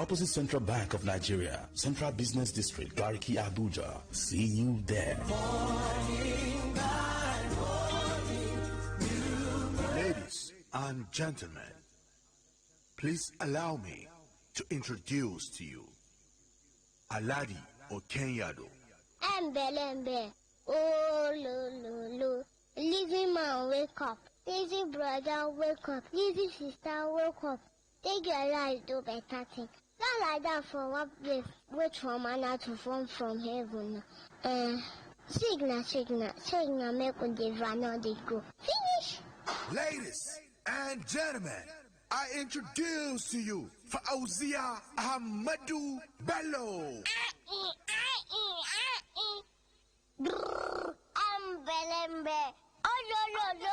opposite Central Bank of Nigeria, Central Business District, Gariki, Abuja. See you there. Ladies and gentlemen, please allow me to introduce to you Aladi Okenyado. Embe, oh lo, living man wake up, lazy brother wake up, lazy sister wake up. Take your life, do better thing. Not like that for what place, which from manna to form from heaven. Signal, make on the van or they go. Finish. Ladies and gentlemen, I introduce to you Fauzia Ahmadu Bello. Embe, oh lo.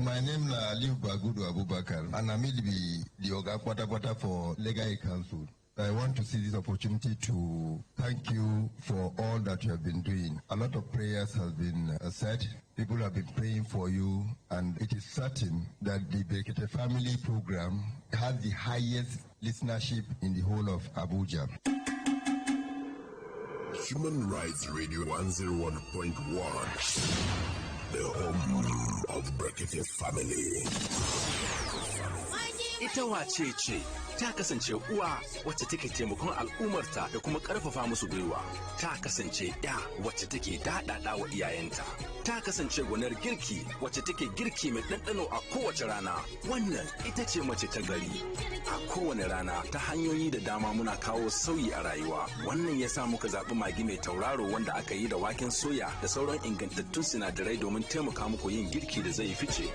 My name is Aliu Bagudu Abubakar, and I'm the Oga Kwata for Legal Council. I want to see this opportunity to thank you for all that you have been doing. A lot of prayers have been said. People have been praying for you, and it is certain that the Brekete family program has the highest listenership in the whole of Abuja. Human Rights Radio 101.1. The home of Brekete family. Ita wace ce ta kasance uwa wacce take taimakon al'ummarta da kuma karfafa musu gwiwa. Ta kasance ya wacce take daɗaɗa wa iyayenta. Ta kasance gwanar girki wacce take girki mai ɗanɗano a kowace rana. Wannan ita ce mace ta gari. A kowane rana ta hanyoyi da dama muna kawo sauyi a rayuwa. Wannan ya sa muka zaɓi magi mai tauraro wanda aka yi da waken soya da sauran ingantattun sinadarai domin taimaka muku yin girki da zai fice.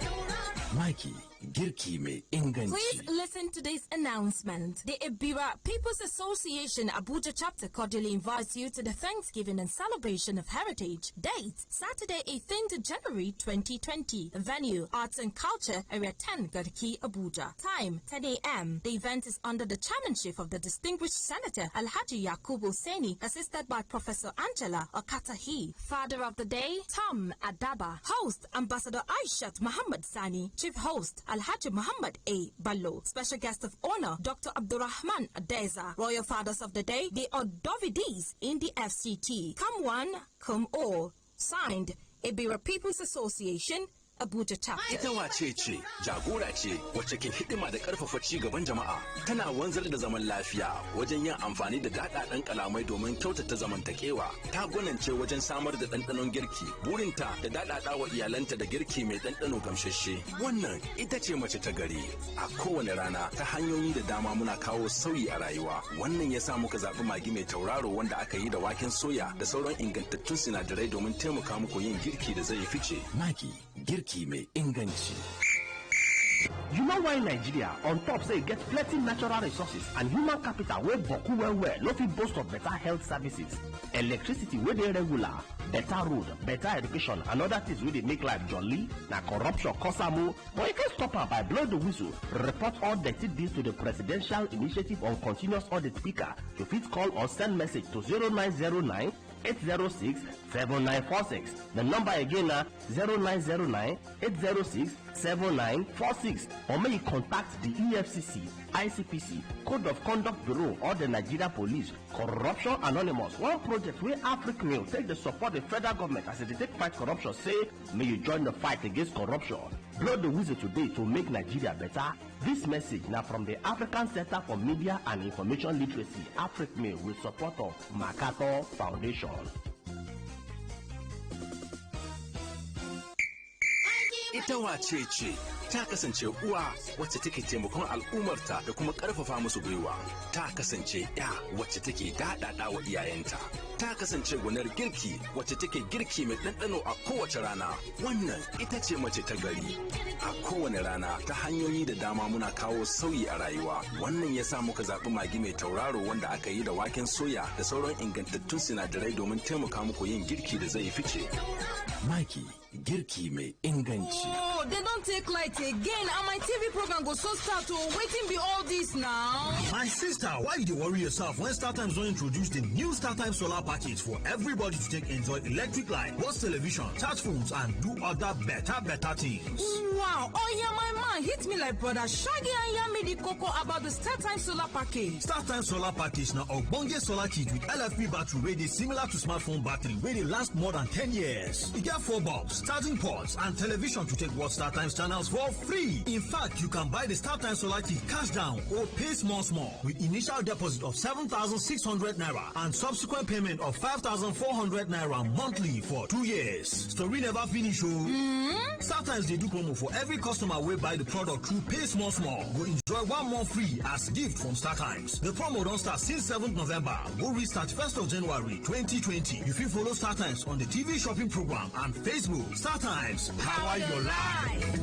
Magi, girki mai inganci. Please listen to this announcement. The Ebira People's Association Abuja chapter cordially invites you to the Thanksgiving and Celebration of Heritage. Date, Saturday 18th January 2020. Venue, Arts and Culture, Area 10, Gariki, Abuja. Time, 10 a.m. The event is under the chairmanship of the distinguished Senator Alhaji Yakubu Seni, assisted by Professor Angela Okatahi. Father of the Day, Tom Adaba. Host, Ambassador Aishat Muhammad Sani. Chief Host, Alhaji Muhammad A. Ballo. Special Guest of Honor, Dr. Abdurrahman Adeza. Royal Fathers of the Day, the Odovidis in the FCT. Come one, come all. Signed, Ebira People's Association, Abuja chapter. Ita wace ce, jagora ce wacce ke hidima da karfafa ci gaban jama'a. Tana wanzar da zaman lafiya wajen yin amfani da daɗaɗɗen kalamai domin kyautata zamantakewa. Ta gwanance wajen samar da ɗanɗanon girki. Burinta da daɗaɗa wa iyalanta da girki mai ɗanɗano gamsasshe. Wannan ita ce mace ta gari. A kowane rana ta hanyoyi da dama muna kawo sauyi a rayuwa. Wannan ya sa muka zaɓi magi mai tauraro wanda aka yi da waken soya da sauran ingantattun sinadarai domin taimaka muku yin girki da zai fice. Magi, girki mai inganci. You know why Nigeria on top say get plenty natural resources and human capital wey boku well no fit boast of better health services, electricity wey dey regular, better road, better education and other things wey dey make life jolly. Na corruption cause am o, but you can stop am by blow the whistle. Report all dirty deals to the Presidential Initiative on Continuous Audit Speaker. You fit call or send message to 0909 806 7946. The number again na 0909 806 7946. Or may you contact the EFCC, ICPC, Code of Conduct Bureau or the Nigeria Police. Corruption Anonymous, one project where African take the support the federal government as they take fight corruption. Say, may you join the fight against corruption. Blow the whistle today to make Nigeria better. This message now from the African Center for Media and Information Literacy, AfricMail, with support of Makato Foundation. Ita wace ce ta kasance uwa wacce take taimakon al'ummarta da kuma karfafa musu gwiwa. Ta kasance ya wacce take daɗaɗa wa iyayenta. Ta kasance gwanar girki wacce take girki mai ɗanɗano a kowace rana. Wannan ita ce mace ta gari. A kowane rana ta hanyoyi da dama muna kawo sauyi a rayuwa. Wannan ya sa muka zaɓi magi mai tauraro wanda aka yi da waken soya da sauran ingantattun sinadarai domin taimaka muku yin girki da zai fice. Mikey, girki mai inganci. Oh, they don't take light again, and my TV program go so start to waiting be all this now. My sister, why you worry yourself when StarTimes don't introduce the new StarTimes solar package for everybody to take enjoy electric light, watch television, charge phones, and do other better things. Wow, oh yeah, my man hit me like brother Shaggy and Yami the Coco about the StarTimes solar package. StarTimes solar package now ogbonge solar kit with LFP battery wey dey similar to smartphone battery wey dey last more than 10 years. You get 4 bulbs, charging ports, and television to take watch StarTimes channels for free. In fact, you can buy the StarTimes solar kit cash down or pay small with initial deposit of 7,600 naira and subsequent payment of 5,400 naira monthly for 2 years. Story never finish, oh. StarTimes they do promo for every customer wey buy the product through pay small. Go enjoy 1 month free as gift from StarTimes. The promo don't start since 7th November. Go reach 1st of January 2020. You can follow StarTimes on the TV shopping program and Facebook. StarTimes, power your life.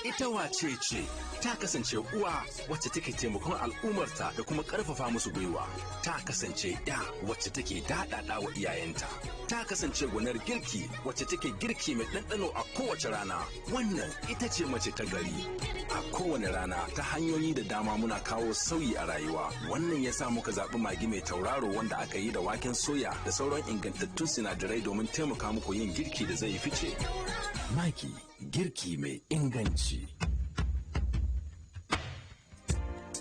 Ita wace ce ta kasance uwa wacce take taimakon al'ummarta da kuma karfafa musu gwiwa. Ta kasance ya wacce take dadada wa iyayenta. Ta kasance gwanar girki wacce take girki mai ɗanɗano a kowace rana. Wannan ita ce mace ta gari. A kowane rana ta hanyoyi da dama muna kawo sauyi a rayuwa. Wannan ya sa muka zaɓi magi mai tauraro wanda aka yi da waken soya da sauran ingantattun sinadarai domin taimaka muku yin girki da zai fice. Magi girki mai inganci.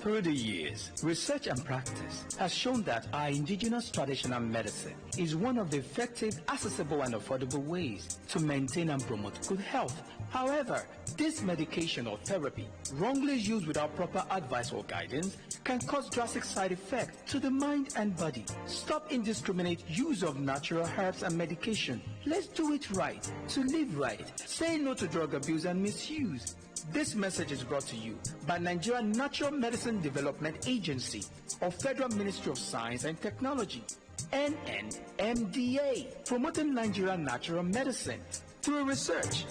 Through the years, research and practice has shown that our indigenous traditional medicine is one of the effective, accessible, and affordable ways to maintain and promote good health. However, this medication or therapy, wrongly used without proper advice or guidance, can cause drastic side effects to the mind and body. Stop indiscriminate use of natural herbs and medication. Let's do it right to live right. Say no to drug abuse and misuse. This message is brought to you by Nigerian Natural Medicine Development Agency of Federal Ministry of Science and Technology, NNMDA, promoting Nigerian natural medicine through research.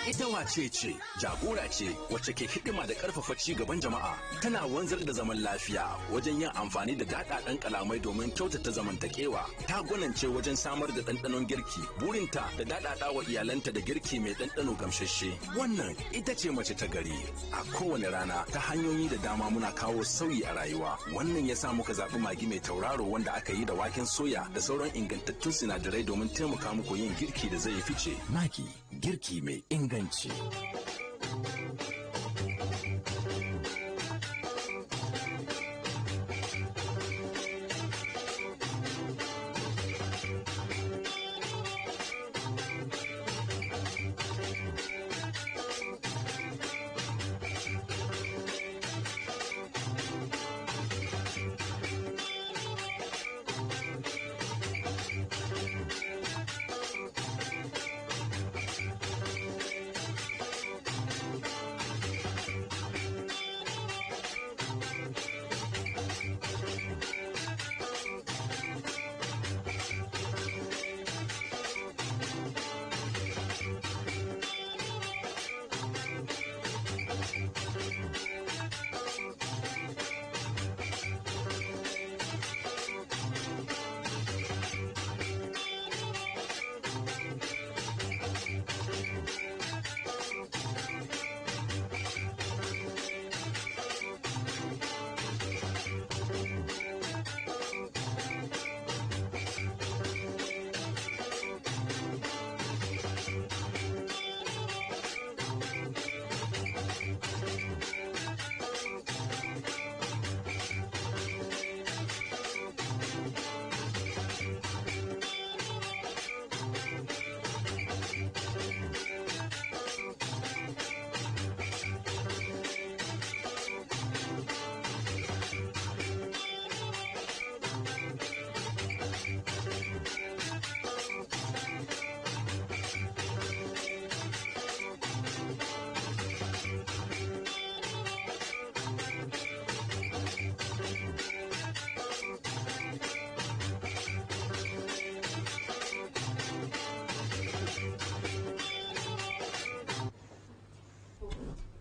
Ita wace ce, jagora ce wacce ke hidima da karfafa ci gaban jama'a. Tana wanzar da zaman lafiya wajen yin amfani da daɗaɗɗen kalamai domin kyautata zamantakewa. Ta gwanance wajen samar da ɗanɗanon girki. Burinta da daɗaɗa wa iyalanta da girki mai ɗanɗano gamsasshe. Wannan ita ce mace ta gari. A kowane rana ta hanyoyi da dama muna kawo sauyi a rayuwa. Wannan ya sa muka zaɓi magi mai tauraro wanda aka yi da waken soya da sauran ingantattun sinadarai domin taimaka muku yin girki da zai fice. Magi girki mai inganci.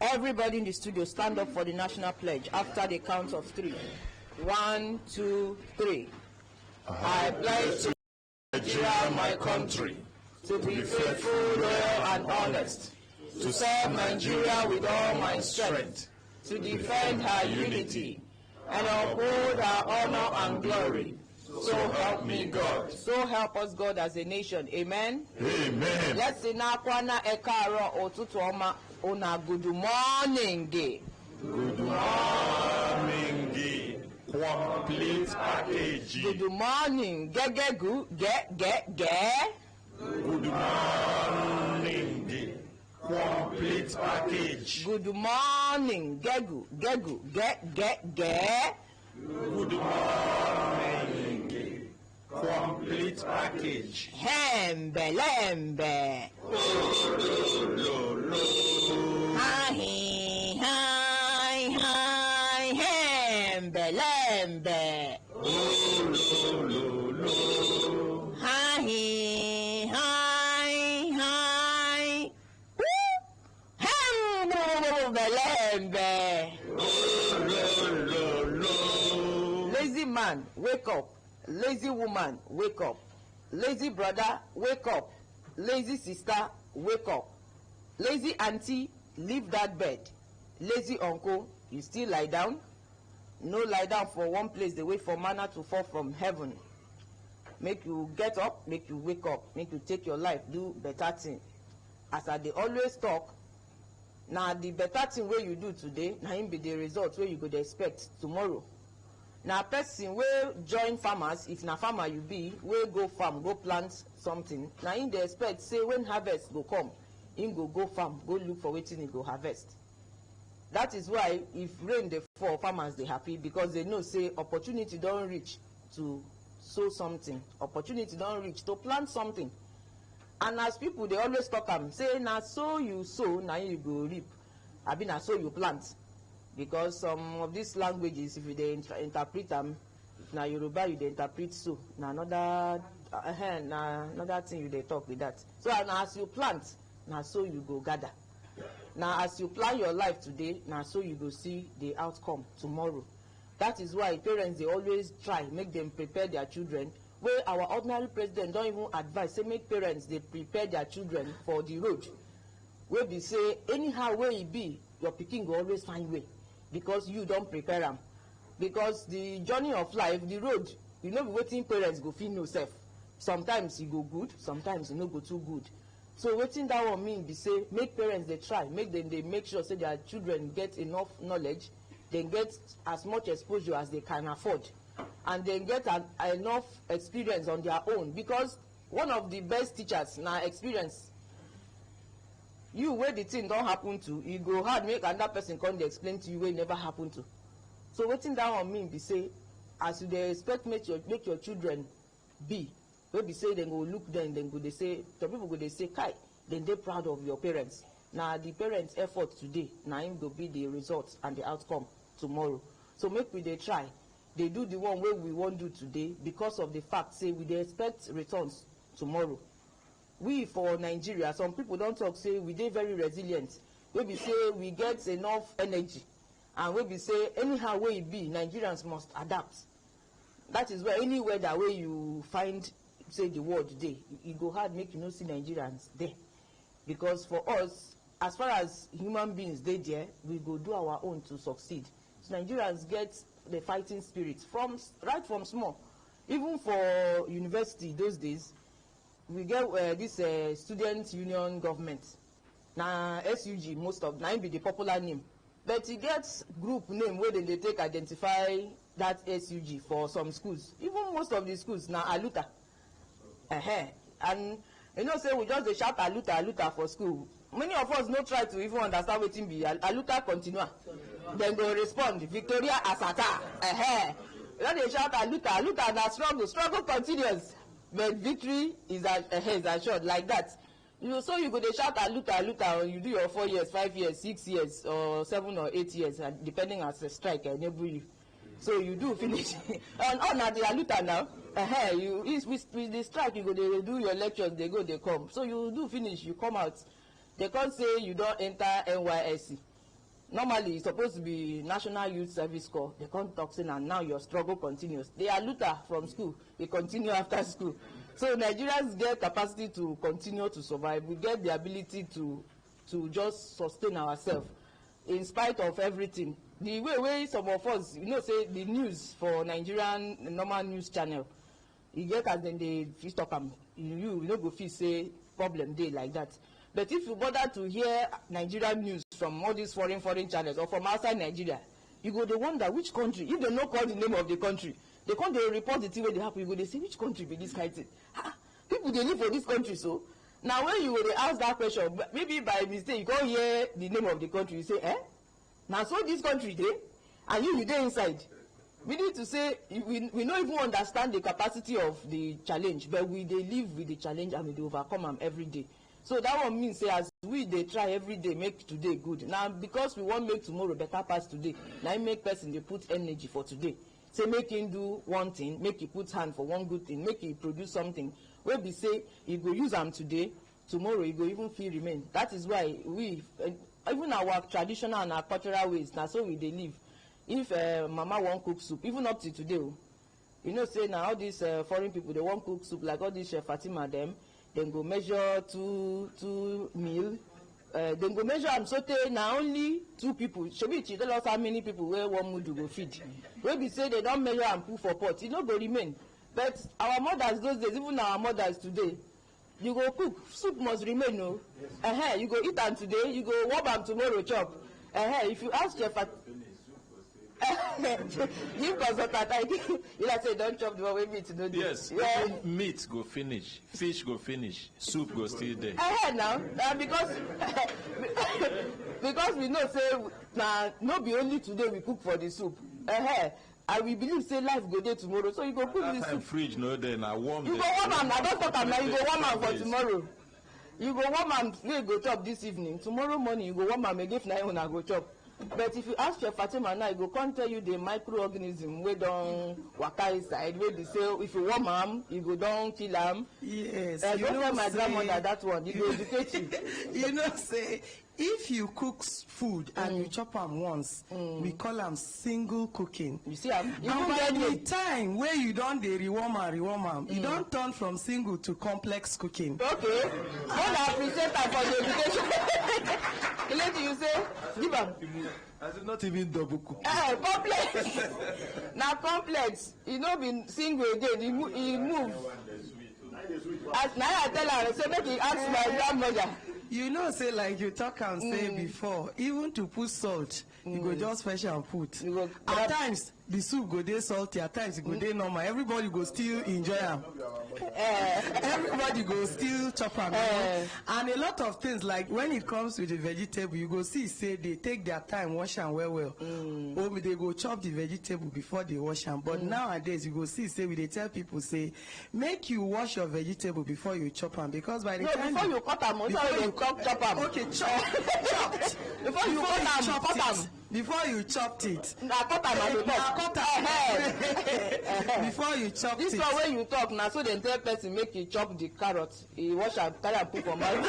Everybody in the studio stand up for the national pledge after the count of 3. 1, 2, 3. I pledge to Nigeria, my country, to be faithful, loyal, and honest, to serve Nigeria with all my strength, to defend her unity, and uphold her honor and glory. So help me God. So help us God as a nation. Amen. Amen. Let's say na kwana ekaro otutu oma una good morning day. Good morning day. Complete package. Good morning. Gegegu ge. Good morning day. Complete package. Good morning. Gegu ge. Good morning day. Complete package. Hembe. Hi, hembe. Lazy man, wake up. Lazy woman, wake up. Lazy brother, wake up. Lazy sister, wake up. Lazy auntie, leave that bed. Lazy uncle, you still lie down? No lie down for one place, they wait for manna to fall from heaven. Make you get up, make you wake up, make you take your life, do better thing. As I dey always talk, na the better thing wey you do today, na him be the result wey you go dey expect tomorrow. Na person wey join farmers, if na farmer you be, wey go farm go plant something, na him dey expect say when harvest go come, him go farm go look for wetin he go harvest. That is why if rain dey fall, farmers dey happy because they know say opportunity don reach to sow something, opportunity don reach to plant something. And as people dey always talk am say na so you sow na you go reap, abi na so you plant. Because some of these languages, if you dey interpret am, if na Yoruba you dey interpret so, na another thing you dey talk with that. So na as you plant, na so you go gather. Na as you plan your life today, na so you go see the outcome tomorrow. That is why parents dey always try make them prepare their children. Wey our ordinary president don even advise say make parents dey prepare their children for the road. Wey be say anyhow wey e be, your pikin go always find way because you don prepare am. Because the journey of life, the road, you no be wetin parents go fit know sef. Sometimes e go good, sometimes e no go too good. So wetin that one mean be say make parents dey try, make them dey make sure say their children get enough knowledge, they get as much exposure as they can afford, and they get enough experience on their own. Because one of the best teachers na experience. You wey the thing don happen to, e go hard make another person come dey explain to you wey never happen to. So wetin that one mean be say as you dey expect make your children be, wey be say dem go look dem go dey say, some people go dey say kai dem dey proud of your parents. Na the parents effort today na im go be the result and the outcome tomorrow. So make we dey try dey do the one wey we wan do today, because of the fact say we dey expect returns tomorrow. We for Nigeria, some people don talk say we dey very resilient, wey be say we get enough energy, and wey be say anyhow wey e be, Nigerians must adapt. That is why any weather wey you find say the world dey, e go hard make you no see Nigerians there. Because for us, as far as human beings dey there, we go do our own to succeed. So Nigerians get the fighting spirit right from small. Even for university those days, we get this student union government. Na SUG most of na be the popular name, but e get group name wey dem dey take identify that SUG for some schools. Even most of the schools na aluta. And you know say we just dey shout aluta for school. Many of us no try to even understand wetin be aluta continua. Dem go respond Victoria Asata. You know dey shout aluta na struggle continuous, but victory is assured like that. So you go dey shout aluta, or you do your 4 years, 5 years, 6 years, or 7 or 8 years, depending as the strike enable you. So you do finish. And na the aluta now. With the strike, you go dey do your lectures, they go, they come. So you do finish, you come out. They can't say you don't enter NYSC. Normally, it's supposed to be National Youth Service Corps. They can't talk saying, and now your struggle continues. They are looter from school. They continue after school. So Nigerians get capacity to continue to survive. We get the ability to just sustain ourselves in spite of everything. The way some of us, say the news for Nigerian normal news channel, you get as then they fit talk you no go fit say problem dey like that. But if you bother to hear Nigerian news from all these foreign channels or from outside Nigeria, you go to wonder which country. If they no call the name of the country, they come to report the thing wey dey happen. You go to say which country be this kind thing. People dey live for this country. So now when you go to ask that question, maybe by mistake you come hear the name of the country, you say now so this country dey and you dey inside. We need to say we no even understand the capacity of the challenge, but we dey live with the challenge and we dey overcome them every day. So that one means say as we dey try every day make today good. Now because we want make tomorrow better pass today, now it make person dey put energy for today. Say make him do one thing, make he put hand for one good thing, make he produce something wey be say he go use am today, tomorrow he go even feel remain. That is why we even our traditional and our cultural ways na so we dey live. If mama wan cook soup, even up to today, say now all these foreign people they wan cook soup, like all these Chef Fatima them go measure two meal. Then go measure am so tey na only 2 people. Shebi she tell us how many people wey one mudu go feed. Wey be say they don measure and put for pot, e no go remain. But our mothers those days, even our mothers today, you go cook, soup must remain, no. You go eat am today, you go warm am tomorrow chop. If you ask Chef give consultant, I think you like say don't chop the one wey meat no dey. Yes, meat go finish, fish go finish, soup go still there. Now because we know say na no be only today we cook for the soup. And we believe say life go dey tomorrow, so you go cook the soup. Fridge no dey, na warm. You go warm am, I don talk am now. You go warm am for tomorrow. You go warm am wey go chop this evening. Tomorrow morning you go warm am again na una go chop. But if you ask Chef Fatima now, he go come tell you the microorganism wey don waka inside, wey be say if you warm am, you go don kill am. Yes. Don't tell my grandmother that one. He go educate you. Say if you cook food and you chop am once, we call am single cooking. You see am? And by the time where you don dey rewarm am, you don turn from single to complex cooking. Okay. When I present am for the education, later you say, give am. I did not even double cook. Complex. Now complex. You know, be single again. He move. As now I tell her, say make he ask my grandmother. Say like you talk and say before, even to put salt, you go just fresh and put. At times the soup go dey salty, at times it go dey normal. Everybody go still enjoy am. Everybody go still chop am. And a lot of things, like when it comes with the vegetable, you go see say they take their time wash am well. Or they go chop the vegetable before they wash am. But nowadays you go see say we dey tell people say make you wash your vegetable before you chop am, because by the time before you cut am, chop am. Okay, chopped. Before you cut am. Before you chopped it. Before you chopped it. This one when you talk now, so then tell person make you chop the carrot. You wash and carry and put for mouth.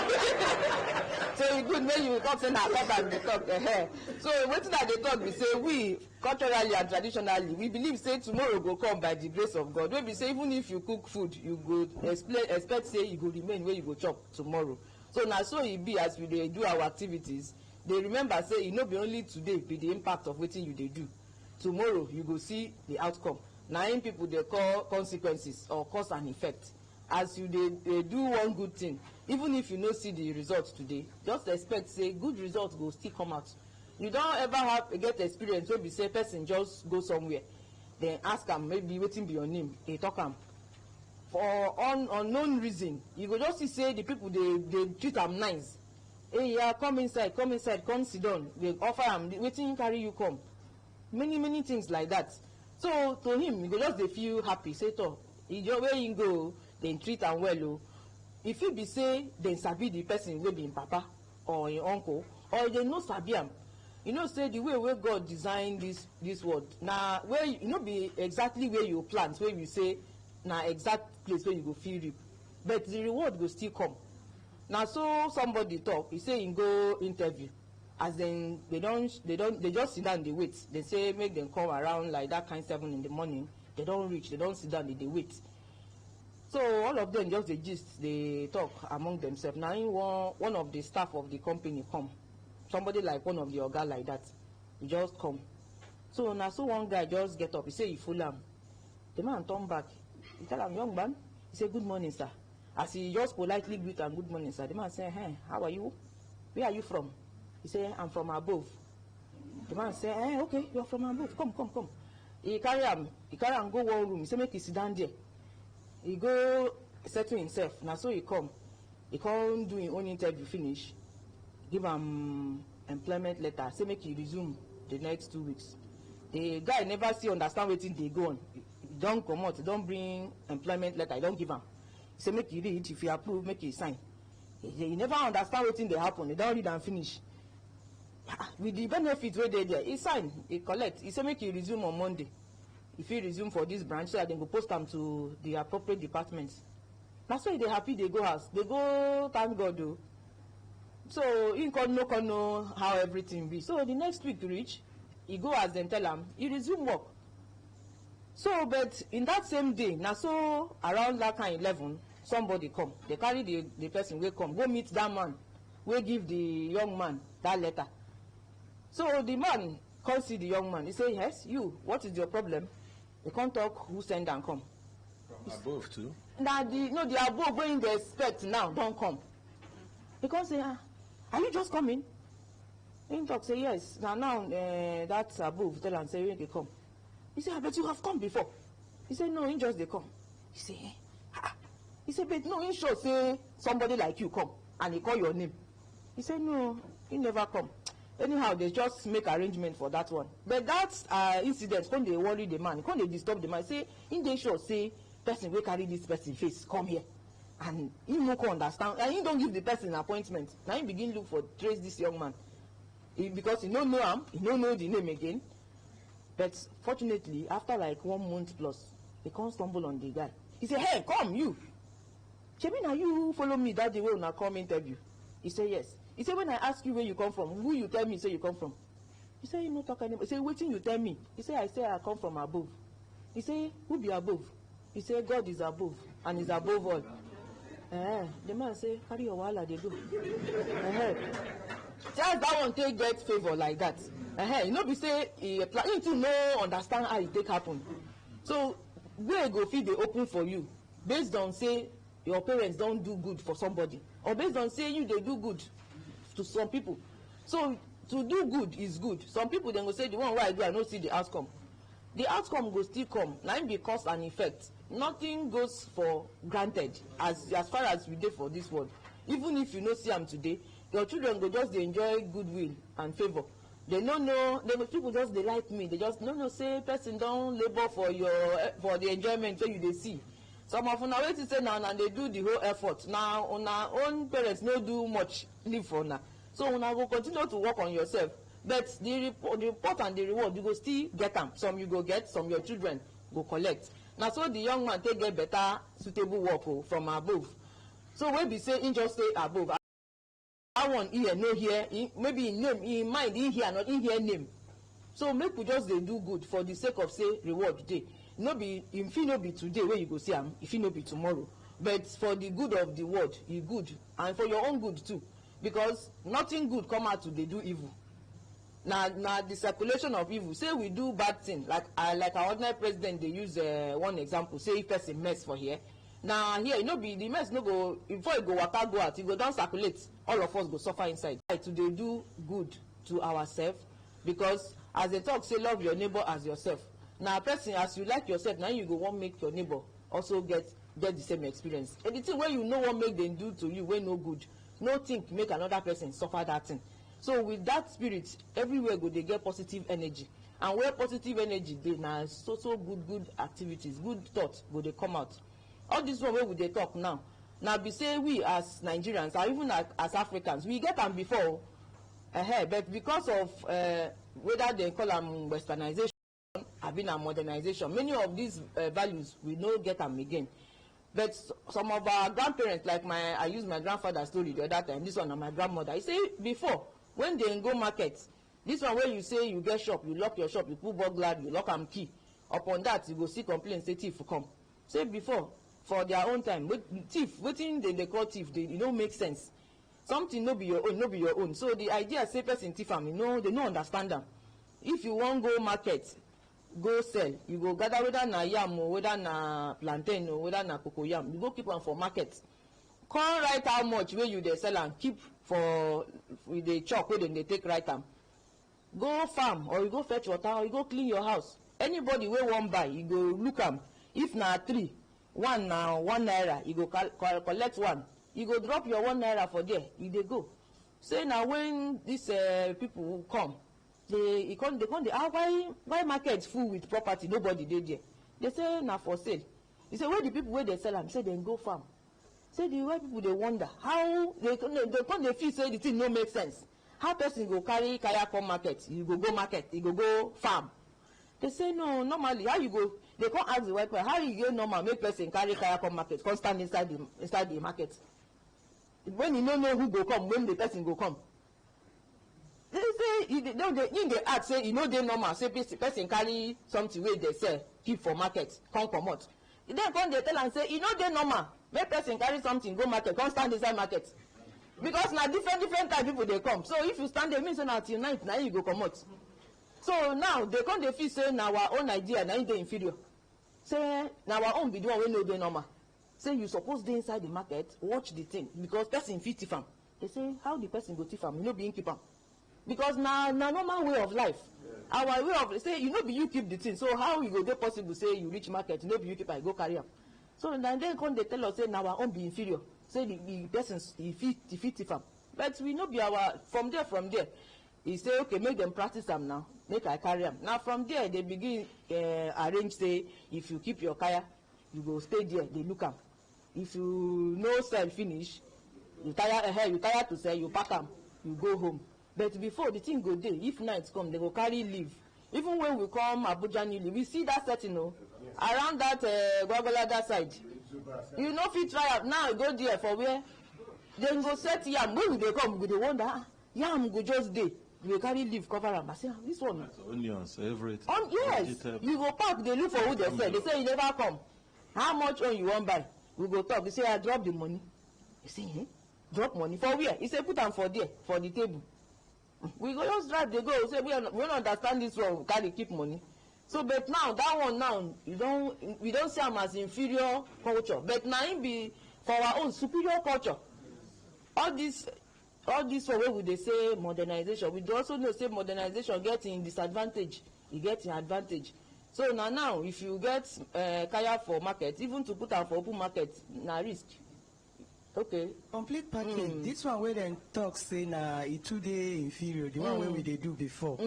So it good when you talk say na cut and dey talk. So wetin that they talk be say we culturally and traditionally we believe say tomorrow go come by the grace of God. Wey be say even if you cook food, you go expect say you go remain where you go chop tomorrow. So now so it be as we dey do our activities. They remember say e no be only today be the impact of wetin you dey do. Tomorrow you go see the outcome. Na im people dey call consequences or cause and effect. As you dey do one good thing, even if you no see the result today, just expect say good results go still come out. You don ever get experience wey be say person just go somewhere, then ask am maybe wetin be your name, he talk am. For unknown reason, you go just see say the people dey treat am nice. Hey, yeah, come inside, come sit down. They offer him, wetin carry you come. Many things like that. So to him, you go just dey feel happy. Say to, where you go, then treat am well. If it be say then sabi the person wey be him papa or him uncle, or they no sabi am. Say the way where God designed this world. Now where you be exactly where you plant, where you say na exact place where you go feel reap. But the reward go still come. Now so somebody talk, he say he go interview, as then they just sit down, they wait. They say make them come around like that kind 7 in the morning. They don't reach, they don't sit down, they wait. So So all of them just dey gist, they talk among themselves. Now one of the staff of the company come, somebody like one of the oga like that, he just come. So now so one guy just get up, he say he full am. The man turn back, he tell him, young man, he say good morning sir. As he just politely greet am, good morning sir. The man say, hey, how are you? Where are you from? He say, I'm from above. The man say, hey, okay, you're from above, come. He carry am go one room, he say make he sit down there. He go settle himself. Now so he come do his own interview finish, give him employment letter, say make he resume the next 2 weeks. The guy never see understand wetin dey go on. He don comot, he don bring employment letter, he don give am. He say make he read, if he approve make he sign. He never understand wetin dey happen, he don read and finish. With the benefit wey dey there, he sign, he collect. He say make he resume on Monday. If he resume for this branch, so that they go post am to the appropriate departments. That's why they happy, they go house. They go thank God though. So he no know how everything be. So the next week reach, he go as them tell him, he resume work. So but in that same day, now so around that kind 11, somebody come. They carry the person will come, go meet that man, will give the young man that letter. So the man come see the young man. He say, yes, you, what is your problem? They can't talk who send and come. From above too? Now the above when they expect now don't come. He can't say, are you just coming? He talk say yes. Now that's above tell and say when they come. He say, I bet you have come before. He say no, he just they come. He say, he say, but no, he sure say somebody like you come and he call your name. He say no, he never come. Anyhow, they just make arrangement for that one. But that incident, when they worry the man, when they disturb the man, say, in they sure say, person will carry this person face, come here. And he no can understand, and he don't give the person an appointment. Now he begin look for, trace this young man. Because he don't know him, he don't know the name again. But fortunately, after like 1 month plus, they can't stumble on the guy. He say, hey, come, you. Chemina, you follow me that day when I come interview. He say, yes. He said, when I ask you where you come from, who you tell me say you come from? He said, you no talk anymore. He said, waiting you tell me. He said, I come from above. He said, who be above? He said, God is above, and is above all. The man say, carry your wahala, they go. Just that one take get favor like that. You know, be say, he to no understand how it take happen. So, where go feed they open for you, based on say, your parents don't do good for somebody, or based on say you they do good to some people. So to do good is good. Some people then go say the one where I do I don't see the outcome. The outcome will still come. Now be cause and effect. Nothing goes for granted as far as we did for this world. Even if you no see them today, your children go just they enjoy goodwill and favor. They don't know. People just they like me. They just no say person don't labor for the enjoyment so you they see. Some of una wait to say now and they do the whole effort. Now una own parents no do much live for now. So una go continue to work on yourself. But the report and the reward you go still get them. Some you go get, some your children go collect. Now so the young man take get better suitable work from above. So when we say in just stay above, I want here no here, maybe in name, in mind in here not in here name. So make we just they do good for the sake of say reward day. No be if it no be today where you go see am, if it no be tomorrow, but for the good of the world e good, and for your own good too, because nothing good come out to dey do evil. Now the circulation of evil, say we do bad thing like our ordinary president dey use one example, say if person mess for here, now here no be the mess no go before e go waka go out, e go don circulate, all of us go suffer inside. To dey do good to ourselves, because as they talk say love your neighbor as yourself. Now person as you like yourself, now you go want make your neighbor also get the same experience. Anything where you know what make them do to you when no good, no think make another person suffer that thing. So with that spirit, everywhere go they get positive energy, and where positive energy they now so good activities, good thoughts go they come out. All this one where we they talk now be say we as Nigerians or even as Africans we get them before, but because of whether they call them westernization have been a modernization, many of these values we no get them again. But some of our grandparents, like I used my grandfather's story the other time, this one and my grandmother, I say before when they go market, this one where you say you get shop, you lock your shop, you put burglar, you lock am key, upon that you go see complaints say thief come. Say before for their own time. But thief, wetin they call thief, they no make sense. Something no be your own, no be your own. So the idea say person thief am, they no understand am. If you wan go market, go sell, you go gather whether na yam or whether na plantain or whether na cocoyam, you go keep am for market. Come write how much wey you dey sell am, keep for with the chalk wey dem dey take write am. Go farm or you go fetch water or you go clean your house. Anybody wey wan buy, you go look am. If na 3, 1 na 1 naira, you go collect 1. You go drop your 1 naira for there, you dey go. Say na when these people come, they come why market full with property, nobody dey there. They say na for sale. You say where the people wey dey sell am? Say dem go farm. Say the way people dey wonder how they come dey feel say the thing no make sense. How person go carry kaya come market? You go market, you go farm. They say no, normally how you go? They come ask the white person how you go normal make person carry kaya come market, come stand inside the market. When you no know who go come, when the person go come. They say they ask say you know they normal say person carry something wey they sell keep for market come comot. Then come they tell am say you know they normal make person carry something go market come stand inside market. Because na different type people dey come. So if you stand there, mean say na till night na you go comot. So now they come dey feel say na our own idea na dey inferior. Say na our own be the one wey no dey normal. Say you suppose dey inside the market watch the thing because person fit thief am. They say how the person go thief am? You no be him keep am. Because na normal way of life. Our way of say you no be you keep the thing. So how you go dey possible say you reach market no be you keep am, you go carry am. So then come they tell us say na our own be inferior. Say the person he fit thief am. But we no be our from there. He say okay make them practice am now. Make I carry am. Now from there they begin arrange say if you keep your kaya, you go stay there. They look am. If you no sell finish, you tire to sell, you pack am, you go home. But before the thing go dey, if night come, they go carry leave. Even when we come Abuja newly, we see that setting, around that Gwagwalada side. You know, if you try out now, go there for where? Then go set yam. When they come, we dey wonder, yam go just dey. You carry leave cover am. I say, this one. Onions, everything. Yes, vegetable. You go park, they look for who they sell. They say you never come. How much on you want buy? We go talk. They say I drop the money. You say, drop money for where? He say put them for there, for the table. We go just drive, they go, say we don't understand this one, we carry keep money. So but now that one now we don't see them as inferior culture, but now it be for our own superior culture. All this way we they say modernization, we also know say modernization get in disadvantage, you get in advantage. So now if you get kaya for market, even to put am for open market, na risk. Okay. Complete package. This one where dem talk say na it too dey inferior. The one where we dey do before.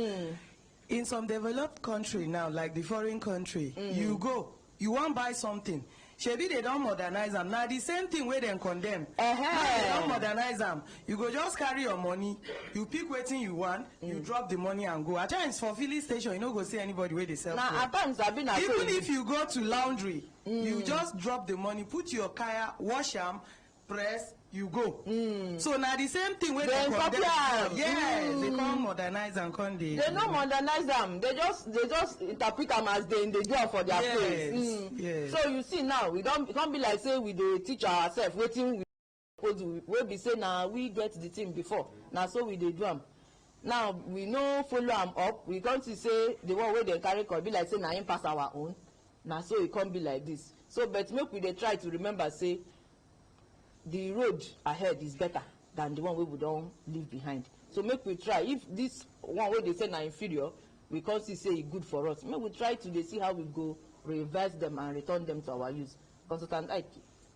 In some developed country now, like the foreign country, you go, you want buy something. Shebi they don't modernize them. Now the same thing where dem condemn. Now they don't modernize them. You go just carry your money, you pick wetin you want, you drop the money and go. At times for filling station, you no go see anybody where they sell. Now at times I've been even if you go to laundry, you just drop the money, put your kaya, wash them. Press, you go. So now the same thing when they yes, they come modernize and come they don't modernize them. They just interpret them as they do for their place. Yes. So you see now we can't be like say we dey teach ourselves waiting we be say now we get the thing before. Now so we dey do them. Now we no follow them up. We can't say the one where they carry could be like say now him pass our own. Now so it can't be like this. So but make we dey try to remember say the road ahead is better than the one we don't leave behind. So make we try. If this one way they say na inferior, we can't see say it good for us. Make we try to see how we go reverse them and return them to our use. Consultant Ike.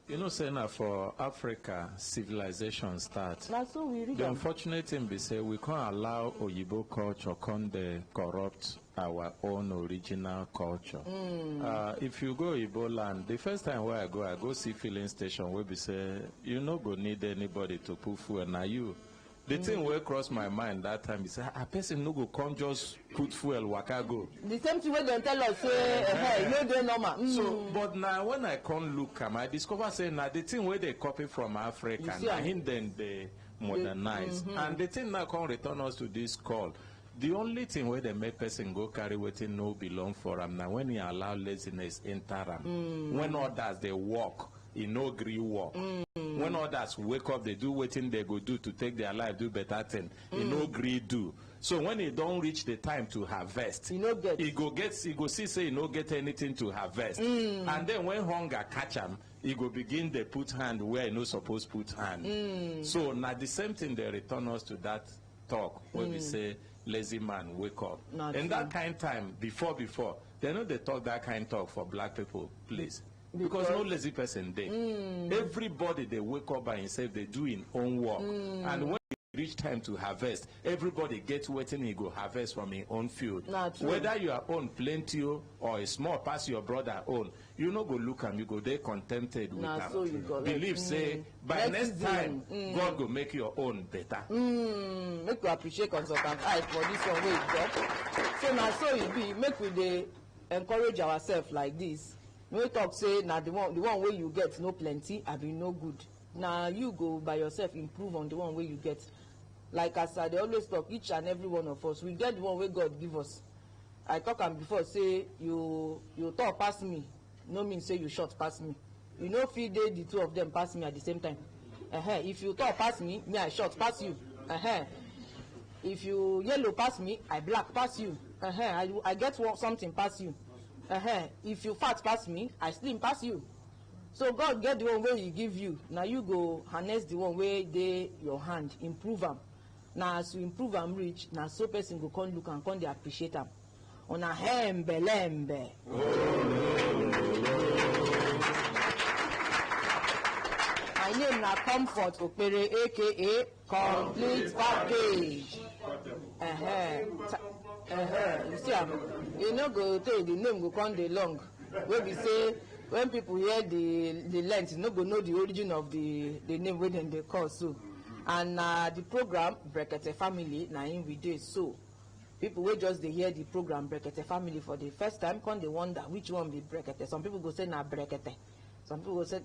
You know, say now for Africa, civilization starts. Now so we read the unfortunate thing be say we can't allow Oyibo culture come dey corrupt our own original culture. If you go Igbo land, the first time where I go see filling station where we say you no go need anybody to put fuel. Now you, the thing where cross my mind that time is a person no go come just put fuel waka go. The same thing where they tell us say hey, no dey normal. So but now when I come look I discover say now the thing where they copy from Africa now him then they modernize and the thing now come return us to this call. The only thing where they make person go carry wetin no belong for them now when he allow laziness enter them. When others they walk e no gree work. When others wake up, they do wetin they go do to take their life, do better thing. E no gree do. So when e don reach the time to harvest, e go see say e no get anything to harvest. And then when hunger catch am, e go begin dey put hand where e no suppose put hand. So na the same thing dey return us to that talk wey we say lazy man wake up. In that kind time, before they no dey talk that kind talk for black people, please. Because no lazy person dey. Everybody dey wake up by himself, they do him own work. And when e reach time to harvest, everybody get wetin he go harvest from his own field. Whether your own plenty or a small pass your brother own, you no go look am, you go dey contented with am. Believe say by next time God go make your own better. Make we appreciate consultant eye for this one wey you talk. So na so e be, make we dey encourage ourselves like this. No talk say na the one wey you get no plenty, I be no good. Na you go by yourself improve on the one wey you get. Like as I dey always talk, each and every one of us, we get the one wey God give us. I talk am before say you tall pass me, no mean say you short pass me. You no fit dey the two of them pass me at the same time. If you tall pass me I short pass you. If you yellow pass me, I black pass you. I get something pass you. If you fat pass me, I slim pass you. So God get the one wey he give you. Now you go harness the one wey dey your hand, improve am. Now as you improve am reach, now so person go come look and come dey appreciate am. Una hembe. My name na Comfort Okpere, aka Complete Package. You see am, you no go tell the name go come dey long. Wey be say when people hear the length, you no go know the origin of the name wey dem dey call so. And the program Brekete Family na im we dey so. People wey just dey hear the program Brekete Family for the first time come dey wonder which one be Brekete. Some people go say na Brekete. Some people go say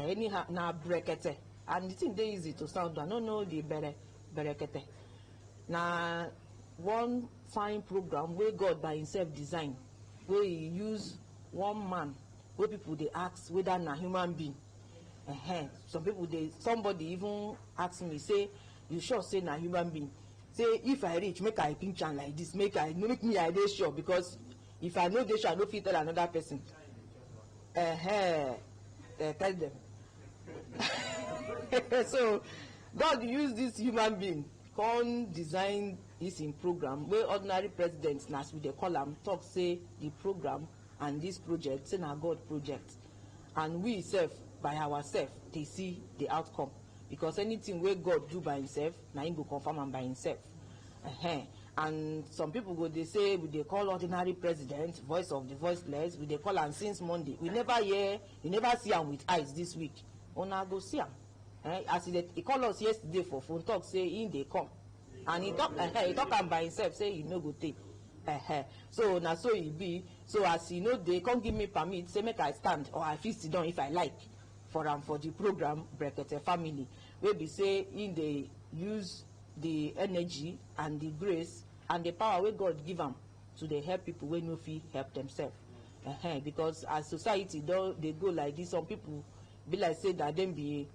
anyhow na Brekete. And the thing dey easy to sound. I no know the Brekete. Na one fine program wey God by himself design, wey he use one man wey people dey ask whether na human being. Somebody even ask me say, you sure say na human being? Say if I reach, make I pinch am like this, make me I dey sure, because if I no dey sure, I no fit tell another person. Tell them. So God use this human being come design this in program where ordinary presidents, as we dey call am, talk say the program and this project say na God project, and we self by ourselves dey see the outcome, because anything wey God do by himself na him go confirm am by himself. And some people go dey say we dey call ordinary president voice of the voiceless, we dey call am since Monday, we never hear, you never see am with eyes this week. Una go see am. As he call us yesterday for phone talk say him dey come, and he talk am by himself say he no go take. So na so e be. So as he no dey come give me permit say make I stand, or I fit sit down if I like for am for the program Brekete Family, wey be say him dey use the energy and the grace and the power wey God give am to dey help people wey no fit help themselves. Because as society don dey go like this, some people be like say that dem be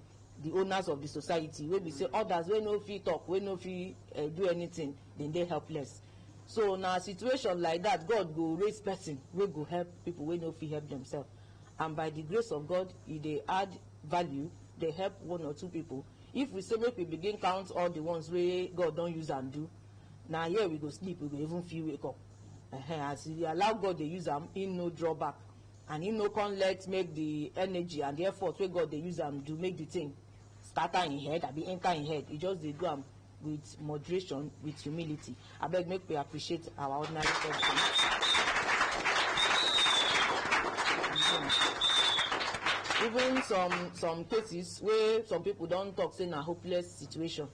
the owners of the society, wey be say others wey no fit talk, wey no fit do anything, then dey helpless. So na situation like that, God go raise person wey go help people wey no fit help themselves, and by the grace of God, e dey add value, dey help one or two people. If we say make we begin count all the ones wey God don use am do, na here we go sleep, we go even feel wake up. As we allow God dey use am, him no draw back, and him no come let make the energy and the effort wey God dey use am do make the thing scatter in head, abi enter in head. E just dey do am with moderation, with humility. Abeg make we appreciate our ordinary person. Even some cases where some people don talk say na hopeless situation,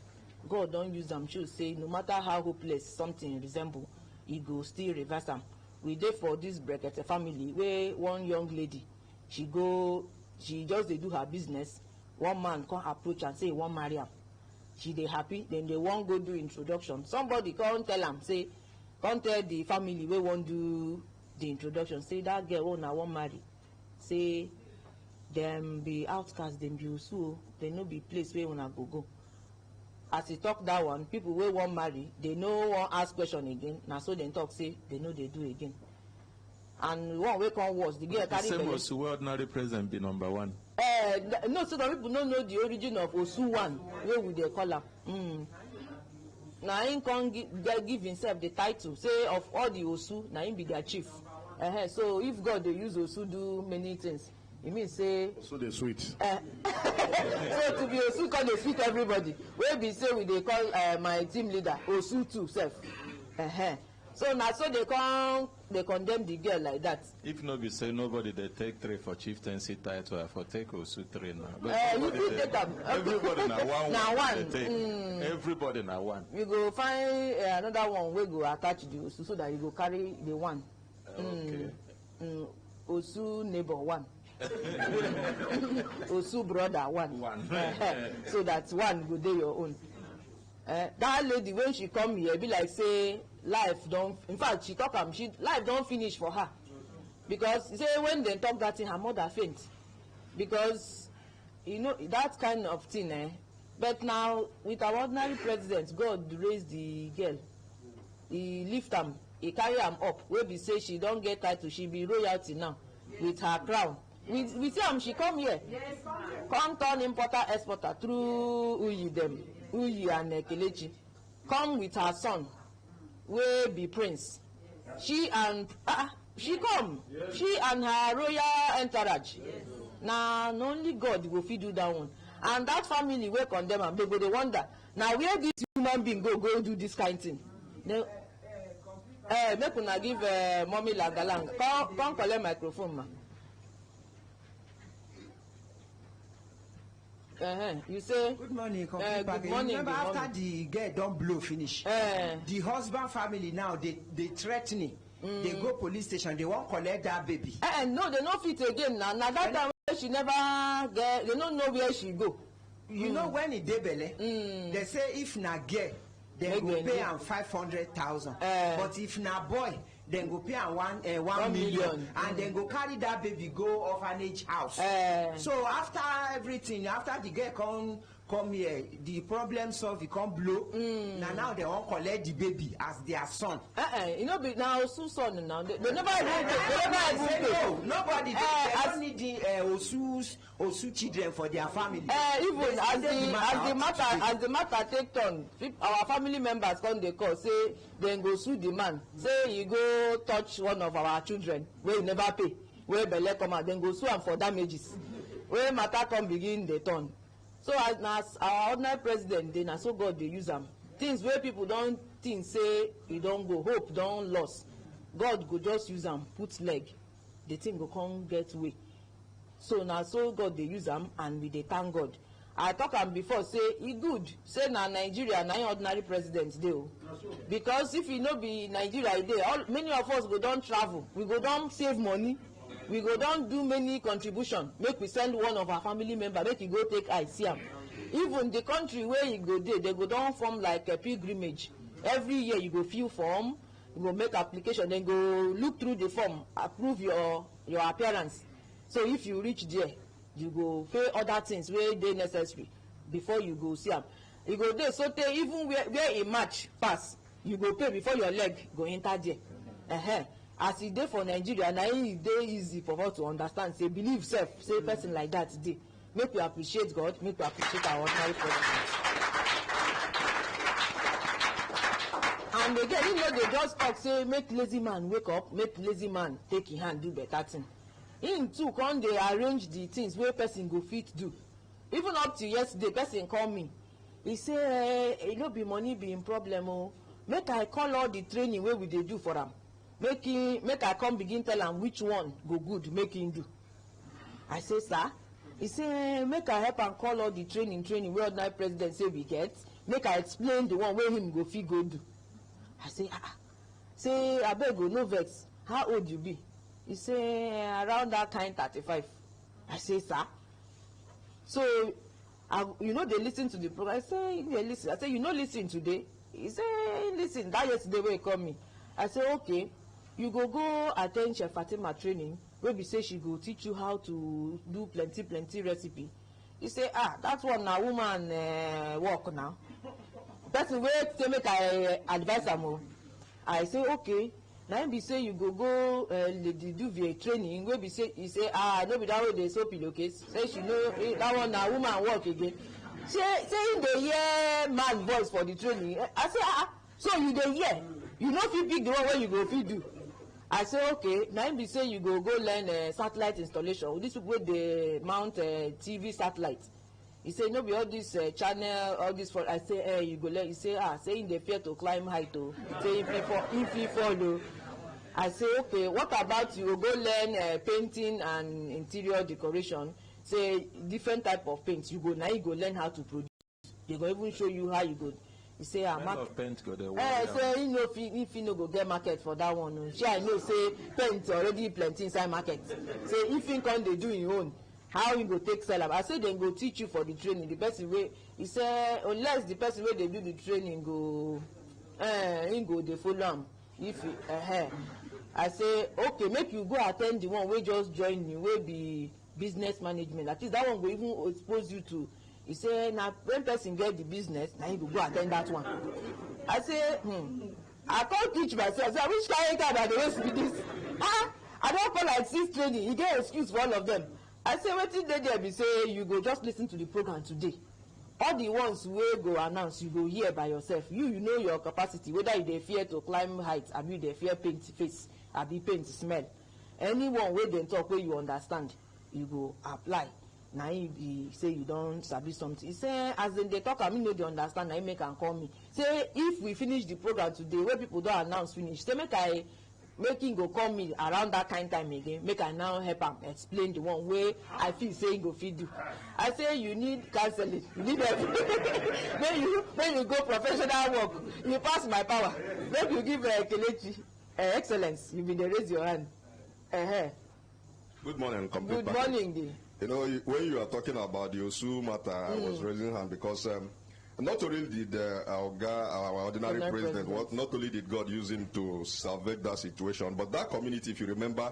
God don use am show say no matter how hopeless something resemble, he go still reverse am. We dey for this Brekete Family where one young lady, she just dey do her business. One man come approach and say he wan marry am. She dey happy, then they wan go do introduction. Somebody come tell am say, come tell the family wey wan do the introduction say that girl wey una wan marry, say dem be outcast, dem be osu, dem no be place where una go. As he talk that one, people wey wan marry, they no wan ask question again. Na so dem talk say they no dey do again. And one wey come worse, the girl carry belle. The same Osu ordinary president be number one. No, so some people no know the origin of Osu one, wey we dey call am. Na him come give himself the title, say of all the Osu, na him be their chief. So if God dey use Osu do many things, e mean say. So dey sweet. So to be Osu come dey sweet everybody. Wey be say we dey call my team leader Osu too sef. So na so they condemn the girl like that. If no be say nobody dey take 3 for chieftaincy title, I for take Osu 3 now. But you fit take am. Everybody na one. Na one. They take. Everybody na one. You go find another one wey go attach the Osu so that you go carry the one. Okay. Osu neighbor one. Osu brother one. So that one go dey your own. That lady when she come here be like say life don, in fact she talk am, life don finish for her, because say when dem talk that thing her mother faint, because you know that kind of thing. But now with our ordinary president, God raise the girl, he lift am, he carry am up, wey be say she don get title, she be royalty now with her crown. We see am, she come here, come turn importer exporter through Uyi and Kelechi, come with her son wey be prince. She and she and her royal entourage. Na only God go fit do that one. And that family wey condemn am, they go dey wonder na where this human being go do this kind thing. Make una give mommy lagalang come collect microphone ma. You say good morning. Good morning. Remember after the girl don blow finish, the husband family now they threatening. They go police station, they wan collect that baby. No, they no fit again now. Na that time wey she never get, they don't know where she go. You know when e dey belle, they say if na girl, they go pay am 500,000. But if na boy, then go pay am 1 million, and then go carry that baby go orphanage house. So after everything, after the girl come here, the problem solved, come blow. Now they won't collect the baby as their son. You know, now Osu son now they never no, nobody. They don't need the Osu children for their family. Even as the matter take turn, our family members come they call say then go sue the man, say you go touch one of our children where you never pay, where belle come out, then go sue am for damages. Where matter come begin they turn. So as our ordinary president, then so God they use them. Things where people don't think say you don't go, hope don't loss. God go just use them, put leg, the thing go come get way. So now so God they use them, and we they thank God. I talk am before say e good say na Nigeria na ordinary president dey o, because if e no be Nigeria e dey, many of us go don travel, we go don save money, we go don do many contribution, make we send one of our family member make e go take eye see am. Even the country where you go dey, they go don form like a pilgrimage. Every year you go fill form, you go make application, then go look through the form, approve your appearance. So if you reach there, you go pay other things where they necessary before you go see am. You go there, so tey even where a match pass, you go pay before your leg go enter there. As e dey for Nigeria, na e dey easy for us to understand. Say believe self, say person like that dey. Make we appreciate God, make we appreciate our ordinary president. And again, you know, they just talk say make lazy man wake up, make lazy man take him hand do better thing. Him too come dey arrange the things wey person go fit do. Even up to yesterday, person call me, he say e no be money be him problem o, make I call all the training wey we dey do for am, make I come begin tell am which one go good make him do. I say sir, he say make I help am call all the training wey ordinary president say we get, make I explain the one wey him go fit go do. I say say abeg o, no vex, how old you be? He say around that kind 35. I say sir, so you know they listen to the program. I say they listen. I say you know listen today. He say listen that yesterday when he call me. I say okay, you go attend Chef Fatima training, wey be say she go teach you how to do plenty recipe. You say that one na woman work now. Person wey say make I advise am o. I say okay. Na be say you go do via training wey be say e say no be that way dey sew pillowcase. Say she know that one na woman work again. Say him dey hear man voice for the training. I say so you dey hear, you no fit pick the one wey you go fit do. I say okay. Na be say you go learn satellite installation. This people wey dey mount TV satellite. He say no be all this channel, all this for. I say you go learn. He say say him dey fear to climb height o. Say if he fall o. I say okay, what about you go learn painting and interior decoration? Say different type of paint. You go learn how to produce. They go even show you how you go. You say paint go there. Say if you no go get market for that one. I know say paint already plenty inside market. Say if you come dey do your own, how you go take sell am? I say dem go teach you for the training. The person wey he say unless the person wey dey do the training go him go dey follow am. If I say okay, make you go attend the one wey just join you wey be business management. At least that one go even expose you to. He say na when person get the business, na you go attend that one. I say I can't teach myself. So which kind of I dey waste be this? I don call like 6 training. You get excuse for all of them. I say wetin dey there be say you go just listen to the program today. All the ones wey go announce, you go hear by yourself. You know your capacity, whether you dey fear to climb height, abi you dey fear paint face, abi paint smell. Anyone wey dem talk wey you understand, you go apply. Na him be say you don sabi something. He say as dem dey talk am, me no dey understand. Na him make am call me. Say if we finish the program today, wey people don announce finish, say make him go call me around that kind time again. Make I now help am explain the one wey I feel say he go fit do. I say you need counseling, you need everything. When you go professional work, you pass my power. Make you give Kelechi excellence. You be dey raise your hand. Good morning, Good morning, Dee. You know, when you are talking about the Osu matter, I was raising hand because not only did our ordinary president, not only did God use him to salvage that situation, but that community, if you remember,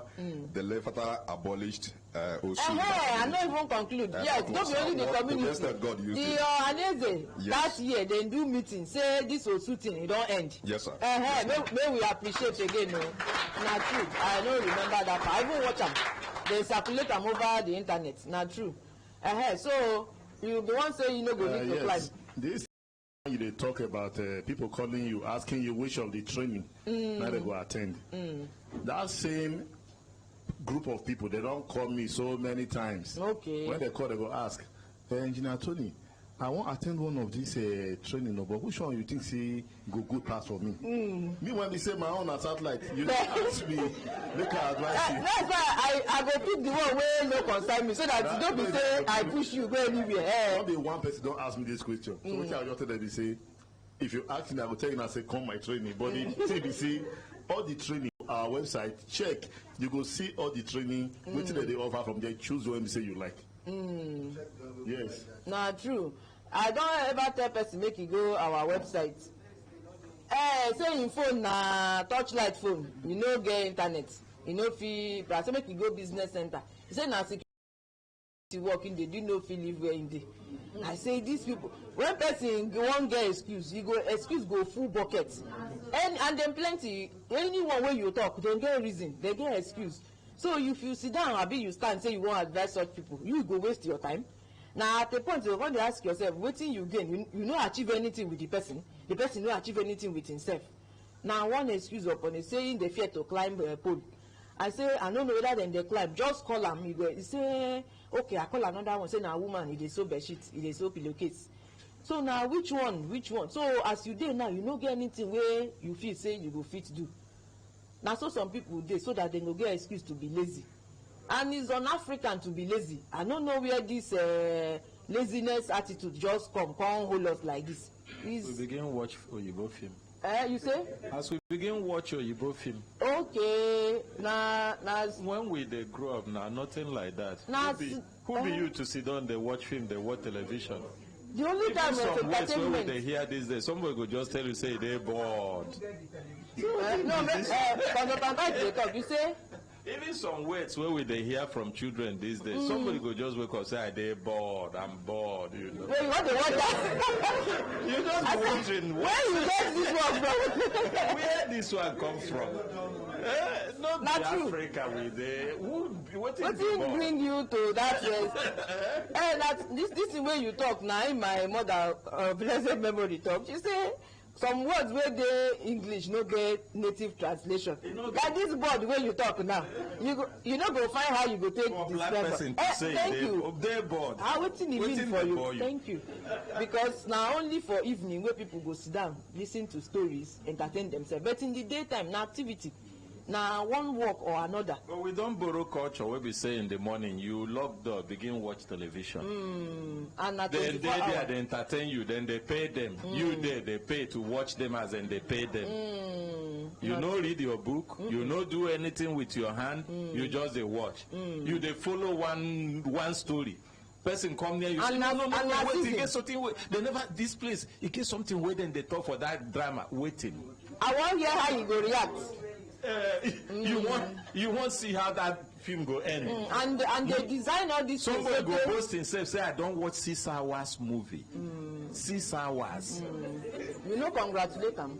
the Lefata abolished Osu. I don't even conclude. Yes, not only the community. The Aneze, that year, they do meeting, say this Osu thing, it don't end. Yes, sir. May we appreciate again. No? Not true. I don't remember that. I even watch them. They circulate them over the internet. Not true. So, you the one say you know go need to climb. This they talk about people calling you, asking you which of the training now they go attend. That same group of people, they don't call me so many times. Okay. When they call, they go ask, Engineer Tony, I want to attend one of these training, but which one you think say go good pass for me? Me when they say my own satellite, you ask me, make I advise you. That's why I go pick the one where no concern me, so that you don't be say I push you go anywhere. Not be one person don't ask me this question. So which I just tell them, they say, if you ask me, I will tell you, I say come my training. But the TBC, all the training, our website, check, you go see all the training, which they offer from there. Choose the one you say you like. Yes. Nah, true. I don't ever tell person make you go our website. Say in phone na touchlight phone, you know get internet, you know fee. But I say make you go business center. You say na security working, they do no feel live where in dey. I say these people, when person won't get excuse, you go excuse go full bucket. And then plenty. Anyone when you talk, they get reason, they get excuse. So if you sit down, abi you stand say you want advise such people, you go waste your time. Now at the point you want to ask yourself, wetin you gain? You no achieve anything with the person no achieve anything with himself. Now one excuse upon it saying they fear to climb a pole. I say I don't know whether then they climb, just call am. He say okay, I call another one, say na woman, it is so bedsheet, it is so pillowcase. So now which one? So as you dey now, you no get anything where you feel say you go fit do. Now so some people dey so that they no get excuse to be lazy. And it's on African to be lazy. I don't know where this laziness attitude just come hold us like this. We begin watch Oyibo film. You say? As we begin watch Oyibo film. Okay. When we they grow up now, nothing like that. Who be you to sit down, they watch film, they watch television? The only time some ways when they hear this day, somebody go just tell you say they're bored. No, you say Even some words where they hear from children these days, somebody go just wake up and say, "They're bored. I'm bored." You know. Wait, what the that? You just wondering where you get this one from? Where this one come from? Not Africa with the what bring you to that place? This is where you talk now. In my mother blessed memory talk, she say some words where they English no get native translation. Like this word where you talk now, you not go find how you go take describe. Thank you. They're bored. How waiting it mean for you? Thank you. Because now only for evening where people go sit down, listen to stories, entertain themselves. But in the daytime, now activity. Now one work or another. But we don't borrow culture where we say in the morning you lock door, begin watch television. And then they entertain you, then they pay them. You there, they pay to watch them as in they pay them. You no read your book, you no do anything with your hand, you just they watch. You they follow one story. Person come near you, wait, you get something, they never, this place, you get something where then they talk for that drama, waiting. I want to hear how you go react. You won't see how that film go end. And they design all this. Somebody go post himself say I don't watch 6 hours movie. 6 hours. You know, congratulate them.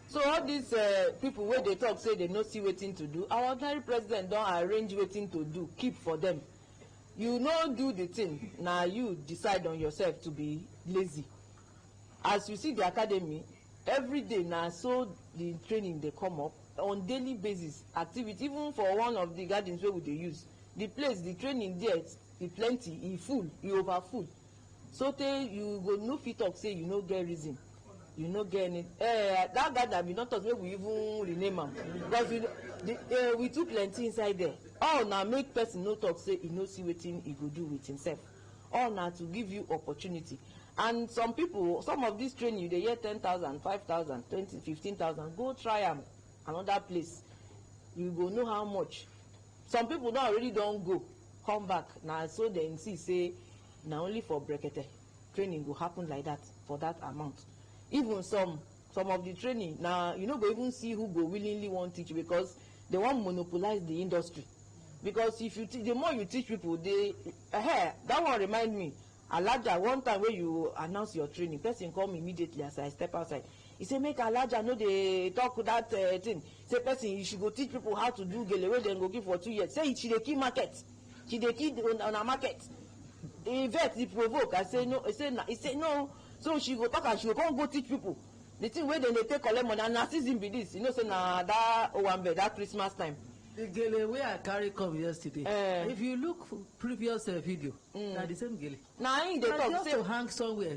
So all these people where they talk say they no see waiting to do. Our ordinary president don't arrange waiting to do. Keep for them. You no do the thing. Now you decide on yourself to be lazy. As you see the academy. Every day now, so the training they come up on daily basis activity. Even for one of the gardens where they use the place, the training there, the plenty, e full, e over full. So you go no fit talk say you no get reason, you no get any. That garden be not talk make we even rename am because we too plenty inside there. All now make person no talk say he no see wetin he go do with himself. All now to give you opportunity. And some people, some of this training, they hear 10,000, 5,000, 20, 15,000. Go try them another place. You go know how much. Some people don't already don't go, come back. Now so they insist say, now only for Brekete training will happen like that for that amount. Even some of the training now you know go even see who go willingly want teach because they want monopolize the industry. Because if you the more you teach people, that one remind me. Alaja, one time when you announce your training, person call me immediately as I step outside. He say, make Alaja know they talk that thing. Say, person, you should go teach people how to do gele wey dem go give for 2 years. Say, she dey key market. She dey key on a market. The vet, he provoke. I say, no. He say, no. So she go talk and she go come go teach people. The thing where they take collect money and na season be this. You know, say, na that Owambe, that Christmas time. The gele wey I carry come yesterday. If you look for previous video, na the same gele. Na him dey talk say to hang somewhere.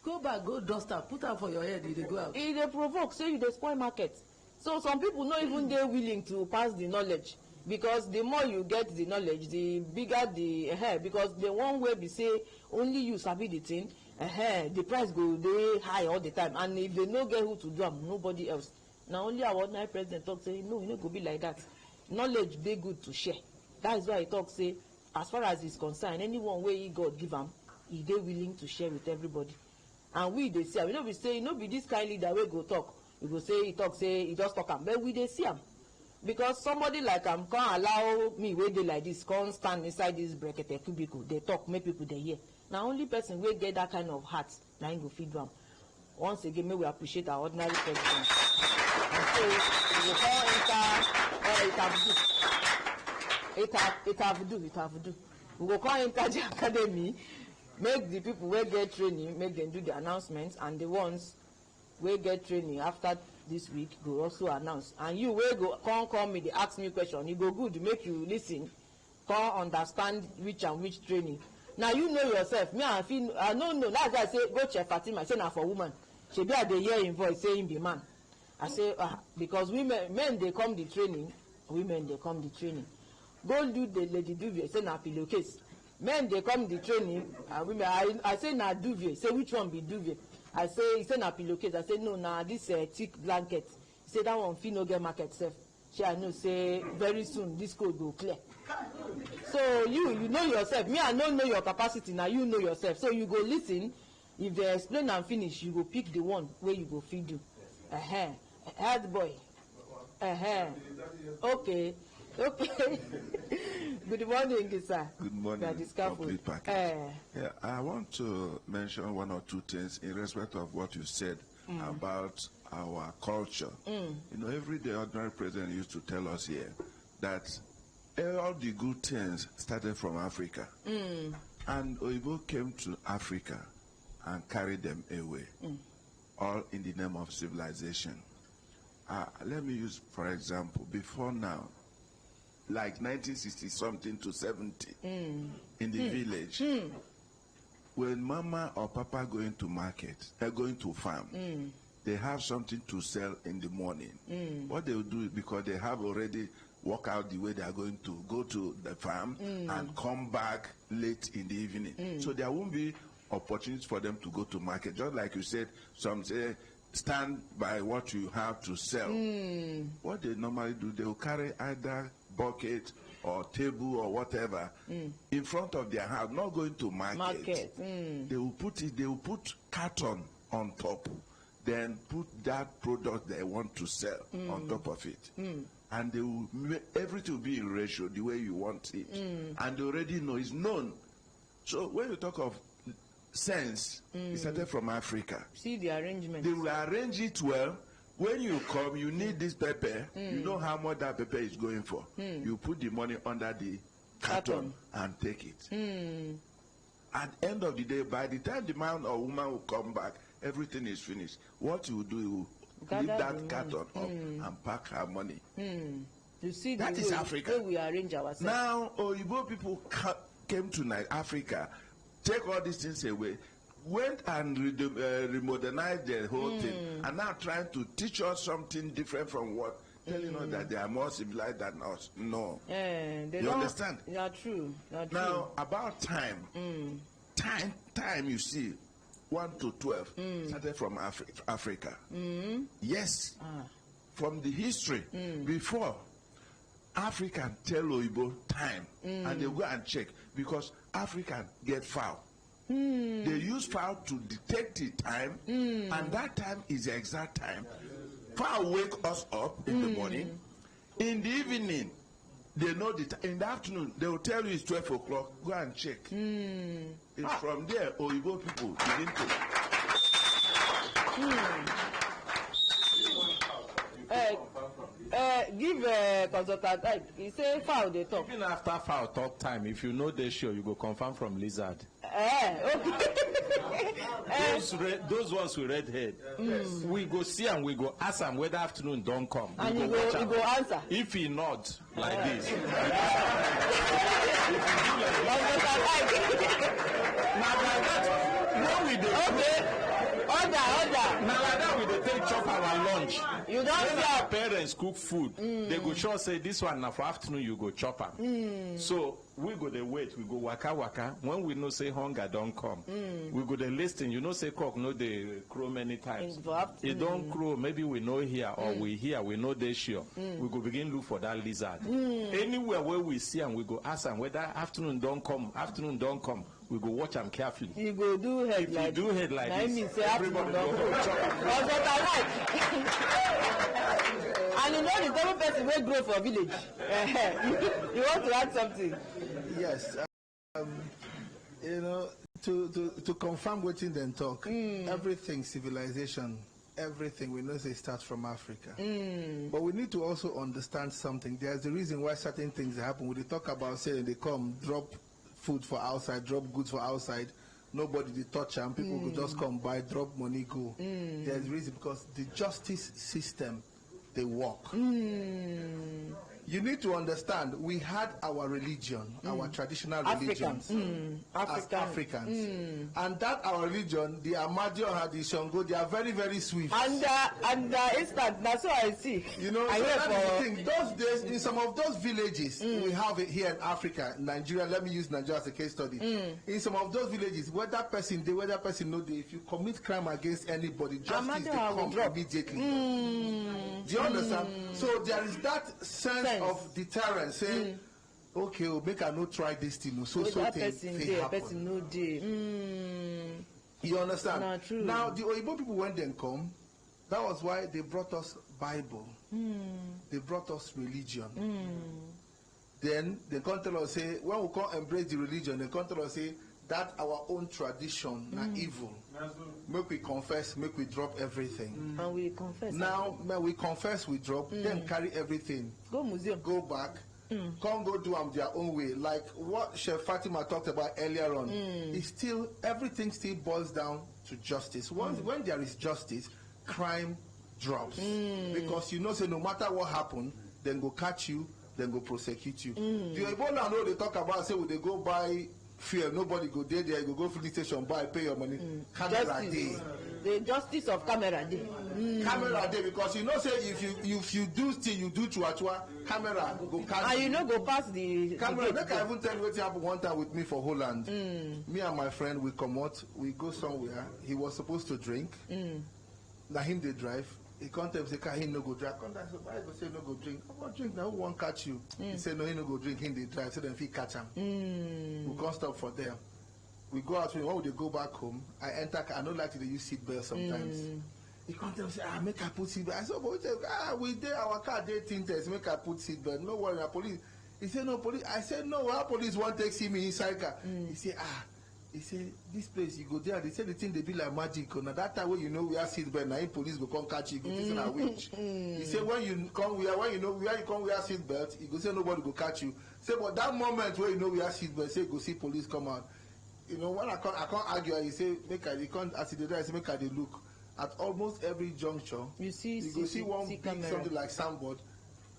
Go back, go dust am, put am for your head, you dey go out. E dey provoke say you dey spoil market. So some people no even dey willing to pass the knowledge because the more you get the knowledge, the bigger the because the one way be say only you sabi the thing, the price go dey high all the time, and if they no get who to do am, nobody else. Na only our ordinary president talk say no, e no go be like that. Knowledge dey good to share. That is why he talk say as far as he's concerned, anyone wey God give am, he dey willing to share with everybody. And we dey see am. We no be say e no be this kind leader wey go talk. You go say he talk say he just talk am, but we dey see am because somebody like am can't allow me wey dey like this come stand inside this Brekete cubicle dey talk make people dey hear. Na only person wey get that kind of heart na him go fit do am. Once again, may we appreciate our ordinary president. And so we go come enter it have do. We go come enter the academy, make the people wey get training, make them do the announcements, and the ones wey get training after this week go also announce. And you wey go come me, they ask me question, e go good make you listen, come understand which and which training. Now you know yourself. Me I no know. That's why I say go check Fatima. I say na for woman. She be at the hear him voice say him be man. I say because men they come the training, women they come the training. Go do the lady duvet. Say na pillowcase. Men they come the training. Women I say na duvet. Say which one be duvet? I say he say na pillowcase. I say no na this thick blanket. He say that one fit no get market sef. She I know say very soon this code go clear. So you know yourself. Me I don't know your capacity. Now you know yourself. So you go listen. If they explain and finish, you go pick the one where you go feed you. Head boy. Okay. Good morning, sir. Good morning, complete package. Yeah, I want to mention one or two things in respect of what you said about our culture. You know, every day ordinary president used to tell us here that all the good things started from Africa. And Oyibo came to Africa and carried them away, all in the name of civilization. Let me use, for example, before now, like 1960-something to 70, in the village, when mama or papa going to market, they're going to farm, they have something to sell in the morning. What they will do is, because they have already worked out the way they are going to go to the farm and come back late in the evening. So there won't be opportunities for them to go to market. Just like you said, some say, stand by what you have to sell. What they normally do, they will carry either bucket or table or whatever in front of their house, not going to market. They will put carton on top, then put that product they want to sell on top of it. And they will everything will be in ratio the way you want it. And they already know, it's known. So when you talk of sense, it started from Africa. See the arrangement. They will arrange it well. When you come, you need this pepper. You know how much that pepper is going for. You put the money under the carton and take it. At the end of the day, by the time the man or woman will come back, everything is finished. What you will do, you will leave that carton up and pack her money. You see, that is Africa. The way we arrange ourselves. Now, Oyibo people came to Africa, take all these things away, went and remodernized the whole thing, and now trying to teach us something different from what, telling us that they are more civilized than us. No. You understand? Not true. Now, about time, time, you see, 1 to 12 started from Africa. Yes. From the history, before, African tell Oyibo time, and they go and check, because African get foul. They use foul to detect the time, and that time is the exact time. Foul wake us up in the morning. In the evening, they know the time. In the afternoon, they will tell you it's 12 o'clock. Go and check. It's from there Oyibo people begin to give consultant type. He say foul they talk. Even after foul talk time, if you know they show, you go confirm from lizard. Okay. Those ones with red head, we go see and we go ask them whether afternoon don't come. And you go answer. If he nod like this, if he do like this, Order. Now like that we dey take chop our lunch. You don't when our parents cook food, they go sure say this one na for afternoon you go chop am. So we go dey wait, we go waka. When we know say hunger don come, we go dey lis ten. You know say cock no dey crow many times. E don crow, maybe we no hear or we hear, we no dey sure. We go begin look for that lizard. Anywhere where we see am, we go ask am whether afternoon don come. We go watch am carefully. You go do head if like you do head like this, everybody go chop. That's what I like. And you know the double person wey grow for village. You want to add something? Yes. You know, to confirm wetin dem talk, everything civilization, everything we know say starts from Africa. But we need to also understand something. There's a reason why certain things happen. When they talk about saying they come drop food for outside, drop goods for outside, nobody they touch them, people will just come buy, drop money, go. There's a reason, because the justice system, they work. You need to understand, we had our religion, our traditional religions as Africans. And that our religion, the Amadio and the Shango, they are very, very swift. And instant, that's what I see. You know, so that is the thing. Those days, in some of those villages, we have it here in Africa, Nigeria, let me use Nigeria as a case study. In some of those villages, whether person they, whether person no they, if you commit crime against anybody, justice they come immediately. Do you understand? So there is that sense of deterrence, saying, okay, we'll make a no try this thing, so thing happen. No day. You understand? Not true. Now the Oyibo people, when they come, that was why they brought us Bible. They brought us religion. Then they come tell us, say, when we can't embrace the religion, they come tell us, say, that our own tradition, na evil. Make we confess, make we drop everything. And we confess. Now, we confess, we drop, then carry everything. Go museum. Go back. Can't go do them their own way. Like what Chef Fatima talked about earlier on. It's still, everything still boils down to justice. When there is justice, crime drops. Because you know, say no matter what happened, then go catch you, then go prosecute you. The Ebola know they talk about, say, would they go buy fear, nobody go there, you go police station, buy, pay your money. Camera day. The justice of camera day. Camera day, because you know, say if you do still, you do chua, camera go catch. And you know, go past the camera. Make I even tell you what happened one time with me for Holland. Me and my friend, we come out, we go somewhere. He was supposed to drink. Now him they drive. He can't tell say he no go drink. Come down, so why go say no go drink? I want drink now. Who won't catch you? He said no, he no go drink. Him they drive. So then if he catch him, we can't stop for them. We go out. When we go back home, I enter. I don't like to use seat belt sometimes. He can't tell me say make I put seat belt. I said but we did our car day tinted. Make I put seat belt. No worry, police. He said no police. I said no. Our police won't take see me inside car. He said He said, this place, you go there, they say the thing they be like magic. Now that time when you know we are seat belt, now police will come catch you, go this a witch. He said, when you come where you know where you come we are seat belt, you go say nobody go catch you. Say, but that moment where you know we are seat belt, say go see police come out. You know, when I can't argue, he say, make I, you can't, as he did that, I say, make I they look. At almost every juncture, you go see one big something like soundboard.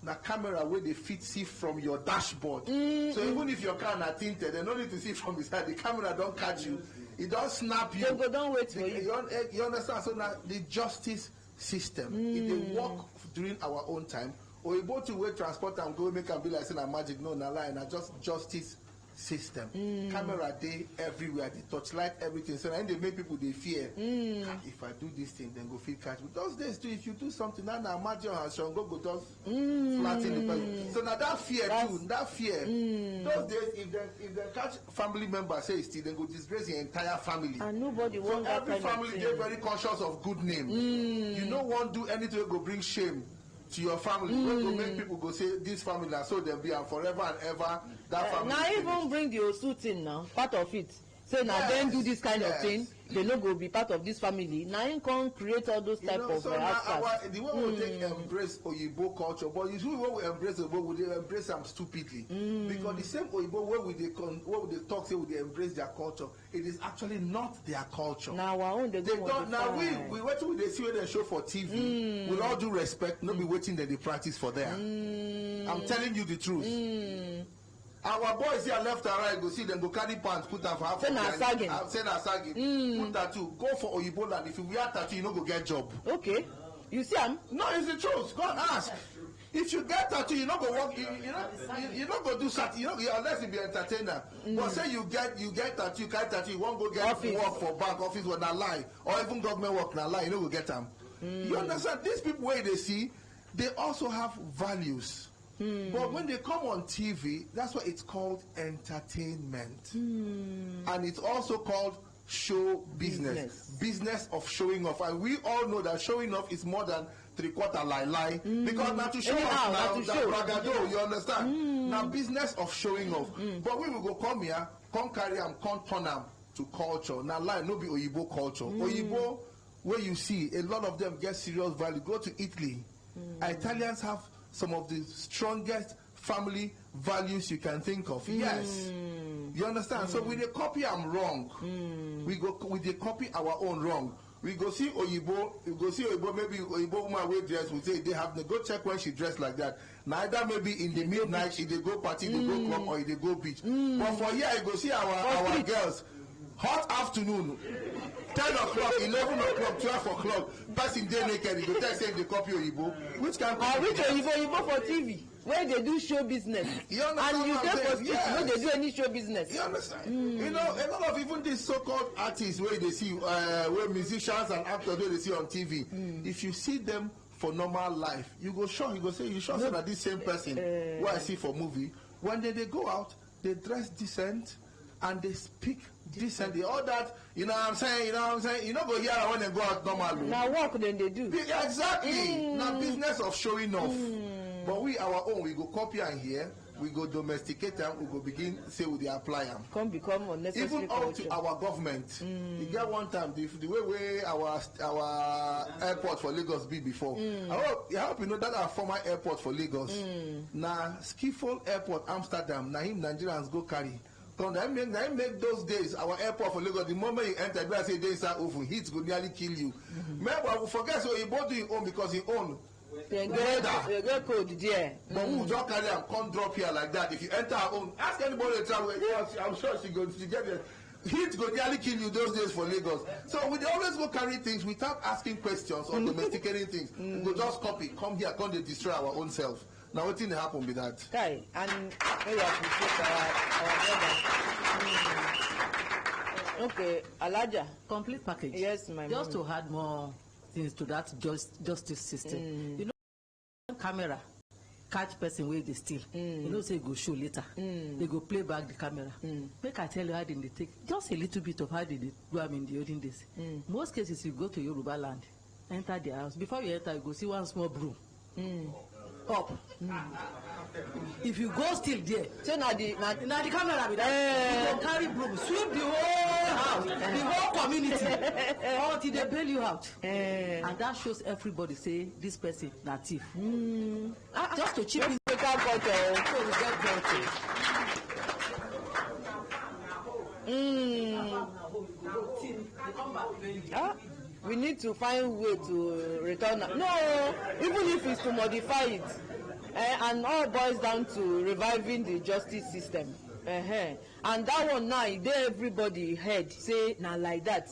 Na camera where they fit see from your dashboard. So even if your car not tinted, they don't need to see from beside. The camera don't catch you. It don't snap you. They don't wait for you. You understand? So now the justice system, if they work during our own time, or you go to wait transport and go make and be like saying a magic, no, na lie, na just justice system. Camera day everywhere, they touchlight everything. So then they make people they fear. If I do this thing, then go feel catch me. Those days too, if you do something, now imagine how strong go just flatten the person. So now that fear too, that fear. Those days, if they catch family member say still, then go disgrace the entire family. And nobody wants that every family they're very conscious of good name. You don't want to do anything to go bring shame to your family. When go make people go say this family now so they'll be and forever and ever that family. Now even bring the Osu thing now, part of it. Say now then do this kind of thing, they no go be part of this family. Now you can create all those type of so the way we take embrace Oyibo culture, but usually when we embrace Oyibo, we embrace them stupidly. Because the same Oyibo where they talk, say we embrace their culture, it is actually not their culture. Now our own they don't. Now we wait till they see what they show for TV. With all due respect, not be waiting that they practice for there. I'm telling you the truth. Our boys here left and right go see them go carry pants put them for half. Say na sagin. Put tattoo. Go for Oyibo land. If you wear tattoo, you no go get job. Okay. You see am? No, it's the truth. Go and ask. If you get tattoo, you no go work. You no go do something. You unless you be entertainer. But say you get tattoo, carry tattoo, you won't go get work for bank office when na lie, or even government work na lie. You no go get them. You understand? These people where they see, they also have values. But when they come on TV, that's why it's called entertainment. And it's also called show business. Business of showing off. And we all know that showing off is more than three-quarter lie. Because now to show off, now bragado, you understand? Now business of showing off. But we will go come here, come carry them, come turn them to culture. Now lie, no be Oyibo culture. Oyibo, where you see, a lot of them get serious value. Go to Italy. Italians have some of the strongest family values you can think of. Yes. You understand? So we they copy them wrong. We they copy our own wrong. We go see Oyibo, maybe Oyibo woman wey dress, we say they have to go check when she dressed like that. Neither maybe in the midnight, if they go party, they go club, or if they go beach. But for here, you go see our girls, hot afternoon, 10 o'clock, 11 o'clock, 12 o'clock, person day naked, you go tell say they copy Oyibo. Which can which Oyibo for TV, where they do show business. You understand? And you go for street where they do any show business. You understand? You know, a lot of even these so-called artists where they see, where musicians and actors where they see on TV, if you see them for normal life, you go sure, you go say, you sure say that this same person, what I see for movie, when they go out, they dress decent, and they speak decently. All that, you know what I'm saying? You know what I'm saying? You don't go here when they go out normally. Now work then they do. Yeah, exactly. Now business of showing off. But we our own, we go copy and here, we go domesticate them, we go begin say we dey apply them. Come become unnecessary. Even up to our government. You get one time the way our airport for Lagos be before. I hope you know that our former airport for Lagos. Now Schiphol Airport Amsterdam, now him Nigerians go carry. They make those days our airport for Lagos. The moment you enter, I say days are over. Heat go nearly kill you. Remember, we forget so he bought his own because he own. Get code there. But we just carry and come drop here like that. If you enter our own, ask anybody to travel. Yes, I'm sure she get it. Heat go nearly kill you those days for Lagos. So we always go carry things without asking questions or domesticating things. We go just copy, come here, come they destroy our own self. Now what thing happen with that? Okay, and we appreciate our brother. Okay, Alaja. Complete package. Yes, my just to add more things to that justice system. You know, camera catch person where they steal. You know, say go show later. They go play back the camera. Make I tell you how they take just a little bit of how they do them in the olden days. Most cases, you go to Yoruba land, enter their house. Before you enter, you go see one small broom. Up. If you go still there, so now the camera with that, you go carry broom, sweep the whole house, the whole community, until they bail you out. And that shows everybody say this person na thief. Just to chip in the we need to find way to return. No, even if it's to modify it, and all boils down to reviving the justice system. And that one now, everybody heard say now like that.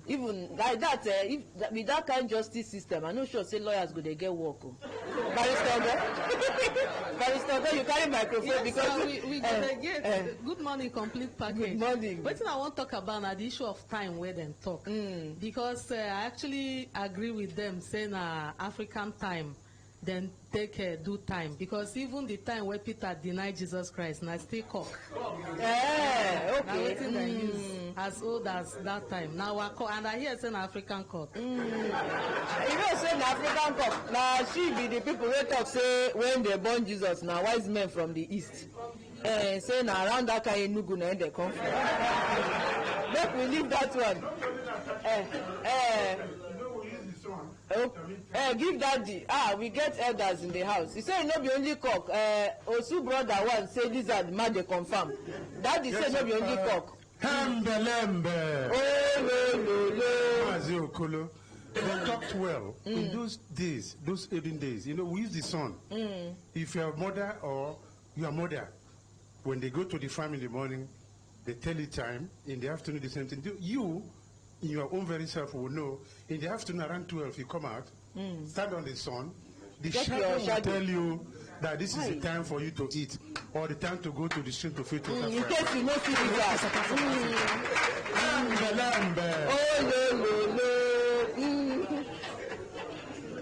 Even like that, if with that kind of justice system, I'm not sure say lawyers go they get work. Barrister, you carry microphone. Yes, because so we gonna get good morning, complete package. Good morning. What I want to talk about now the issue of time where them talk, because I actually agree with them saying African time, then take do time, because even the time where Peter denied Jesus Christ, now still cock. Okay. Now they use as old as that time. Now and I hear saying African cock. You know, say African cock. Now she be the people who talk say when they born Jesus. Now wise men from the east. Say now around that kind of nugu na they come from. Let me leave that one. Give daddy. We get elders in the house. He say no be only cock. Osu brother one say this are the man they confirm. Daddy say no be only cock. Lembe. Oh. They talked well in those days, those 18 days. You know, we use the sun. If your mother or your mother, when they go to the farm in the morning, they tell you time. In the afternoon, the same thing. You, in your own very self, will know. In the afternoon, around 12, you come out, stand on the sun. The shadow will tell you that this is the time for you to eat, or the time to go to the stream to feed water. In case you know see the grass.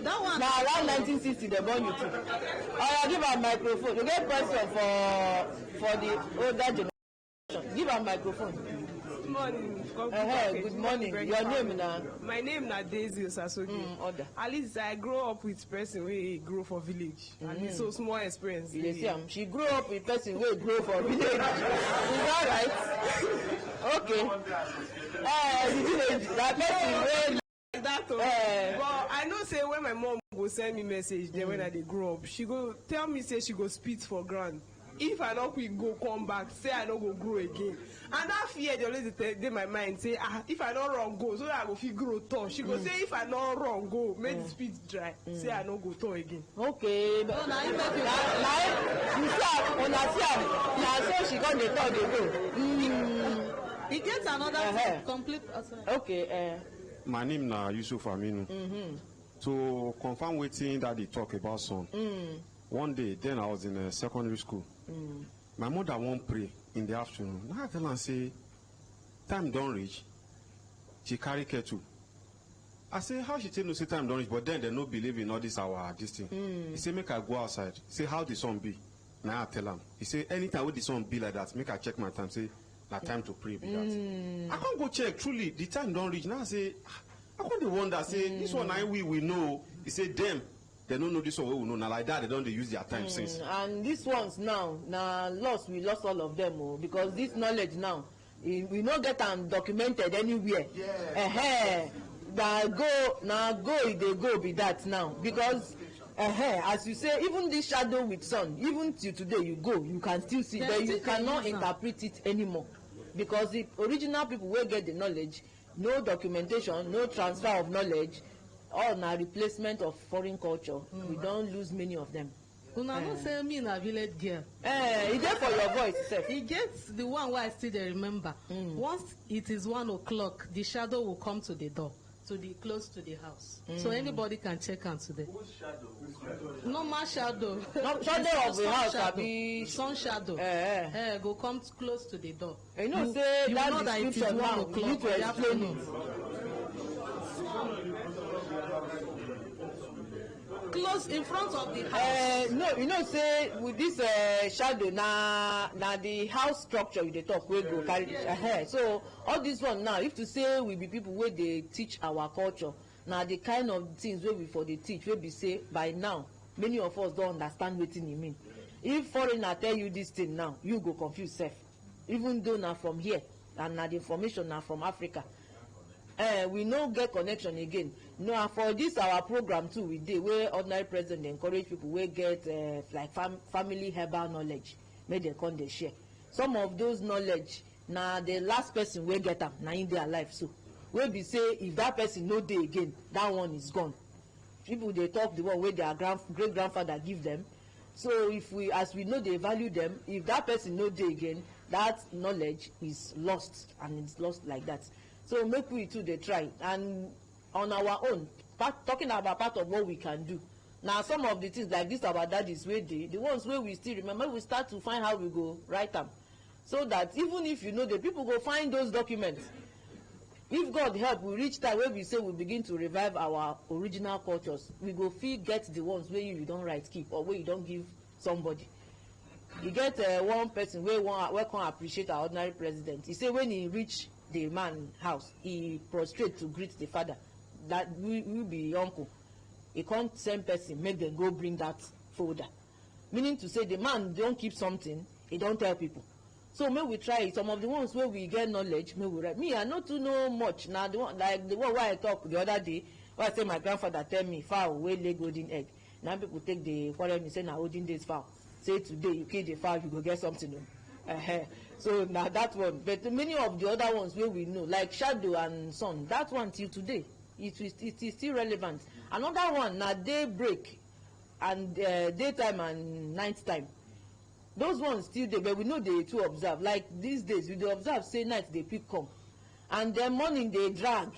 That one. Now around 1960 they born you too. I give a microphone. You get question for the older generation. Give a microphone. Good morning. Good morning. Your name now? My name na Daisy Osasogi. At least I grow up with person wey grow for village. And so small experience. You see, she grew up with person wey grow for village. Is that right? Okay. The village. That person wey. That but I know say when my mom go send me message then when I dey grow up, she go tell me say she go spit for ground. If I no quick go come back, say I no go grow again. And that fear dey always dey my mind say if I no run go so that I go fit grow tall. She go say if I no run go make the spit dry, say I no go tall again. Okay. But now you make you you see una see am na so she come dey talk dey go. He gets another complete. Okay. My name na Yusuf Aminu. To confirm wetin that they talk about son. One day, then I was in secondary school. My mother won't pray in the afternoon. Now I tell her, say, time don't reach. She carry kettle. I say, how she tell no say time don't reach, but then they no believe in all this this thing. He say, make I go outside. Say, how the sun be? Now I tell him. He say, anytime with the sun be like that, make I check my time. Say, na time to pray be that. I can't go check truly the time don reach now. I say I can't dey wonder say this one na we know. He say them they don't know this one wey we know na like that they don dey use their time since. And these ones now na lost, we lost all of them because this knowledge now we no get am documented anywhere. Na go e dey go be that now because as you say, even this shadow with sun, even till today you go, you can still see, but you cannot interpret it anymore because the original people wey get the knowledge, no documentation, no transfer of knowledge, all na replacement of foreign culture. We don lose many of them. Una no say me na village girl. E dey for your voice sef. E get the one wey I still dey remember. Once it is 1 o'clock, the shadow will come to the door, to the close to the house, so anybody can check am today. Normal shadow. Shadow of the house abi sun shadow. Go come close to the door. You know say that description now you need to explain it. Close in front of the house. No, you know say with this shadow na the house structure you dey talk wey go carry the so all this one now, if to say we be people wey dey teach our culture, na the kind of things wey we for dey teach wey be say by now many of us don understand wetin e mean. If foreigner tell you this thing now, you go confuse sef, even though na from here and na the information na from Africa. We no get connection again. No, for this our program too we dey wey ordinary president encourage people wey get like family herbal knowledge make dem come dey share. Some of those knowledge na the last person wey get am na im dey alive, so wey be say if that person no dey again, that one is gone. People dey talk the one wey their great grandfather give them. So if we, as we know, dey value them, if that person no dey again, that knowledge is lost, and it's lost like that. So make we too dey try, and on our own, talking about part of what we can do. Now some of the things like this our daddies wey dey, the ones wey we still remember, we start to find how we go write am, so that even if you know the people go find those documents. If God help, we reach time wey we say we begin to revive our original cultures, we go fit get the ones wey you don write keep or wey you don give somebody. You get one person wey come appreciate our ordinary president. He say when he reach the man house, he prostrate to greet the father, that we be uncle. He can't send person make them go bring that folder, meaning to say the man don't keep something, he don't tell people. So may we try some of the ones where we get knowledge, may we write. Me, I not to know much now. The one like the one where I talk the other day, where I say my grandfather tell me fowl wey lay golden egg. Now people take the foreign, say na olden days fowl. Say today you kill the fowl, you go get something. So now that one, but many of the other ones where we know, like shadow and sun, that one till today, it is still relevant. Another one na daybreak and daytime and night time. Those ones still there, but we know they too observe. Like these days, we dey observe say night they pick come, and then morning they drag.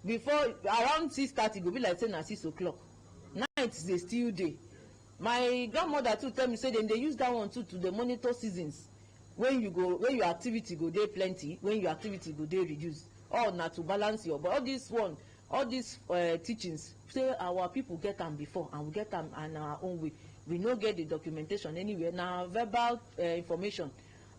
Before around 6:30 go be like say na 6 o'clock. Night they still dey. My grandmother too tell me say they use that one too to the monitor seasons. When your activity go dey plenty, when your activity go dey reduce. All na to balance your. But all these teachings say our people get them before, and we get them in our own way. We no get the documentation anywhere. Now verbal information,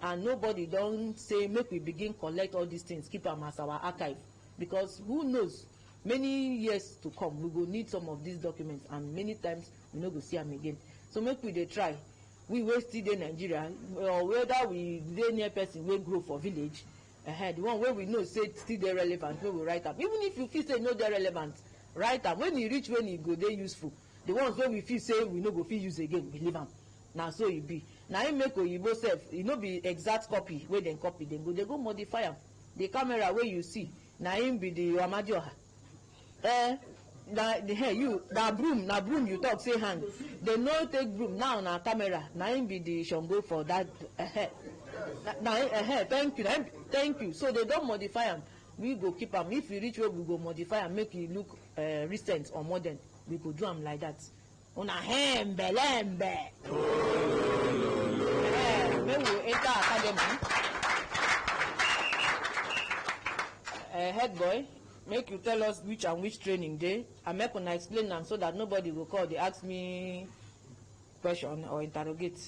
and nobody don't say make we begin collect all these things, keep them as our archive, because who knows, many years to come we will need some of these documents, and many times we no go see them again. So make we dey try. We wey still dey Nigeria, or whether we dey near person wey grow for village, the one wey we know say still dey relevant, wey we write am. Even if you feel say no dey relevant, write am. When e reach when e go dey useful, the ones wey we feel say we no go fit use again, we leave am. Na so e be. Na im make oyibo sef, e no be exact copy wey dem copy, dem go modify am. The camera wey you see, na im be the Amadioha. Na broom you talk say hand. They no take broom, now na camera. Na im be the Shango for that. Thank you. So they don't modify am. We go keep am. If we reach where we go modify am, make e look recent or modern, we go do am like that. Una lembe. May we enter academy. Head boy, make you tell us which and which training day. I make una explain them so that nobody will call. They ask me question or interrogate.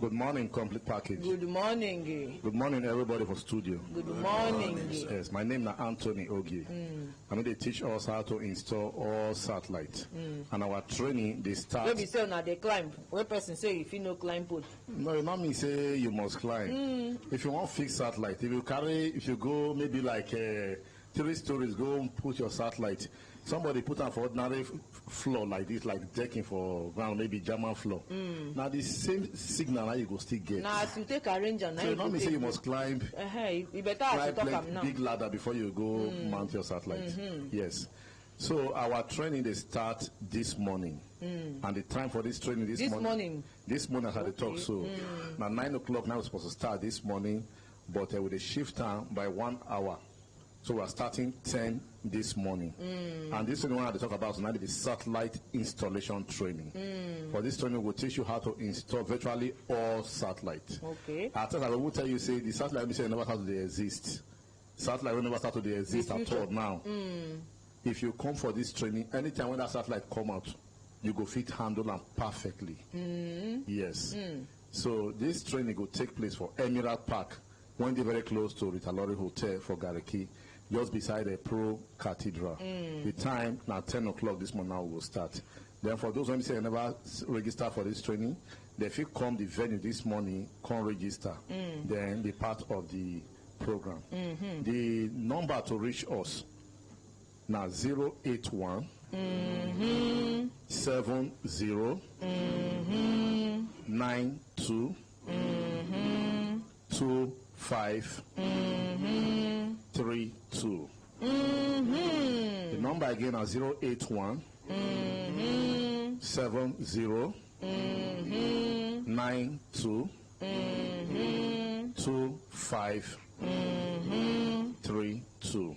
Good morning, complete package. Good morning. Good morning, everybody for studio. Good morning. Yes, my name is Anthony Ogie. I mean, they teach us how to install all satellite. And our training, they start. Maybe say now they climb. One person say if you no climb pole. No, you not mean say you must climb. If you want fix satellite, if you go maybe like 3 stories, go and put your satellite. Somebody put on for ordinary floor like this, like decking for ground, maybe German floor. Now the same signal now you go still get. Now as you take a range and now so you not mean say you must climb. You better as you talk now. Big ladder before you go mount your satellite. Yes. So our training they start this morning, and the time for this training this morning. This morning as I talk so. Now 9 o'clock now we're supposed to start this morning, but with a shift time by 1 hour. So we are starting 10 this morning. And this is the one I talk about tonight, the satellite installation training. For this training, we'll teach you how to install virtually all satellite. Okay. At first, I will tell you, say, the satellite we say never started to exist. Satellite will never start to exist at all now. If you come for this training, anytime when that satellite come out, you go fit handle them perfectly. Yes. So this training will take place for Emirate Park, when they're very close to Ritalori Hotel for Gariki, just beside the Pro Cathedral. The time now 10 o'clock this morning now will start. Then for those who say never register for this training, they feel come the venue this morning, come register. Then be part of the program. The number to reach us now 081 70 92 2532. The number again is 081 70 92 2532.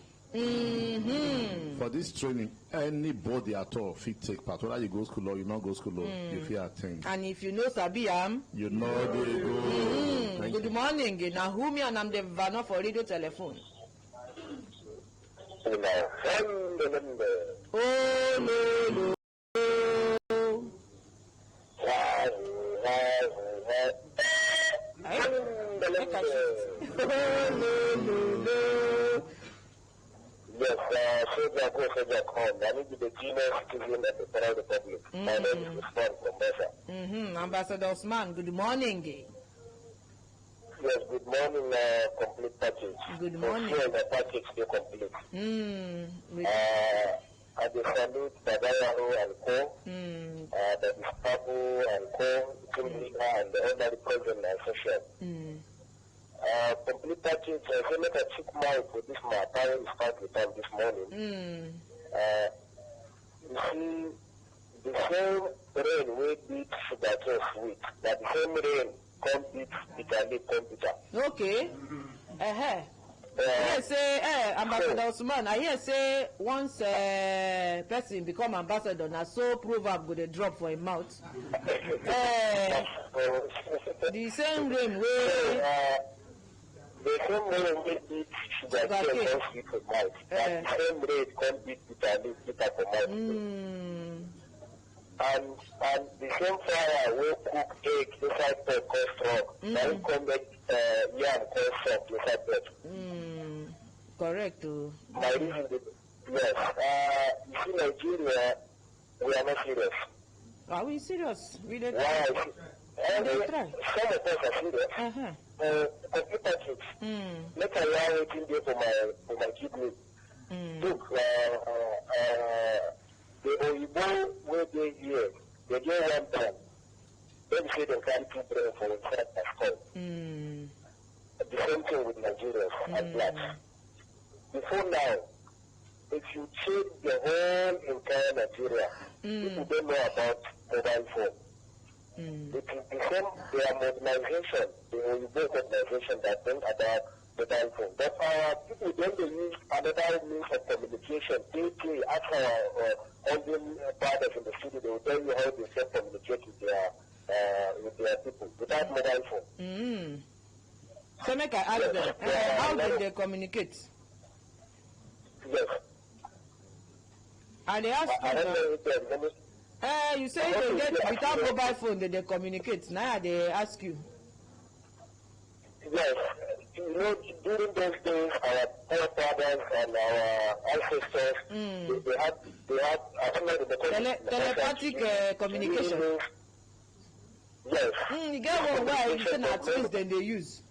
For this training, anybody at all fit take part. Whether you go school or you not go school, or you fit attend. And if you know Sabiam, you know they go. Good morning. Now who me and I'm the Vanna for radio telephone. Oh no. Yes, soldier go, soldier come. I need to be the genius citizen of the Federal Republic. My name is Usman from Ambassador Osman, good morning. Yes, good morning, complete package. Good morning. For sure, the package they complete. I just salute Badayahu and Co. The Gestapo and Co. Team leader and the ordinary president and social. Complete package, I feel like a check mouth with this matter start with them this morning. You see, the same rain we beat sugarcane sweet, that the same rain come beat bitter leaf computer. Okay. I hear say, Ambassador Osman, I hear say once person become ambassador, now so proverb go dey drop for him mouth. The same rain wey. The same rain we beat sugarcane don't sweet for mouth. The same rain come beat bitter leaf bitter for mouth. And the same fire will cook egg inside pot called strong. Now you come make yam called soft inside pot. Correct. My reason is, yes. You see, Nigeria, we are not serious. Are we serious? We don't try. Some of us are serious. Computer kids. Let's allow it in there for my kidney. Look, the Oyibo where they here, they get one time. Then say they carry 2 brain for inside the skull. The same thing with Nigerians and blacks. Before now, if you check the whole entire Nigeria, people don't know about mobile phone. It is the same, their modernization, the Oyibo modernization that bring about mobile phone. But our people don't use another means of communication. They ask our audience brothers in the city, they will tell you how they can communicate with their people without mobile phone. So make I ask them, how do they communicate? Yes. And they ask you, you say they get without mobile phone, they communicate. Now they ask you. Yes, you know, during those days, our forefathers and our ancestors, they had telepathic communication. Yes. You get one why you say at least then they use.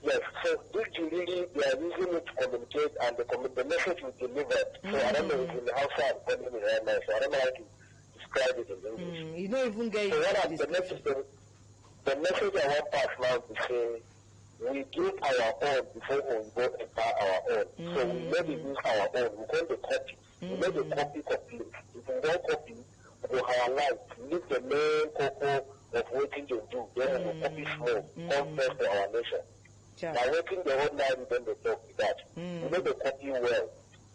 Yes, so this really, they are using it to communicate, and the message was delivered. So I don't know if in the house I'm calling it right now, so I don't know how to describe it in English. You don't even get it. So the message I want to pass now to say, we give our own before we go enter our own. So we maybe use our own. We're going to copy. We make a copy complete. If we don't copy, we will highlight, leave the main cocoa of what they do. Then we will copy small, come first to our nation. Now, waiting the whole night, then they talk with that. We make the copy well.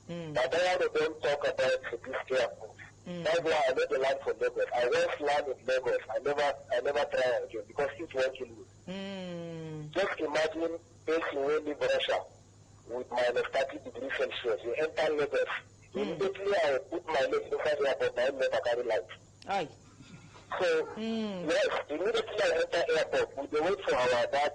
But then they don't talk about this careful. That's why I made the land for Lagos. I once land in Lagos. I never try again because it won't kill you. Just imagine facing when leave Russia with minus 30 degrees Celsius. You enter Lagos. Immediately I put my leg inside the airport. I never carry light. So, yes, immediately I enter airport. We wait for that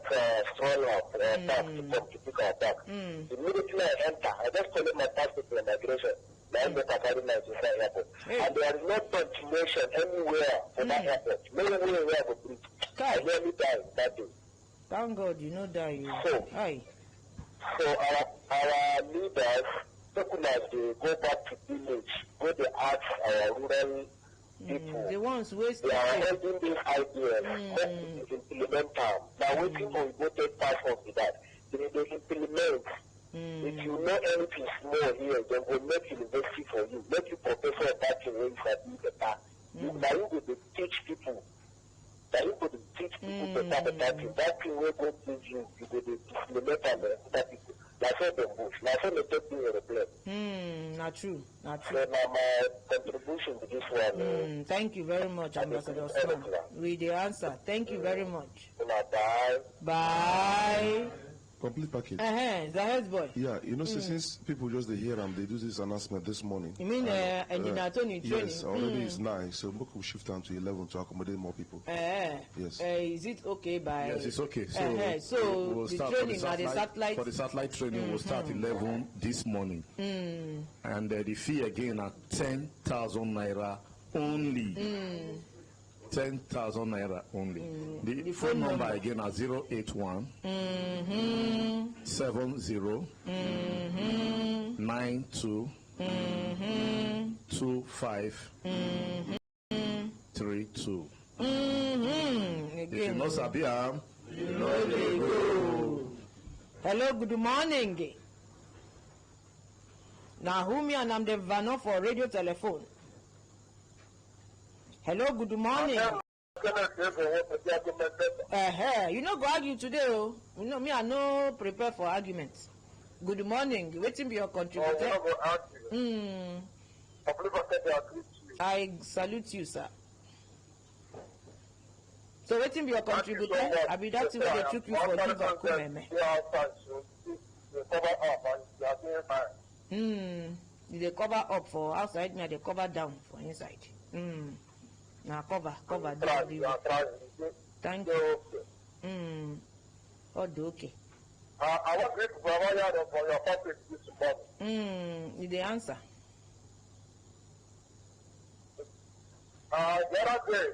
stroller back to come to pick our bag. Immediately I enter. I just collect my passport for migration. I never carry light inside airport. And there is no continuation anywhere for that airport. Nowhere where I go breathe. I nearly died that day. Thank God you know that you. So our leaders, seculars, they go back to village, go to ask our rural people. The ones who they are holding these ideas, implement them. Now waiting for we go take part of that. They implement. If you know anything small here, then we'll make university for you, make you professor of that thing when you are doing better. Now you will teach people. Now you will teach people better. That thing will go give you, you will implement and other people. That's all the bush. That's all the taking a play. Not true. Not true. So now my contribution to this one. Thank you very much, Ambassador Osman. With the answer. Thank you very much. Bye. Bye. Complete package. The head boy. Yeah, you know, since people just they hear and they do this announcement this morning. You mean Engineer Tony training? Yes, already it's 9, so we could shift down to 11 to accommodate more people. Yes. Is it okay by? Yes, it's okay. So we'll the start training at the satellite. For the satellite training, we'll start 11 this morning, and the fee again at 10,000 naira only. 10,000 naira only. The phone number again is 081 70 92 25 32. If you know Sabia, you know they go. Hello, good morning. Now, who me and I'm the Vano for radio telephone. Hello, good morning. You know, go argue today, oh. You know, me, I no prepare for arguments. Good morning. Waiting be your contributor. I salute you, sir. So, waiting be your contributor. I be that way they took you for Liverpool. They cover up for outside, me they cover down for inside. Now cover. Thank you. Okay. I want to provide you for your topic this morning. The answer. The other day,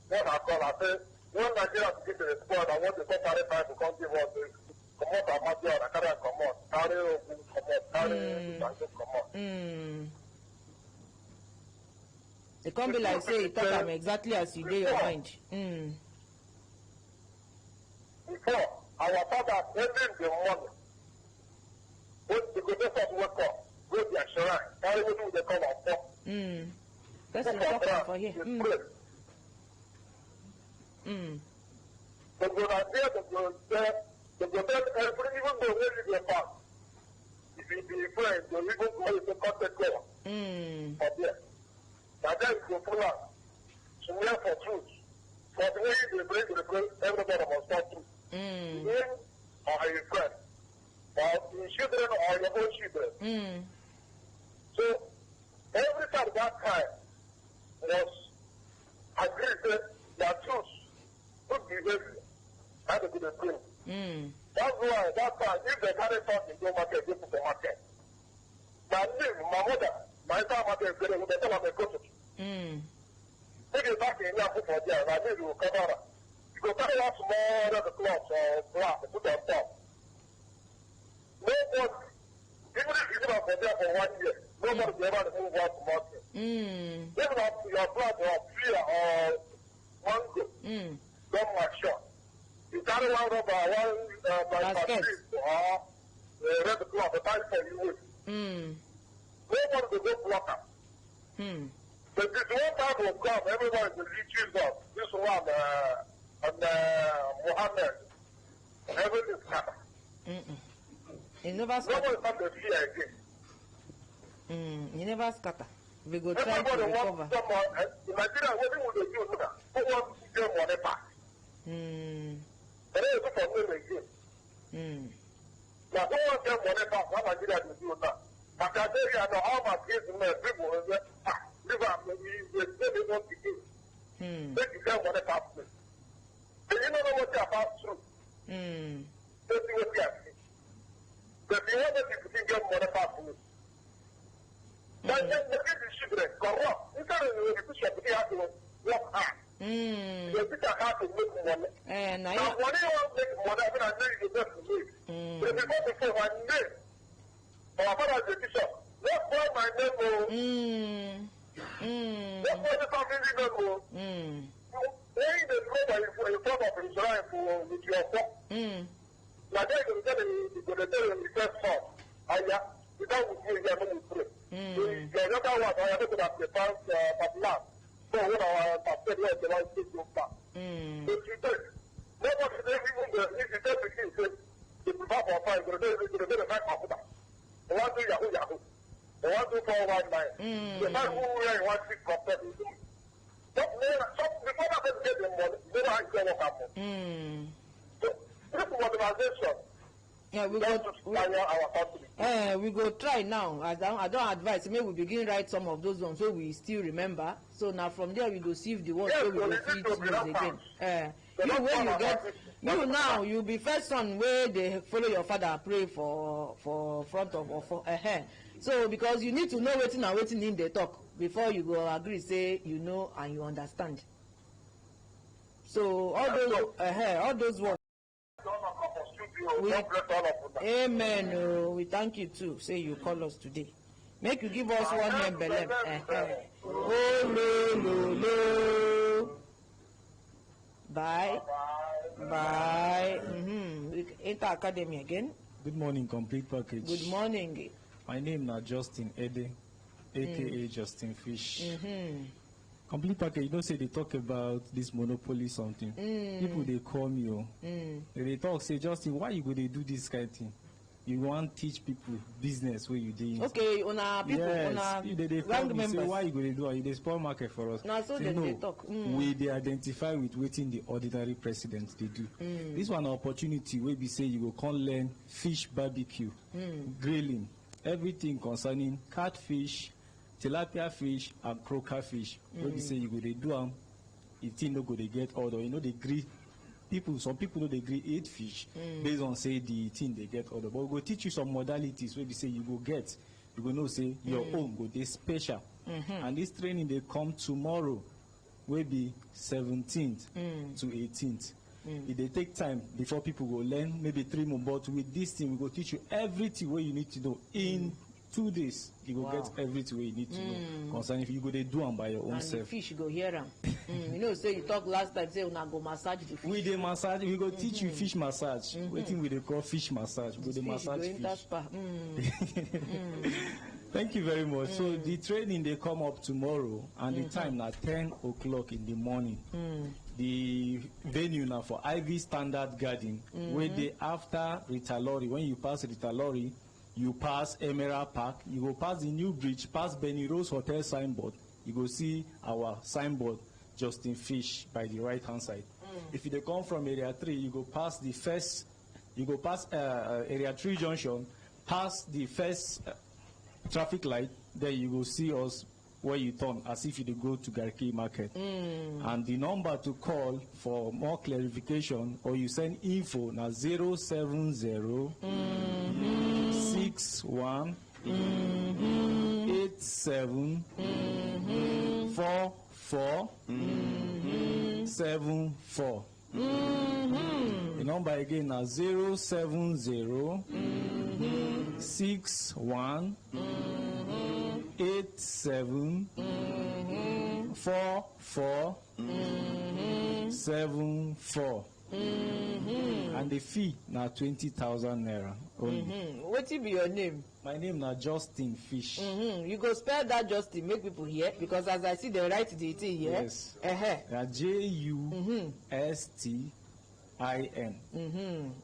when I call, I say, when Nigeria get to the squad, I want the company time to come give us the come out of my I carry come out, carry. It can't be like say talk am exactly as you do your mind. Before our father every the morning, when the go just wake up, go to their shrine, carry what they come out for. That's the talk for here. The go out there, the go there every even though where you back. If you be friends, you even call it a contact call. But yeah. That is the fuller. So we have for truth. For the way they bring to the place, everybody must talk truth. You are your friend. Or your children or your own children. So every time that time was agreed that their truth, good behavior, That's why that time if they carry something go market, go to the market. My name, my mother, my father, they will tell them go to. Take it back in your foot for there, and I need to cover up. You go carry out small the cloth or glass, put them down. Nobody, even if you live for there for 1 year, nobody will ever move out to market. Even if your blood or fear or mango, don't match up. You carry one rubber, one basket, or red cloth, the time for you with. Nobody will go block up. But this one time will come, everybody will reach up. This one, and Muhammad, everything is covered. You never scatter. Nobody come to fear again. You never scatter. We go try to Everybody recover. wants someone, in Nigeria, what will they do now? Who wants to get money back? And then you look for them again. Now, who wants to get money back? What Nigeria will do now? But I tell you, I know how much is in the people, we don't begin. They can get money back. And you don't know what they are about through. They see what they are seeing. But you want them to get money back. But then the children corrupt. Instead of the education, they have to work hard. The people have to make money. Now, when you want to make money, I mean, I know you just to make. But before they say my name, our father is a bishop. That's why my name will. That's why the family name will. When the brother in front of his life with your book. Now, then you tell him the first song. Without with you, you are not with pray. The other one, I have to have the past Batman. So, when I said, yes, the one takes you back. But you take, nobody even if you take the king, say, the prefer for fire, you're going to get a back of that. They want to Yahoo Yahoo. They want to 419. The man who really wants to compare with you. Before that, they get the money, they don't have to work out. So, this modernization. Yeah, we go try now. I don't advise. Maybe we begin write some of those ones so we still remember. So now from there we go see if the ones so we go fit use again. You when you get now you be first son where they follow your father pray for front of or for So because you need to know wetin and wetin in they talk before you go agree say you know and you understand. So all those ones. Amen. Oh, we thank you too. Say you call us today. Make you give us one name, Belem. Oh, lo. Bye. Enter Academy again. Good morning, complete package. Good morning. My name is Justin Ede, aka Justin Fish. Complete package, you don't say they talk about this monopoly something. People they call me, they talk, say, Justin, why you go they do this kind of thing? You want to teach people business where you doing. Okay, on our people, yes. on our they call me, say, why you go they do it? They spoil market for us. Now, so they talk. We they identify with waiting the ordinary president they do. This one opportunity where we say you go come learn fish barbecue, grilling, everything concerning catfish, tilapia fish and croaker fish. When you say you go they do them, it no go they get order. You know they grill people. Some people know they grill 8 fish based on say the thing they get order. But we go teach you some modalities where we say you go get. You go know say your own go they special. And this training they come tomorrow, will be 17th to 18th. If they take time before people go learn, maybe 3 more. But with this thing, we go teach you everything what you need to know in 2 days. You go get everything you need to know concerning if you go they do them by your own and self. The fish go hear them. You know, say you talk last time, say una go massage the fish. We dey massage, we go teach you fish massage. Waiting we dey call fish massage. We go dey massage fish. Thank you very much. So the training they come up tomorrow and the time na 10 o'clock in the morning. The venue now for Ivy Standard Garden where they after Ritalori. When you pass Ritalori, you pass Emerald Park, you go pass the new bridge, pass Benny Rose Hotel signboard. You go see our signboard, Justin Fish, by the right hand side. If you come from area 3, you go past the first, you go past area 3 junction, past the first traffic light, then you go see us where you turn as if you dey go to Garki market. And the number to call for more clarification or you send info na 070 61 87 44 74. The number again na 070 61 87 44 74. And the fee na 20,000 naira only. Wetin be your name? My name na Justin Fish. You go spell that Justin make people hear because as I see they write the thing here. Yes. Na JUSTIN.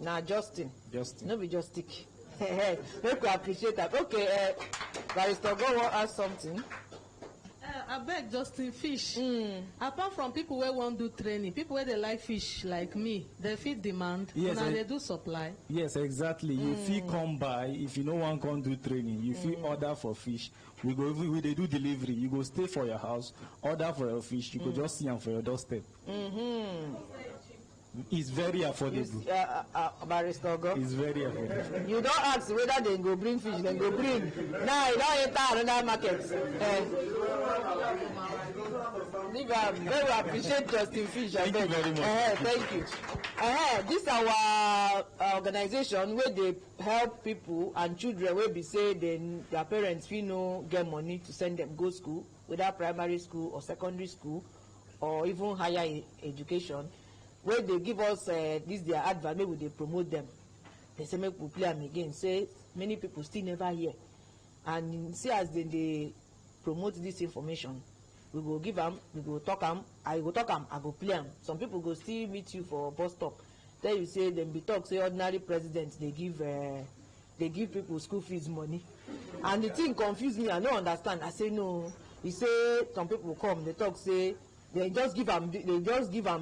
Na Justin. Justin. No be just stick. Make we appreciate that. Okay, Barrister go wan ask something. Abeg Justin Fish. Apart from people wey wan do training, people wey dey like fish like me, they fit demand. Yes, Una dey do supply. Yes, exactly. You fit come by if you no wan come do training. You fit order for fish. We dey do delivery. You go stay for your house, order for your fish. You go just see am for your doorstep. It's very affordable. Barrister go. It's very affordable. You don't ask whether they go bring fish. They go bring. Now you don't enter another market. Very appreciate Justin Fish. Thank you very much. Thank you. This our organization where they help people and children where be say then their parents we no get money to send them go school, whether primary school or secondary school or even higher education. Where they give us this their advert, maybe they promote them. They say make we play them again. Say many people still never hear, and see as they promote this information, we go give them, we go talk them, I go talk them, I go play them. Some people go still meet you for bus stop. Then you say them be talk say ordinary presidents they give people school fees money, and the thing confuse me. I don't understand. I say no. You say some people come, they talk say. They just give am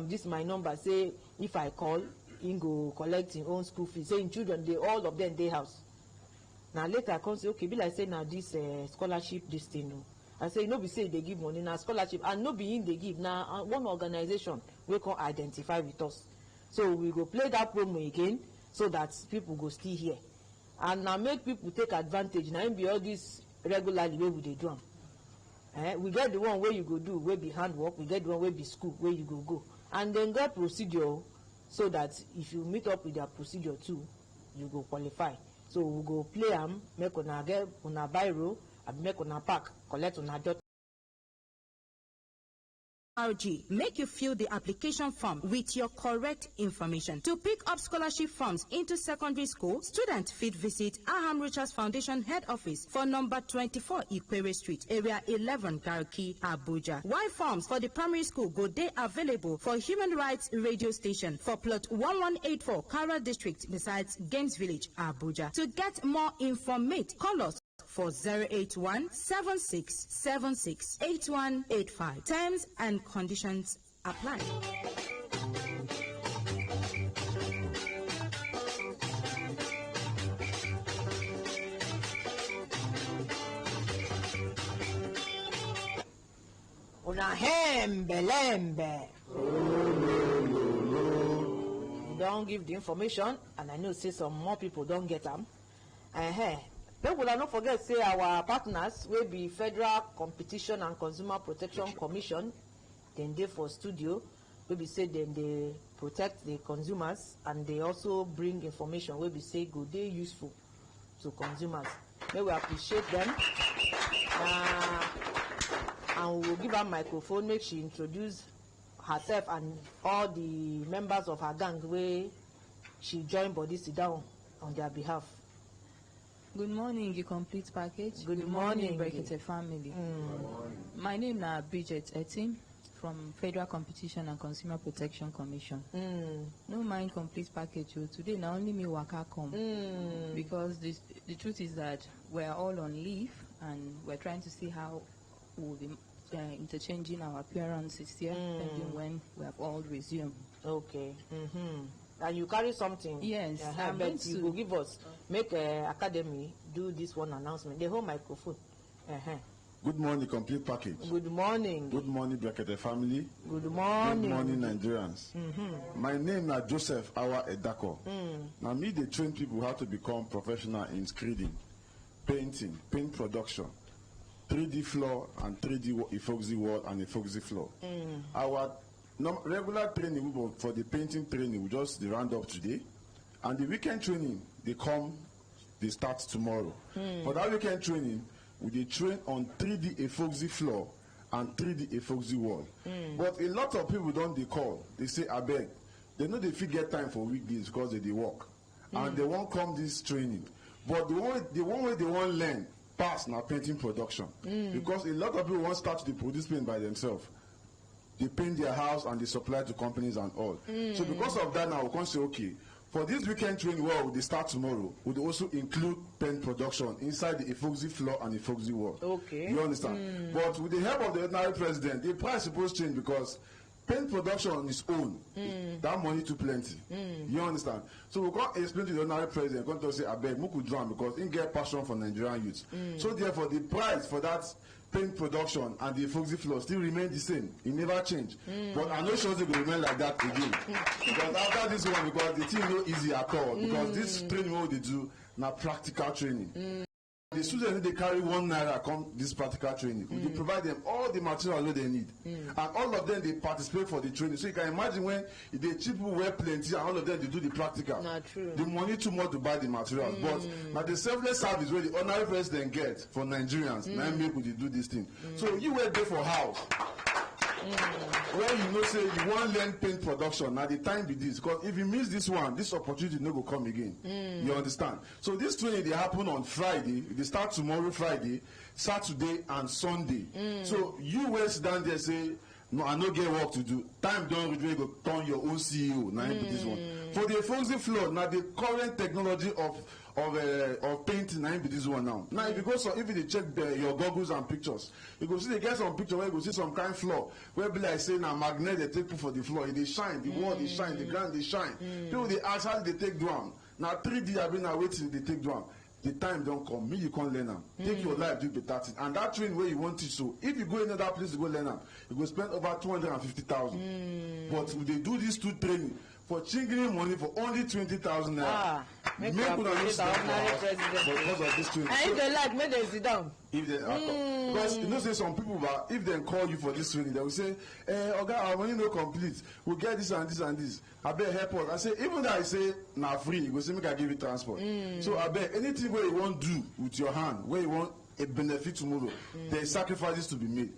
this my number say if I call he go collect him own school fees say him children dey all of them dey house. Na later I come say okay be like say na this scholarship this thing o. I say no be say they give money na scholarship and no be him dey give na one organization wey come identify with us. So we go play that promo again so that people go still hear and na make people take advantage na him be all this regularly wey we dey do am. We get the one where you go do where be handwork, we get the one where be school where you go and then get procedure so that if you meet up with their procedure too you go qualify. So we go play am make una get una biro and make una pack collect una dot. RG, make you fill the application form with your correct information. To pick up scholarship forms into secondary school, students fit visit Alhambra Foundation Head Office for number 24 Ikwere Street, Area 11, Garki, Abuja. While forms for the primary school go dey available for Human Rights Radio Station for plot 1184 Kara District besides Games Village, Abuja. To get more information, call us for 081-7676-8185. Terms and conditions apply. Una lembe. You don't give the information and I know say some more people don't get them. Then we not forget say our partners will be Federal Competition and Consumer Protection Commission. Then they for studio will be say then they protect the consumers and they also bring information will be say good they useful to consumers. May we appreciate them. And we will give her microphone make she introduce herself and all the members of her gang where she join body sit down on their behalf. Good morning, the complete package. Good morning, Brekete family. My name is Bridget Etim from Federal Competition and Consumer Protection Commission. No mind complete package. Today, now only me waka come because the truth is that we're all on leave and we're trying to see how we'll be interchanging our appearances here, depending when we have all resumed. Okay. And you carry something. Yes, I bet you will give us make Academy do this one announcement. The whole microphone. Good morning, complete package. Good morning. Good morning, Brekete family. Good morning. Good morning, Nigerians. My name is Joseph Awa Edako. Now, me, they train people how to become professional in screening, painting, paint production, 3D floor and 3D epoxy wall and epoxy floor. Our regular training for the painting training, we just round up today. And the weekend training, they start tomorrow. For that weekend training, we train on 3D epoxy floor and 3D epoxy wall. But a lot of people don't call. They say, I beg. They know they get time for weekdays because they work. And they won't come this training. But the one way they won't learn pass now painting production. Because a lot of people won't start to produce paint by themselves. They paint their house and they supply to companies and all. So because of that now, we can say, okay, for this weekend training, well, they start tomorrow. Would also include paint production inside the epoxy floor and epoxy wall. Okay. You understand? But with the help of the ordinary president, the price supposed to change because paint production on its own, that money too plenty. You understand? So we can't explain to the ordinary president, we can't say, I beg, Muku Drum, because he get passion for Nigerian youth. So therefore, the price for that paint production and the epoxy floor still remain the same. It never change. But I'm not sure it will remain like that again. Because after this one, because the thing no easy at all. Because this training what they do now practical training. The students they carry 1 naira come this practical training. We provide them all the material that they need. And all of them they participate for the training. So you can imagine when the people wear plenty and all of them they do the practical. Not true. The money too much to buy the materials. But now the selfless service where the honorary president get for Nigerians, now make they do this thing. So you were there for house. When you know say you want learn paint production, now the time be this. Because if you miss this one, this opportunity no go come again. You understand? So this training they happen on Friday. They start tomorrow Friday, Saturday and Sunday. So you will sit down there say, no, I no get work to do. Time don't really go turn your own CEO. Now this one. For the epoxy floor, now the current technology of painting, now be this one now. Now if you go so if you check your goggles and pictures, you go see they get some picture where you go see some kind of floor where be like say now magnet they take for the floor, they shine, the wall they shine, the ground they shine. People they ask how they take down. Now 3D have been waiting they take down. The time don't come, me you can't learn them. Take your life, do better thing. And that train where you want to so if you go in another place to go learn them, you go spend over 250,000. But they do these two training for chingling money for only 20,000 naira. Make people not use that because of this training. And if they like, make them sit down. If they because you know say some people but if they call you for this training, they will say, Oga, our money no complete. We'll get this and this and this. I bet help us. I say even though I say now free, you go say make I give you transport. So I bet anything where you want to do with your hand, where you want a benefit tomorrow, there is sacrifices to be made.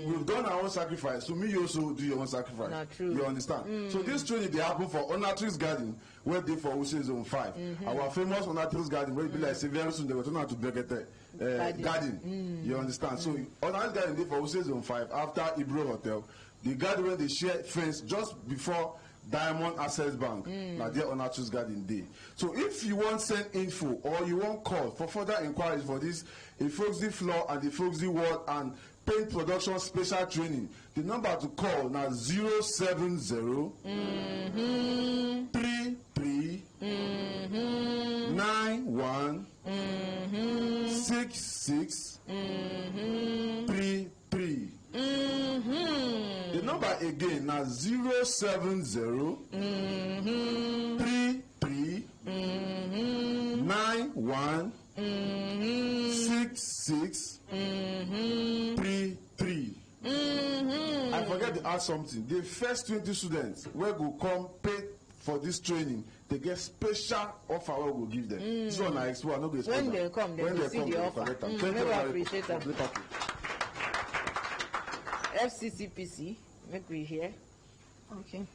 We've done our own sacrifice, so me you also do your own sacrifice. Not true. You understand? So this training they happen for Untitled Garden, where they for Use Zone 5. Our famous Untitled Garden, where be like say very soon they will turn out to Brekete garden. You understand? So Untitled Garden they for Use Zone 5 after Ibro Hotel. The garden where they share fence just before Diamond Access Bank. Now they're on Untitled Garden Day. So if you want send info or you want call for further inquiries for this epoxy floor and epoxy wall and paint production special training, the number to call now 070 33 91 66 33. The number again now 070 33 91 66 33. I forget to add something. The first 20 students where go come pay for this training, they get special offer we will give them. This one I explain. No go when they come, they will see the offer. Maybe I appreciate them. FCCPC, make we hear. Okay.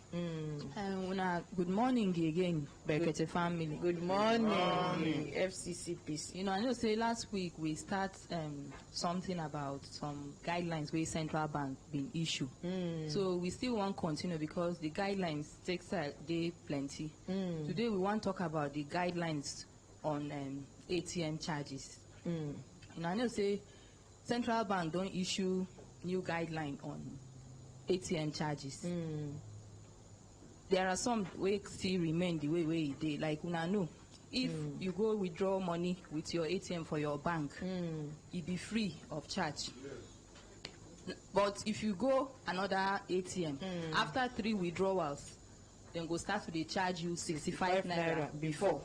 Good morning again, Brekete family. Good morning, FCCPC. You know, I know say last week we start something about some guidelines where central bank been issued. So we still want to continue because the guidelines takes day plenty. Today we want to talk about the guidelines on ATM charges. You know, I know say central bank don't issue new guideline on ATM charges. There are some way still remain the way it did. Like una know, if you go withdraw money with your ATM for your bank, it be free of charge. But if you go another ATM, after 3 withdrawals, then go start to dey charge you 65 naira before.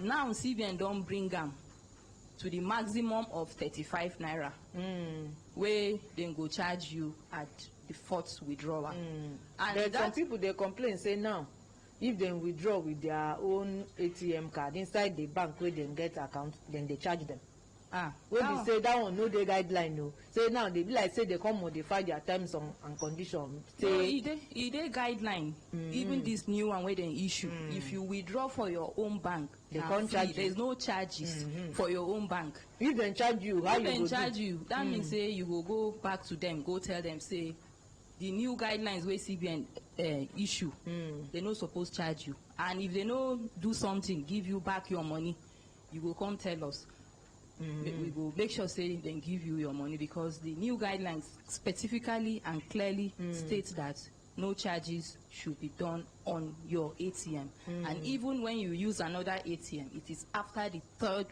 Now CBN don bring am to the maximum of 35 naira, wey dem go charge you at the 4th withdrawal. And but some people dey complain say now if dem withdraw with their own ATM card inside the bank wey dem get account, then they charge them. Wey be say that one no dey guideline o. Say now they be like say they come modify their terms and conditions. Say e dey guideline. Even this new one wey dem issue, if you withdraw for your own bank, they can't charge you. There's no charges for your own bank. If dem charge you, how you go do? If dem charge you, that means say you go go back to them, go tell them say the new guidelines wey CBN issue, they no suppose charge you. And if they no do something, give you back your money, you go come tell us. We will make sure say then give you your money, because the new guidelines specifically and clearly states that no charges should be done on your ATM. And even when you use another ATM, it is after the 3rd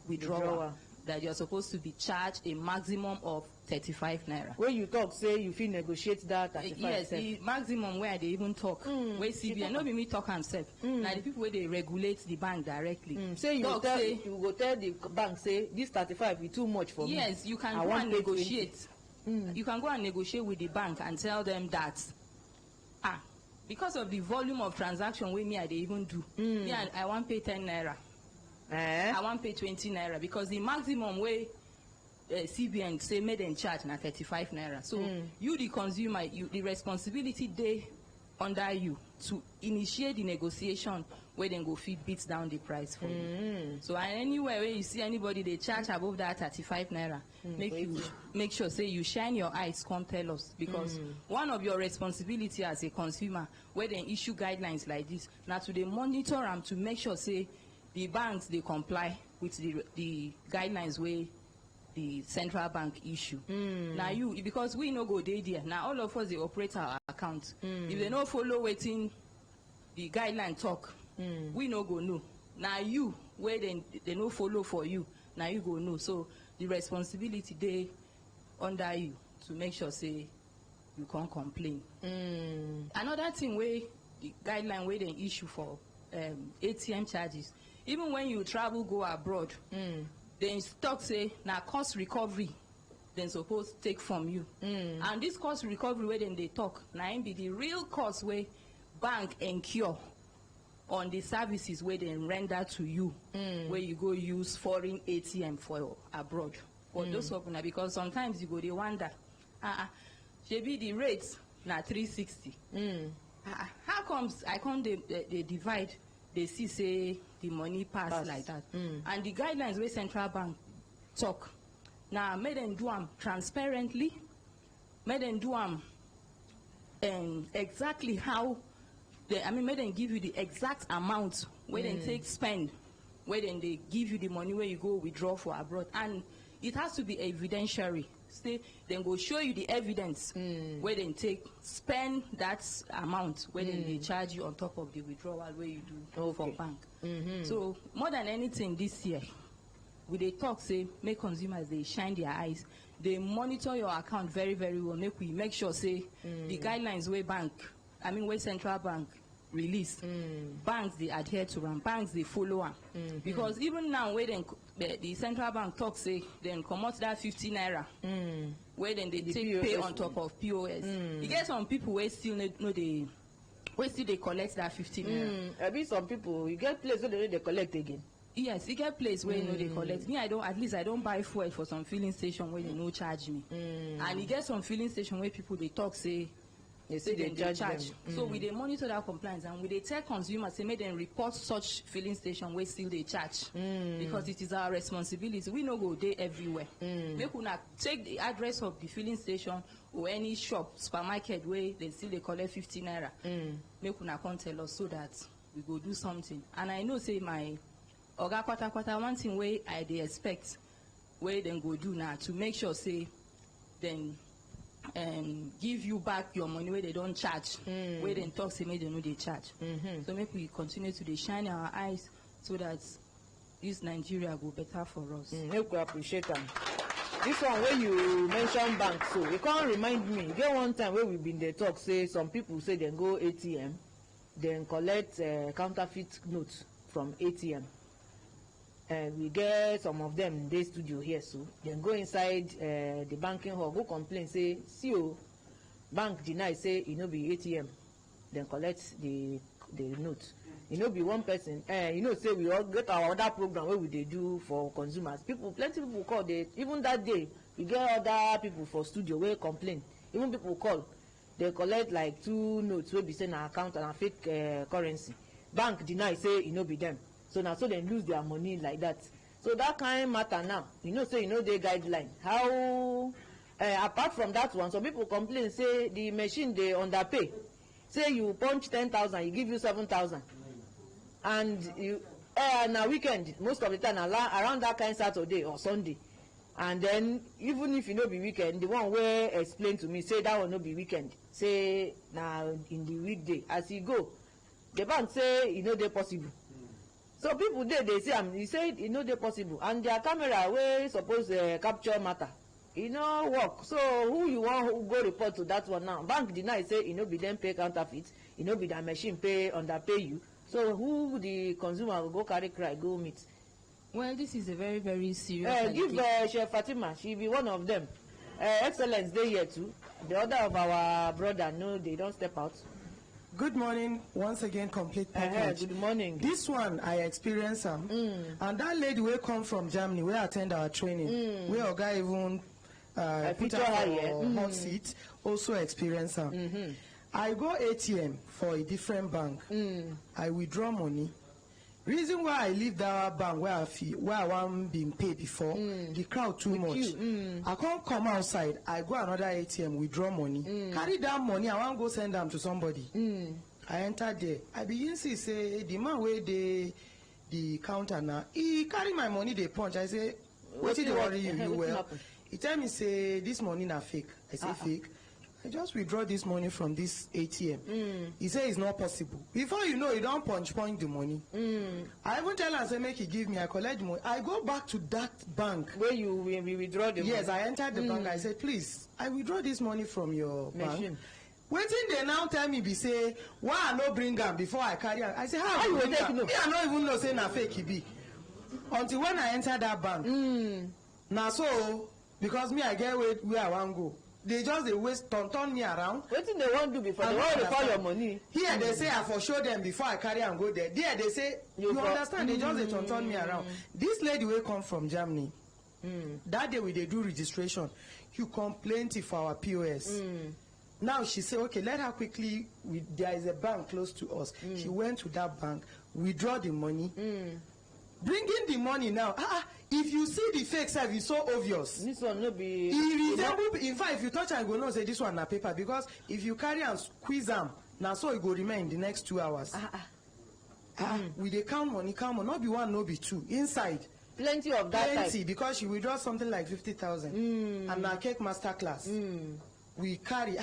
withdrawal that you're supposed to be charged a maximum of 35 naira. When you talk, say you feel negotiate that 35. Yes, the maximum where they even talk. Where CBN, no be me talk himself. Now the people where they regulate the bank directly. Say you talk, tell, say, you go tell the bank say this 35 is too much for me. Yes, you can go and negotiate. You can go and negotiate with the bank and tell them that because of the volume of transaction wey me I dey even do, me I want pay 10 naira. I want pay 20 naira, because the maximum way CBN say make them charge na 35 naira. So you the consumer, the responsibility dey under you to initiate the negotiation where then go fit beat down the price for you. So anywhere where you see anybody they charge above that 35 naira, make sure say you shine your eyes, come tell us, because one of your responsibility as a consumer where they issue guidelines like this, now to they monitor them to make sure say the banks they comply with the guidelines where the central bank issue. Now you, because we no go there, now all of us they operate our account. If they no follow waiting the guideline talk, we no go know. Now you where they no follow for you, now you go know. So the responsibility they under you to make sure say you can't complain. Another thing where the guideline where they issue for ATM charges, even when you travel go abroad, they talk say na cost recovery then suppose take from you. And this cost recovery where then they talk na im be the real cost where bank incur on the services where they render to you, where you go use foreign ATM for abroad. For those of na, because sometimes you go they wonder, shebi the rates na 360. How comes I can't they divide? They see say the money pass like that. And the guidelines where central bank talk now make them do them transparently, make them do them exactly how they, make them give you the exact amount where they take spend, where then they give you the money where you go withdraw for abroad. And it has to be evidentiary. Say then go show you the evidence where then take spend that amount where then they charge you on top of the withdrawal where you do for bank. So more than anything this year, we they talk say make consumers they shine their eyes, they monitor your account very very well. Make sure say the guidelines where bank, where central bank release, banks they adhere to them, banks they follow them. Because even now where then the central bank talk say then come out that 50 naira where then they take pay on top of POS. You get some people where still know they where still they collect that 50 naira. I mean some people you get place where they collect again. Yes, you get place where you know they collect. Me, I don't buy fuel for some filling station where they no charge me. And you get some filling station where people they talk say they say they charge. So we they monitor that compliance and we they tell consumers say make them report such filling station where still they charge, because it is our responsibility. We no go there everywhere. Make una take the address of the filling station or any shop, supermarket where they still they collect 50 naira. Make una come tell us so that we go do something. And I know say my oga kwata one thing where I they expect where then go do now to make sure say then give you back your money where they don't charge, where then talk say make they know they charge. So make we continue to shine our eyes so that this Nigeria go better for us. Make we appreciate am. This one wey you mention bank, so e come remind me. E get one time wey we been dey talk say some people say dem go ATM, dem collect counterfeit notes from ATM. We get some of them dey studio here, so dem go inside the banking hall go complain say see o, bank deny say e no be ATM, dem collect the note. E no be one person. You know say we all get our other program wey we dey do for consumers. Plenty people call. Even that day we get other people for studio wey complain. Even people call, they collect like 2 notes wey be say na account and na fake currency. Bank deny say e no be them. So na so dem lose their money like that. So that kind matter now, you know say e no dey guideline. How apart from that one, some people complain say the machine dey underpay. Say you punch 10,000, e give you 7,000. And you na weekend most of the time around that kind Saturday or Sunday. And then even if e no be weekend, the one wey explain to me say that one no be weekend, say na in the weekday. As e go, the bank say e no dey possible. So people dey say am, e say e no dey possible, and their camera wey suppose capture matter, e no work. So who you wan go report to that one now? Bank deny say e no be them pay counterfeit, e no be their machine underpay you. So who the consumer will go carry cry go meet? Well, this is a very, very serious. Give Chef Fatima, she be one of them. Excellence dey here too. The other of our brother, no, they don't step out. Good morning once again, complete package. Good morning. This one I experience am, and that lady wey come from Germany wey attend our training, wey oga even put her for hot seat, also experience am. I go ATM for a different bank. I withdraw money. Reason why I leave that bank where I wan been pay before, the crowd too much. I can't come outside. I go another ATM, withdraw money. Carry that money, I wan go send them to somebody. I enter there. I begin see say the man wey dey the counter now, he carry my money dey punch. I say, wetin dey worry you well? He tell me say this money na fake. I say fake. I just withdraw this money from this ATM. He say it's not possible. Before you know, he don't punch the money. I even tell him, say make he give me. I collect the money. I go back to that bank where you withdraw the money. Yes, I entered the bank. I said, please, I withdraw this money from your bank. Wetin they now tell me be say, why I no bring am before I carry am? I say, how you take know? Me I no even know say na fake he be. Until when I enter that bank, na so because me I get where I wan go. They just waste turn me around. Wetin they wan do before they wan refer your money? Here they say I for show them before I carry and go there. There they say you understand. They just turn me around. This lady wey come from Germany, that day we dey do registration, you come plenty for our POS. Now she say okay, let her quickly. There is a bank close to us. She went to that bank, withdraw the money. Bringing the money now. If you see the fake sef, it's so obvious. This one no be. E resemble. In fact, if you touch am, you go know say this one na paper, because if you carry and squeeze am, na so e go remain the next 2 hours. We dey count money, no be one, no be two. Inside plenty of that plenty type. Because she withdraw something like 50,000. And na cake master class. We carry.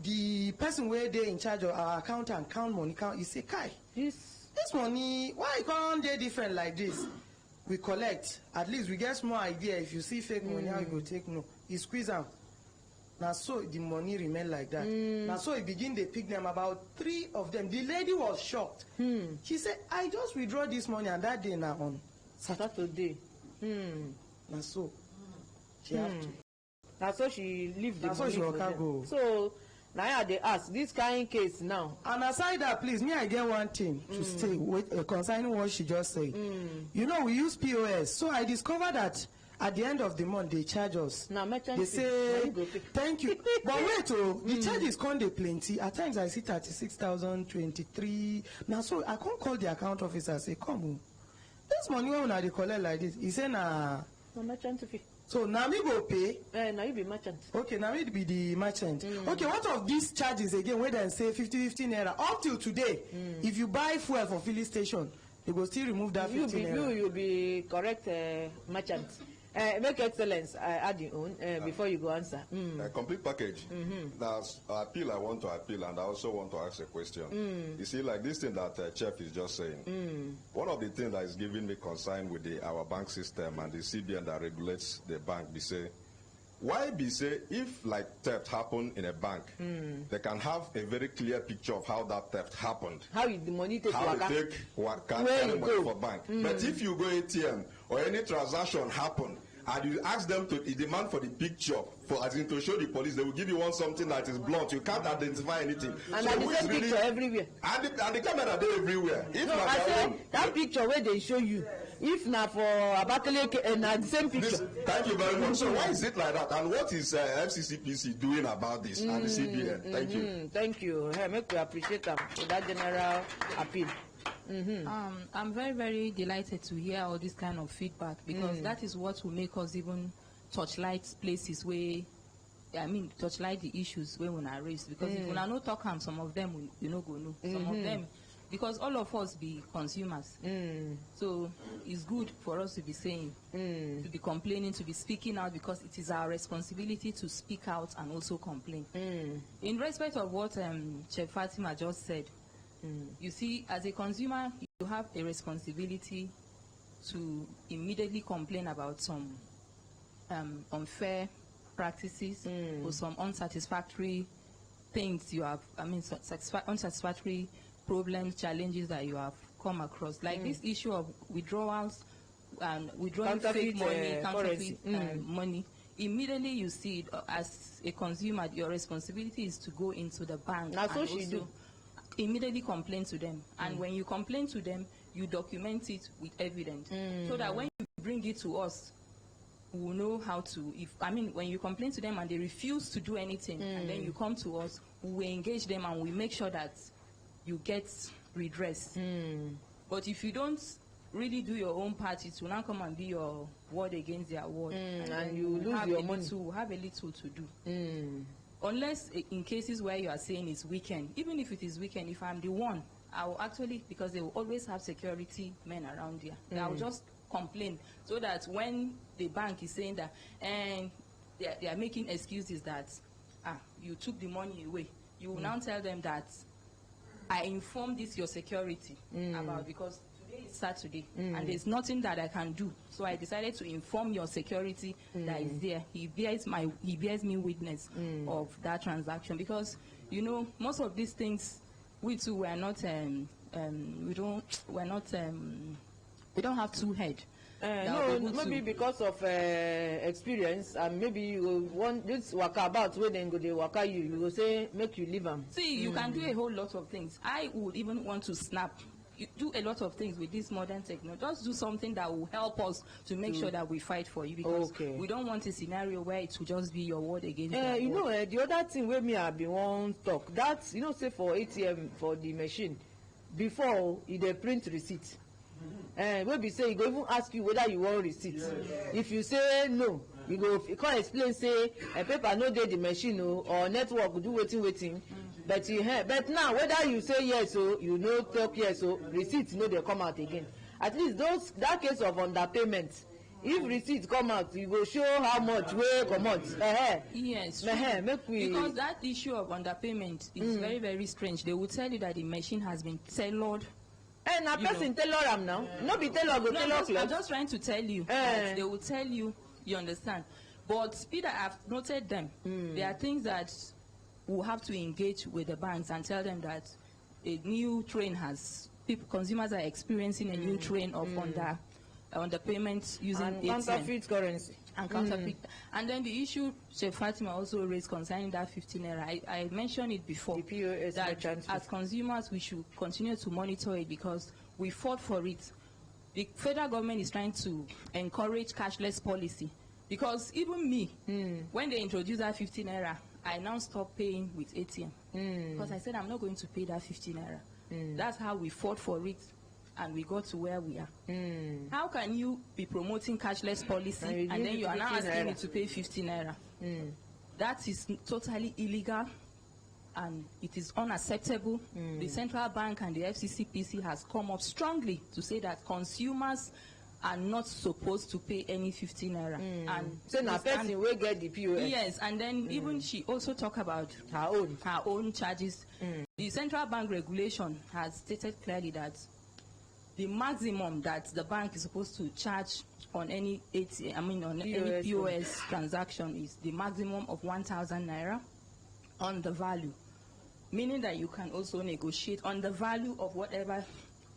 The person wey dey in charge of our accountant count money. He say, "Kai, this money, why it can't dey different like this?" We collect. At least we get small idea. If you see fake money, how you go take no? He squeeze am. Now so the money remain like that. Now so he begin to pick them, about 3 of them. The lady was shocked. She said, "I just withdraw this money, and that day now on Saturday." Now so she have to. Now so she leave the money. So she will go. So now they ask this kind case now. And aside that, please, me I get one thing to stay with concerning what she just said. You know, we use POS, so I discovered that at the end of the month they charge us. Now they say thank you, but wait, the charges can't dey plenty. At times I see 36,000, 23. Now so I can't call the account officer say, "Come, this money when I collect like this," he say na merchant fee. So now me go pay. Now you be merchant. Okay, now me be the merchant. Okay, what of these charges again? Where they say 50 naira up till today? If you buy fuel for filling station, they go still remove that 50 naira. You be correct merchant. Make excellence add your own before you go answer. A complete package. That's appeal. I want to appeal, and I also want to ask a question. You see, like this thing that Chef is just saying. One of the things that is giving me concern with our bank system and the CBN that regulates the bank, be say, why be say if like theft happened in a bank, they can have a very clear picture of how that theft happened. How the money take how they take carry money for bank. But if you go ATM or any transaction happen and you ask them to demand for the picture for as in to show the police, they will give you one something that is blunt. You can't identify anything. And so the same picture everywhere. And the camera there everywhere. If no, I say that picture where they show you. If not for Abakaleke and the same picture. Thank you very much. So why is it like that? And what is FCCPC doing about this and the CBN? Thank you. Thank you. Hey, make we appreciate them for that general appeal. I'm very, very delighted to hear all this kind of feedback because that is what will make us even touchlight places where, touchlight the issues where we are raised. Because if we are not talking, some of them we no go know. Some of them, because all of us be consumers. So it's good for us to be saying, to be complaining, to be speaking out, because it is our responsibility to speak out and also complain. In respect of what Chef Fatima just said, you see, as a consumer, you have a responsibility to immediately complain about some unfair practices or some unsatisfactory things you have, unsatisfactory problems, challenges that you have come across. Like this issue of withdrawals and withdrawing fake money, counterfeit money. Immediately you see it as a consumer, your responsibility is to go into the bank and also immediately complain to them. And when you complain to them, you document it with evidence, so that when you bring it to us, we will know how to. When you complain to them and they refuse to do anything, and then you come to us, we will engage them and we make sure that you get redress. But if you don't really do your own part, it will now come and be your word against their word, and you lose your money. Have a little to do. Unless in cases where you are saying it's weekend, even if it is weekend, if I'm the one, I will actually, because they will always have security men around there, I will just complain, so that when the bank is saying that, and they are making excuses that, you took the money away, you will now tell them that I informed this your security about, because today is Saturday and there's nothing that I can do, so I decided to inform your security that is there. He bears me witness of that transaction, because most of these things we too were not we don't have two head. No, maybe because of experience, and maybe you want this waka about where then go they waka you will say make you leave them. See, you can do a whole lot of things. I would even want to snap. You do a lot of things with this modern technology. Just do something that will help us to make sure that we fight for you, because we don't want a scenario where it will just be your word against their word. The other thing where me I be one talk, that say for ATM for the machine, before they print receipt. Wey be say e go even ask you whether you want receipt. If you say no, you go come explain say paper no dey the machine or network do wetin. But now whether you say yes you no talk yes receipt no dey come out again. At least that case of underpayment, if receipt come out, you go show how much wey comot. Yes, make we, because that issue of underpayment is very, very strange. They will tell you that the machine has been tailored. Na person tailor am now. No be tailor go tailor cloth. I'm just trying to tell you that they will tell you, you understand. But Peter, I've noted them. There are things that we'll have to engage with the banks and tell them that a new train consumers are experiencing a new train of underpayment using and counterfeit currency. And counterfeit. And then the issue Chef Fatima also raised concerning that 15 naira. I mentioned it before, the POS that as consumers we should continue to monitor it, because we fought for it. The federal government is trying to encourage cashless policy, because even me, when they introduced that 15 naira, I now stopped paying with ATM, because I said I'm not going to pay that 15 naira. That's how we fought for it, and we got to where we are. How can you be promoting cashless policy and then you are now asking me to pay 15 naira? That is totally illegal and it is unacceptable. The central bank and the FCCPC has come up strongly to say that consumers are not supposed to pay any 50 naira. And so now person will get the POS. Yes, and then even she also talk about her own charges. The central bank regulation has stated clearly that the maximum that the bank is supposed to charge on any any POS transaction is the maximum of 1,000 naira on the value, meaning that you can also negotiate on the value of whatever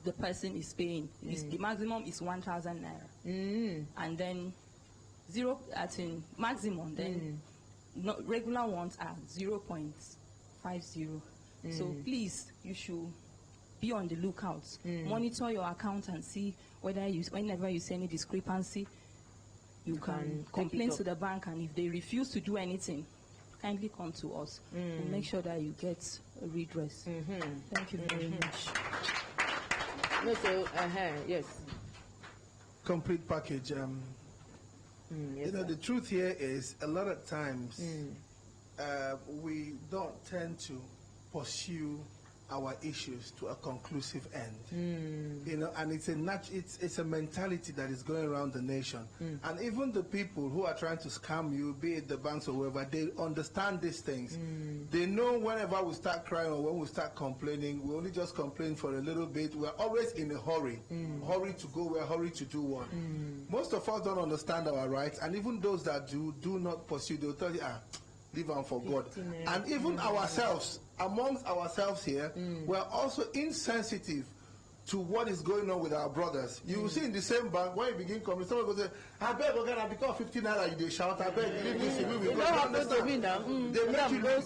the person is paying. The maximum is 1,000 naira, and then maximum. Then regular ones are 0.50. So please, you should be on the lookout. Monitor your account and see whether whenever you see any discrepancy, you can complain to the bank, and if they refuse to do anything, kindly come to us. We'll make sure that you get a redress. Thank you very much. Yes. Complete package. Yes, the truth here is a lot of times we don't tend to pursue our issues to a conclusive end. And it's a mentality that is going around the nation. And even the people who are trying to scam you, be it the banks or whoever, they understand these things. They know whenever we start crying or when we start complaining, we only just complain for a little bit. We're always in a hurry. Hurry to go, we're hurry to do what. Most of us don't understand our rights, and even those that do not pursue, they'll tell you, leave them for God. And even ourselves, amongst ourselves here, we're also insensitive to what is going on with our brothers. You will see in the same bank, when you begin coming, someone will say, I beg, okay, because 15 naira, they shout, I beg, leave this,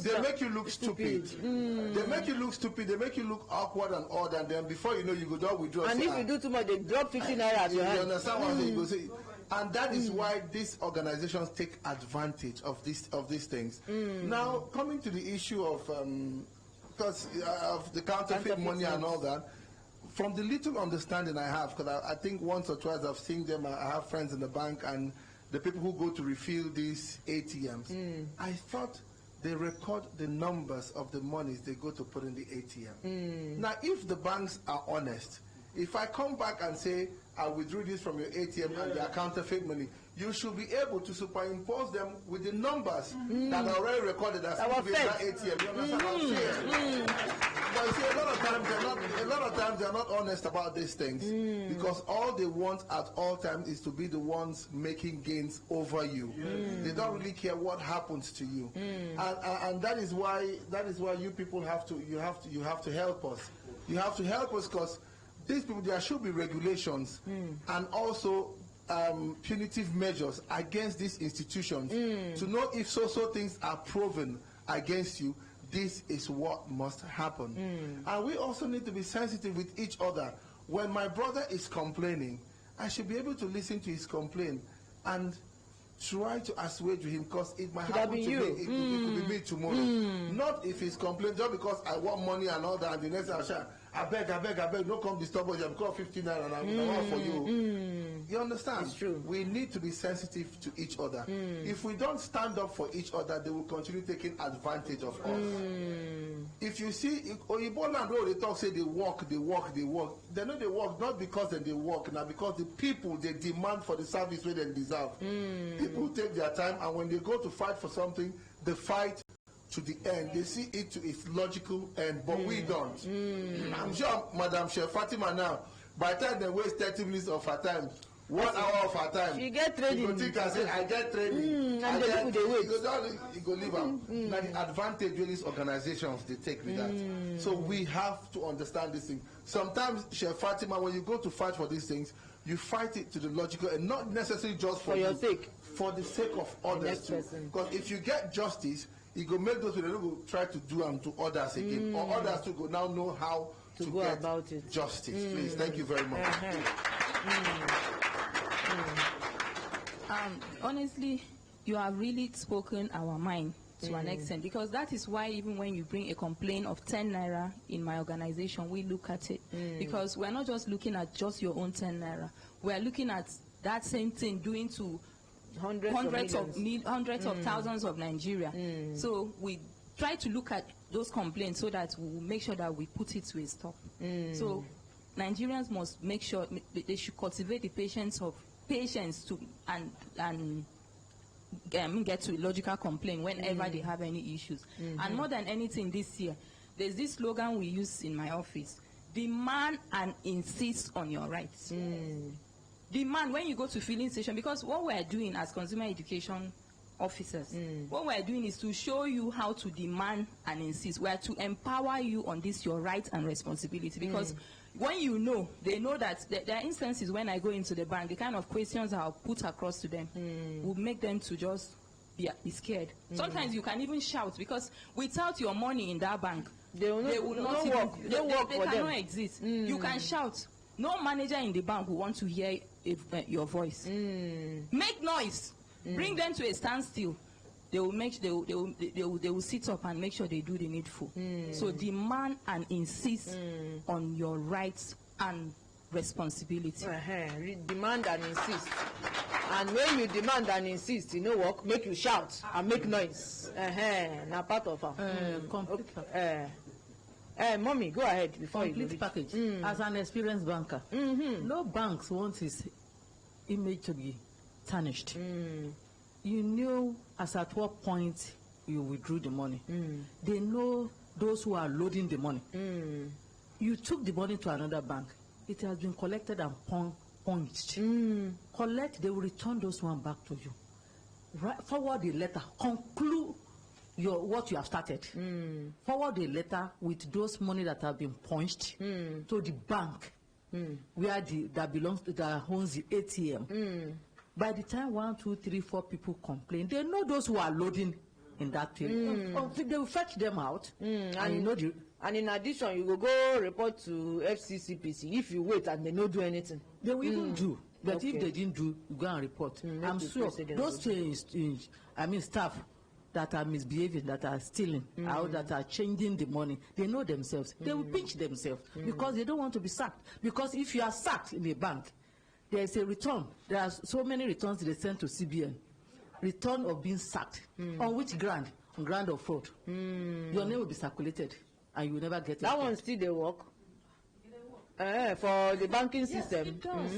they make you look stupid. They make you look stupid, they make you look awkward and odd, and then before you know, you go down withdraw. And if you do too much, they drop 15 naira at your hand. You understand what I'm saying? You go say, and that is why these organizations take advantage of these things. Now, coming to the issue of the counterfeit money and all that, from the little understanding I have, because I think once or twice I've seen them, I have friends in the bank and the people who go to refill these ATMs, I thought they record the numbers of the monies they go to put in the ATM. Now, if the banks are honest, if I come back and say, I withdrew this from your ATM and they are counterfeit money, you should be able to superimpose them with the numbers that are already recorded as that ATM. You understand what I'm saying? But you see, a lot of times they're not honest about these things because all they want at all times is to be the ones making gains over you. They don't really care what happens to you, and that is why you people have to help us. You have to help us because these people, there should be regulations and also punitive measures against these institutions to know if so things are proven against you, this is what must happen. And we also need to be sensitive with each other. When my brother is complaining, I should be able to listen to his complaint and try to assuage him, because it might happen to me. It could be me tomorrow. Not if he's complaining just because I want money and all that, and the next I'll shout, I beg, don't come disturb us. I've got 15 naira and I want for you. You understand? It's true. We need to be sensitive to each other. If we don't stand up for each other, they will continue taking advantage of us. If you see, Oyibo land where they talk, say they walk. They know they walk not because they walk, now because the people, they demand for the service where they deserve. People take their time, and when they go to fight for something, they fight to the end. They see it to its logical end, but we don't. I'm sure Madam Chef Fatima now, by the time they waste 30 minutes of her time, 1 hour of her time, you get training. You go think and say, I get training. And the people they wait. You go leave them. Now the advantage with these organizations they take with that. So we have to understand this thing. Sometimes, Chef Fatima, when you go to fight for these things, you fight it to the logical and not necessarily just for your sake. For the sake of others too. Because if you get justice, you go make those people who try to do them to others again, or others to go now know how to go get about it. Justice. Please, thank you very much. Honestly, you have really spoken our mind to an extent, because that is why even when you bring a complaint of 10 naira in my organization, we look at it, because we're not just looking at just your own 10 naira. We're looking at that same thing doing to hundreds of thousands of Nigeria. So we try to look at those complaints so that we will make sure that we put it to a stop. So Nigerians must make sure they should cultivate the patience to get to a logical complaint whenever they have any issues. And more than anything this year, there's this slogan we use in my office: demand and insist on your rights. Demand when you go to filling station, because what we're doing as consumer education officers, what we're doing is to show you how to demand and insist. We're to empower you on this, your right and responsibility, because when you know, they know that there are instances when I go into the bank, the kind of questions I'll put across to them would make them to just be scared. Sometimes you can even shout, because without your money in that bank, they cannot exist. You can shout. No manager in the bank will want to hear your voice. Make noise. Bring them to a standstill. They will sit up and make sure they do the needful. So demand and insist on your rights and responsibility. Demand and insist. And when you demand and insist, you know what? Make you shout and make noise. Now part of mommy, go ahead before complete you package. As an experienced banker, no banks want his image to be tarnished. You know as at what point you withdrew the money. They know those who are loading the money. You took the money to another bank. It has been collected and punched. Collect, they will return those one back to you. Forward the letter. Conclude what you have started. Forward the letter with those money that have been punched to the bank where that owns the ATM. By the time 1, 2, 3, 4 people complain, they know those who are loading in that thing. They will fetch them out, and you know and in addition, you will go report to FCCPC. If you wait and they don't do anything, they will even do. But if they didn't do, you go and report. I'm sure those staff that are misbehaving, that are stealing, or that are changing the money, they know themselves. They will pinch themselves because they don't want to be sacked. Because if you are sacked in a bank, there is a return. There are so many returns they send to CBN. Return of being sacked. On which ground? On ground of fraud. Your name will be circulated and you will never get it. That one still they work? For the banking system? It does.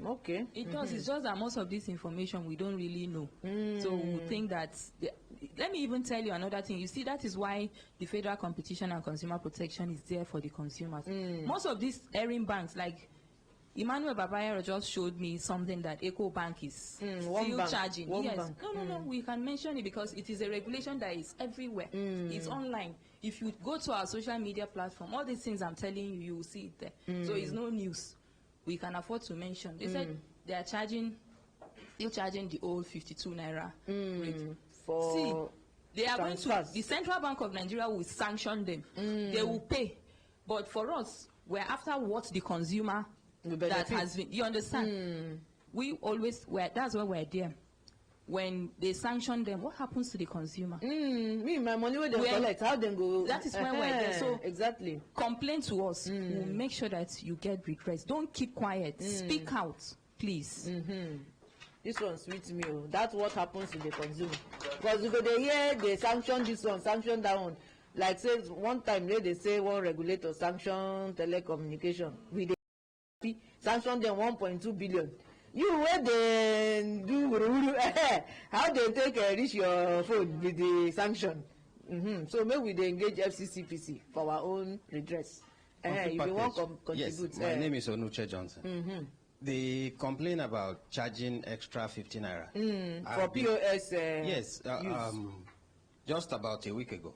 Okay. It does. It's just that most of this information we don't really know. So we think that... let me even tell you another thing. You see, that is why the Federal Competition and Consumer Protection is there for the consumers. Most of these erring banks, like Emmanuel Babayaro just showed me something that Eco Bank is still charging. Yes. No, we can mention it because it is a regulation that is everywhere. It's online. If you go to our social media platform, all these things I'm telling you, you will see it there. So it's no news. We can afford to mention. They said they are still charging the old 52 naira rate. See, they are going to, the Central Bank of Nigeria will sanction them. They will pay. But for us, we're after what the consumer that has been, you understand? We always, that's why we're there. When they sanction them, what happens to the consumer? My money will they collect, how they go? That is when we're there. So exactly. Complain to us. We'll make sure that you get redress. Don't keep quiet. Speak out, please. This one sweets me. That's what happens to the consumer. Because you go they hear they sanction this one, sanction that one. Like say one time they say one regulator sanction telecommunication. We sanction them 1.2 billion. You where they do how they take reach your phone with the sanction. So maybe they engage FCCPC for our own redress. If you want contribute. Yes, my name is Onuche Johnson. They complain about charging extra 50 naira for POS. Yes, just about a week ago,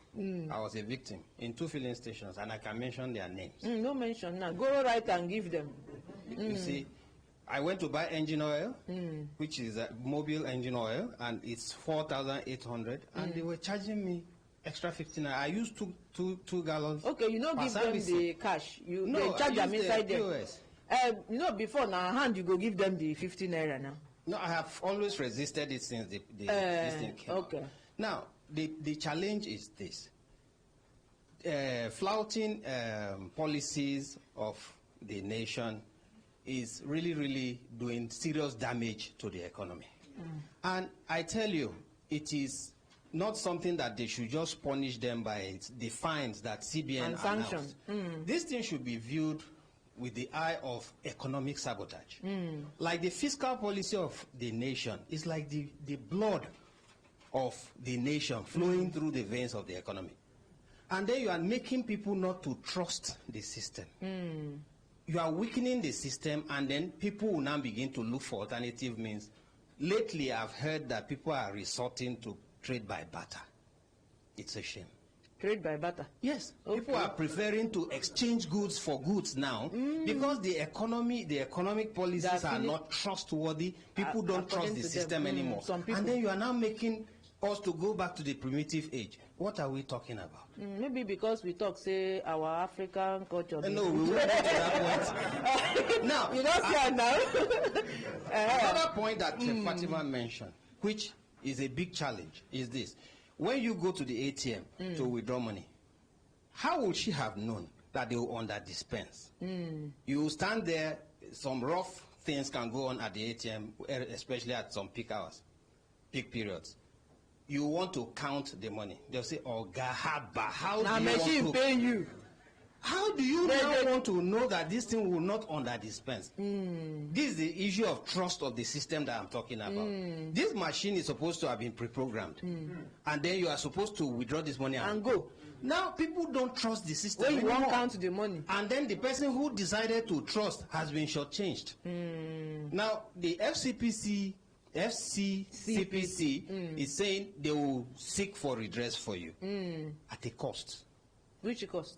I was a victim in 2 filling stations, and I can mention their names. No mention now. Go right and give them. You see, I went to buy engine oil, which is mobile engine oil, and it's 4,800, and they were charging me extra 15. I used two gallons. Okay, you don't give them the cash. They charge them inside them. Before now, hand you go give them the 50 naira now. No, I have always resisted it since this thing came out. Now, the challenge is this. Flouting policies of the nation is really doing serious damage to the economy. And I tell you, it is not something that they should just punish them by the fines that CBN announced. This thing should be viewed with the eye of economic sabotage. Like the fiscal policy of the nation is like the blood of the nation flowing through the veins of the economy. And then you are making people not to trust the system. You are weakening the system, and then people will now begin to look for alternative means. Lately, I've heard that people are resorting to trade by barter. It's a shame. Trade by barter? Yes. Okay. People are preferring to exchange goods for goods now because the economic policies are not trustworthy. People don't trust the system anymore. And then you are now making us to go back to the primitive age. What are we talking about? Maybe because we talk, say, our African culture. No, we won't get to that point. Now, you don't see it now. Another point that Fatima mentioned, which is a big challenge, is this. When you go to the ATM to withdraw money, how would she have known that they will under-dispense? You stand there, some rough things can go on at the ATM, especially at some peak hours, peak periods. You want to count the money. They'll say, oh, Gahaba, how do you machine want to pay you? How do you now want to know that this thing will not under-dispense? This is the issue of trust of the system that I'm talking about. This machine is supposed to have been pre-programmed. And then you are supposed to withdraw this money and go. Now people don't trust the system when you anymore. won't count the money. And then the person who decided to trust has been shortchanged. Now the FCCPC is saying they will seek for redress for you at a cost. Which cost?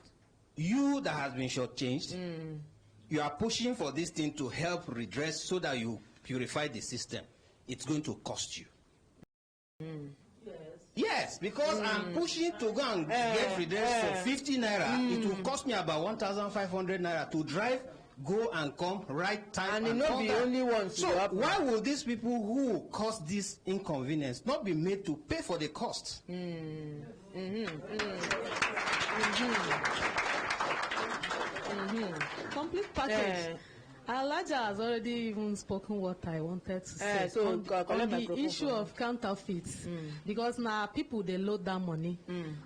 You that has been shortchanged, you are pushing for this thing to help redress so that you purify the system. It's going to cost you. Yes, because I'm pushing to go and get redress for 50 naira. It will cost me about 1,500 naira to drive, go and come, right time, and not be only one. So why will these people who cause this inconvenience not be made to pay for the cost? Complete package. Alaja has already even spoken what I wanted to say so on the issue of counterfeits, because now people they load that money,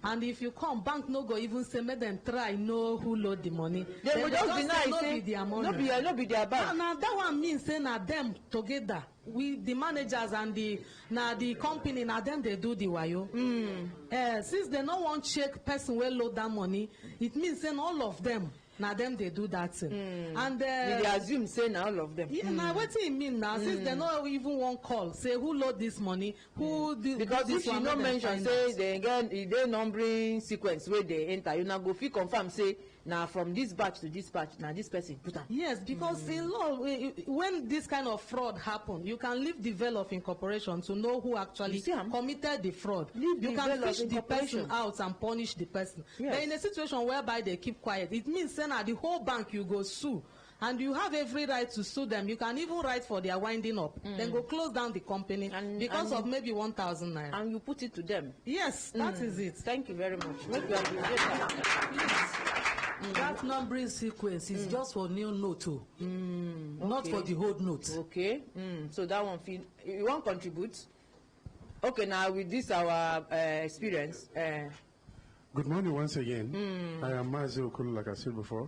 and if you come bank no go even say make them try know who load the money. They will just deny say their money. No be their bank. Now that one means say na them together. We the managers and the company na them they do the wayo. Since they no want check person will load that money, it means say all of them. Now them they do that thing. And they assume say now all of them. Yeah, now what do you mean now? Since they not even want call, say who load this money, who do because this if you no mention say they again they numbering sequence where they enter, you now go fit confirm say now from this batch to this batch now this person put am. Yes, because in law when this kind of fraud happen, you can leave the veil of incorporation to know who actually committed the fraud. You can fish the person out and punish the person. Yes. But in a situation whereby they keep quiet, it means then at the whole bank you go sue. And you have every right to sue them. You can even write for their winding up. Then go close down the company because of maybe 1,000 naira. And you put it to them. Yes, that is it. Thank you very much. Make you appreciate that. That numbering sequence is just for new note, not for the whole note. Okay. So that one, you want to contribute? Okay, now with this our experience. Good morning once again. I am Mazi Okulu, like I said before.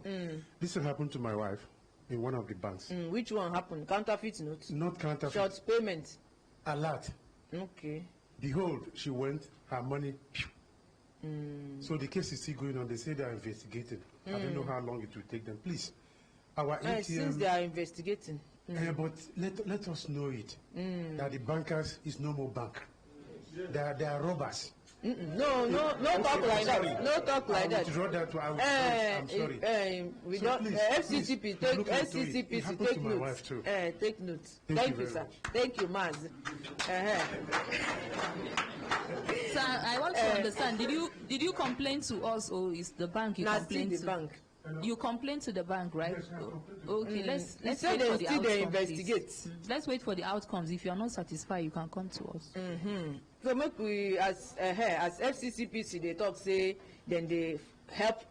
This will happen to my wife in one of the banks. Which one happened? Counterfeit notes? Not counterfeit. Short payment? A lot. Okay. Behold, she went, her money. So the case is still going on. They say they are investigating. I don't know how long it will take them. Please, our ATM. Since they are investigating. But let us know it. That the bankers is no more bank. They are robbers. No talk like that. No talk like that. I'm sorry. We don't. FCCP take notes. Take notes. Thank you, sir. Thank you, Maz. Sir, I want to understand. Did you complain to us, or is the bank you complained to? The bank. You complained to the bank, right? Okay, let's wait for the outcomes. Let's wait for the outcomes. If you are not satisfied, you can come to us. So make we as FCCPC they talk say then they help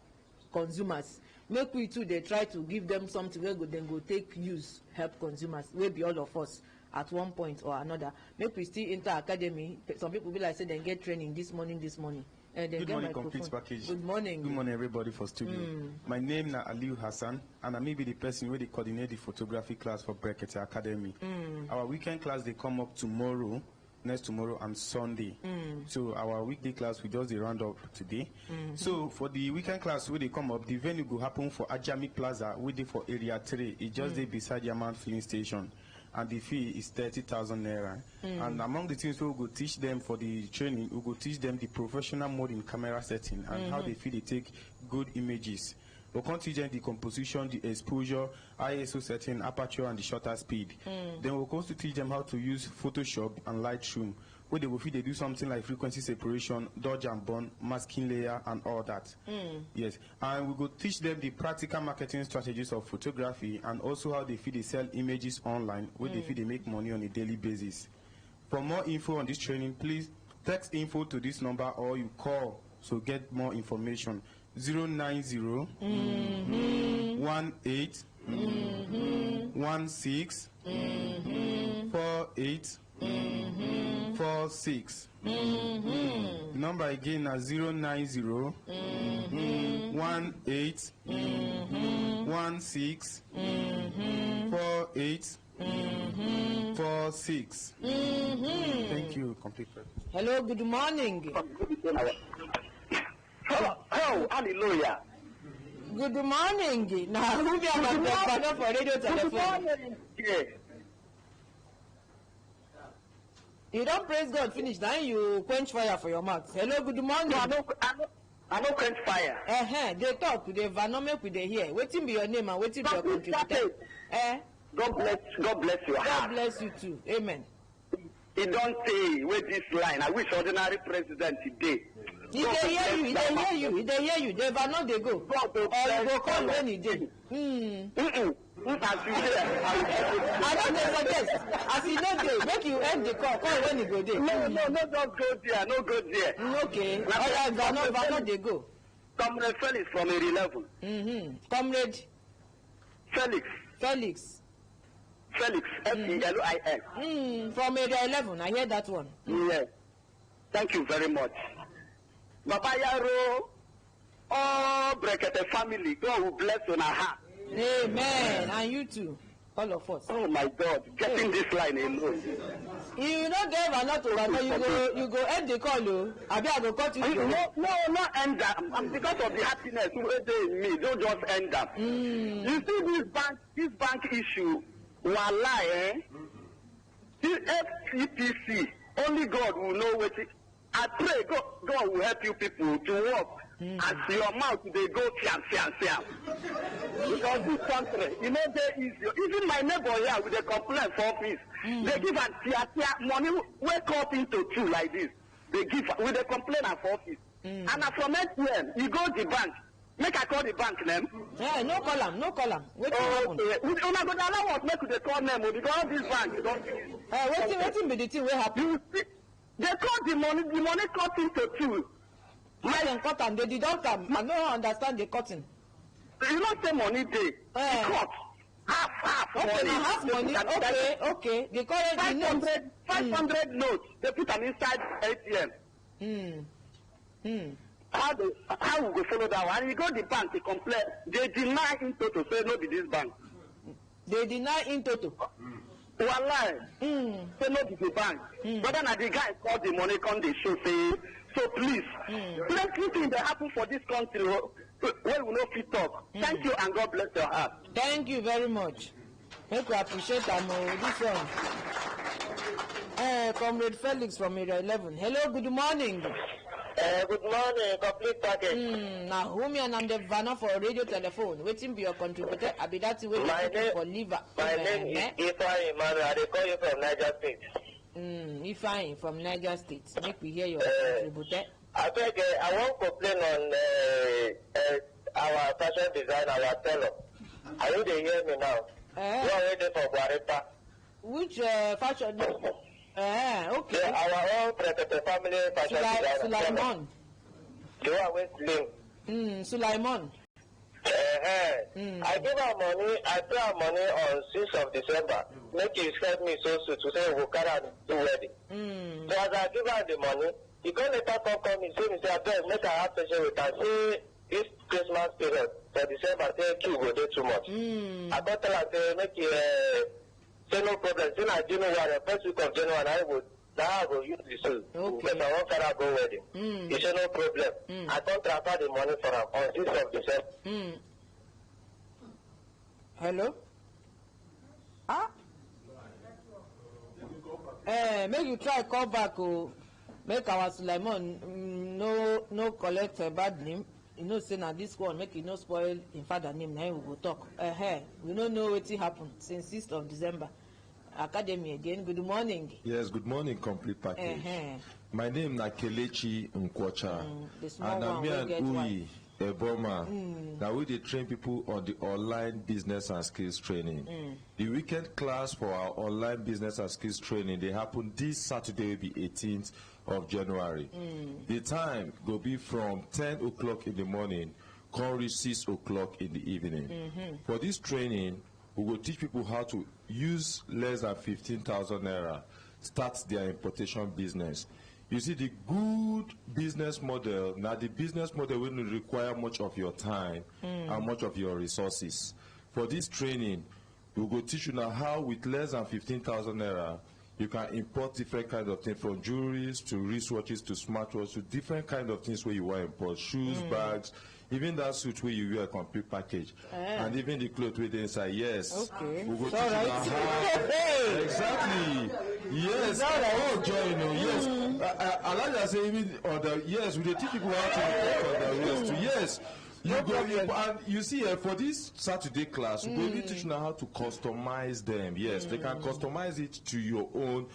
consumers. Make we too they try to give them something where then go take use help consumers. Will be all of us at one point or another. Make we still enter academy. Some people be like say they get training this morning. Good morning, complete package. Good morning. Good morning, everybody for studio. My name is Aliu Hassan, and I may be the person where they coordinate the photography class for Brekete Academy. Our weekend class they come up tomorrow, next tomorrow and Sunday. So our weekday class we just dey round up today. So for the weekend class where they come up, the venue go happen for Ajami Plaza, where they for area 3. It just dey beside Yaman filling station. And the fee is 30,000 naira. And among the things we will teach them for the training, we will teach them the professional mode in camera setting and how they feel they take good images. We'll come teach them the composition, the exposure, ISO setting, aperture, and the shutter speed. Then we'll also teach them how to use Photoshop and Lightroom, where they will feel they do something like frequency separation, dodge and burn, masking layer, and all that. Yes, and we will teach them the practical marketing strategies of photography and also how they feel they sell images online, where they feel they make money on a daily basis. For more info on this training, please text info to this number or you call so get more information. 090 18 16 48 46. The number again is 090 18 16 48 46. Thank you. Complete. Hello, good morning. Oh, hallelujah. Good morning. Now, who be about the for radio telephone? You don't praise God finish, then you quench fire for your mouth. Hello, good morning. No, I don't quench fire. They talk, they vanomake with the hear. Waiting be your name and waiting be your contributor. God bless your heart. God bless you too. Amen. He don't say with this line. I wish ordinary president today. He dey hear you. They vanno they go. Or you go call when he did. As you say, I don't suggest. As he know dey, make you end the call when he go there. No, don't go there. No go there. Okay. Alright, vanno they go. Comrade Felix from area 11. Comrade Felix. Felix, from area 11, I hear that one. Yes. Thank you very much. Baba Yaro, all Brekete family, God will bless on our heart. Amen. And you too, all of us. Oh my God, getting this line alone. You don't give a lot of you go end the call, though. I go cut you. No, not end that. Because of the happiness in me, don't just end that. You see this bank issue, wallahi, this FCPC, only God will know what it. I pray God will help you people to work as your mouth they go fiam. Because this country, they easy. Even my neighbor here with a complaint for office, they give a money wake up into two like this. They give with a complaint for office. And from ATM, you go to the bank. Make I call the bank name. Yeah, no call them. Wait una go allow us make they call them because this bank you don't finish. Waiting be the thing will happen. You see, they cut the money cut into two. Why dem cut am? They deduct am. I don't understand the cutting. You not say money dey. Cut. Half okay, money. Half money. Okay. The current 500 notes. They put them inside ATM. How we go follow that one? And you go to the bank to complain. They deny in total. Say no be this bank. They deny in total. Wallahi. Say no be the bank. But then the guy call the money come they show say. So please, plenty things that happen for this country where we no fit talk. Thank you and God bless your heart. Thank you very much. Make we appreciate this one. Comrade Felix from area 11. Hello, good morning. Good morning, complete package. Now, whom you and the vanner for radio telephone. Waiting be your contributor. I be that way for liver. My name is Ifeanyi Emmanuel. I call you from Niger State. Ifeanyi from Niger State. Make we hear your contributor. I beg, I won't complain on our fashion design, our tailor. Are you hear me now? You are ready for Guaripa. Which fashion? Okay. Yeah, our own Brekete family fashion designer. Sulaiman. You are with Slim. Sulaiman. I give her money, I pay her money on 6th of December. Make you help me so to say we'll carry her to wedding. So as I give her the money, he can later come and say, I beg, make her have patient with her. Say, this Christmas period, for December, say, you go there too much. I got tell her, say, make you, say no problem. Then I January, the first week of January, I will use the suit. Because I want her to go wedding. He said, no problem. I can't transfer the money for her on 6th of December. Hello? Make you try call back, make our Suleiman no collect a bad name. You know, say na this one make you no spoil in father name. Now we go talk. We don't know what happened since 6th of December. Academy again. Good morning. Yes, good morning, complete package. My name is Kelechi Nkwocha, and I'm here in Uyi, Eboma. Now we train people on the online business and skills training. The weekend class for our online business and skills training, they happen this Saturday, the 18th of January. The time will be from 10 o'clock in the morning, come reach 6 o'clock in the evening. For this training, we will teach people how to use less than 15,000 naira, start their importation business. You see, the good business model, now the business model will require much of your time and much of your resources. For this training, we will teach you now how with less than 15,000 naira, you can import different kinds of things, from jewelries to wristwatches to smartwatches to different kinds of things where you want to import, shoes, bags, even that suit where you wear a complete package, and even the clothes with the inside. Yes. Okay. We will teach you now how. Exactly. Yes. Oh, join. Yes. Elijah say even other. Yes, we teach people how to import other ways too. Yes. You go, and you see, for this Saturday class, we will teach you how to customize them. Yes, they can customize it to your own,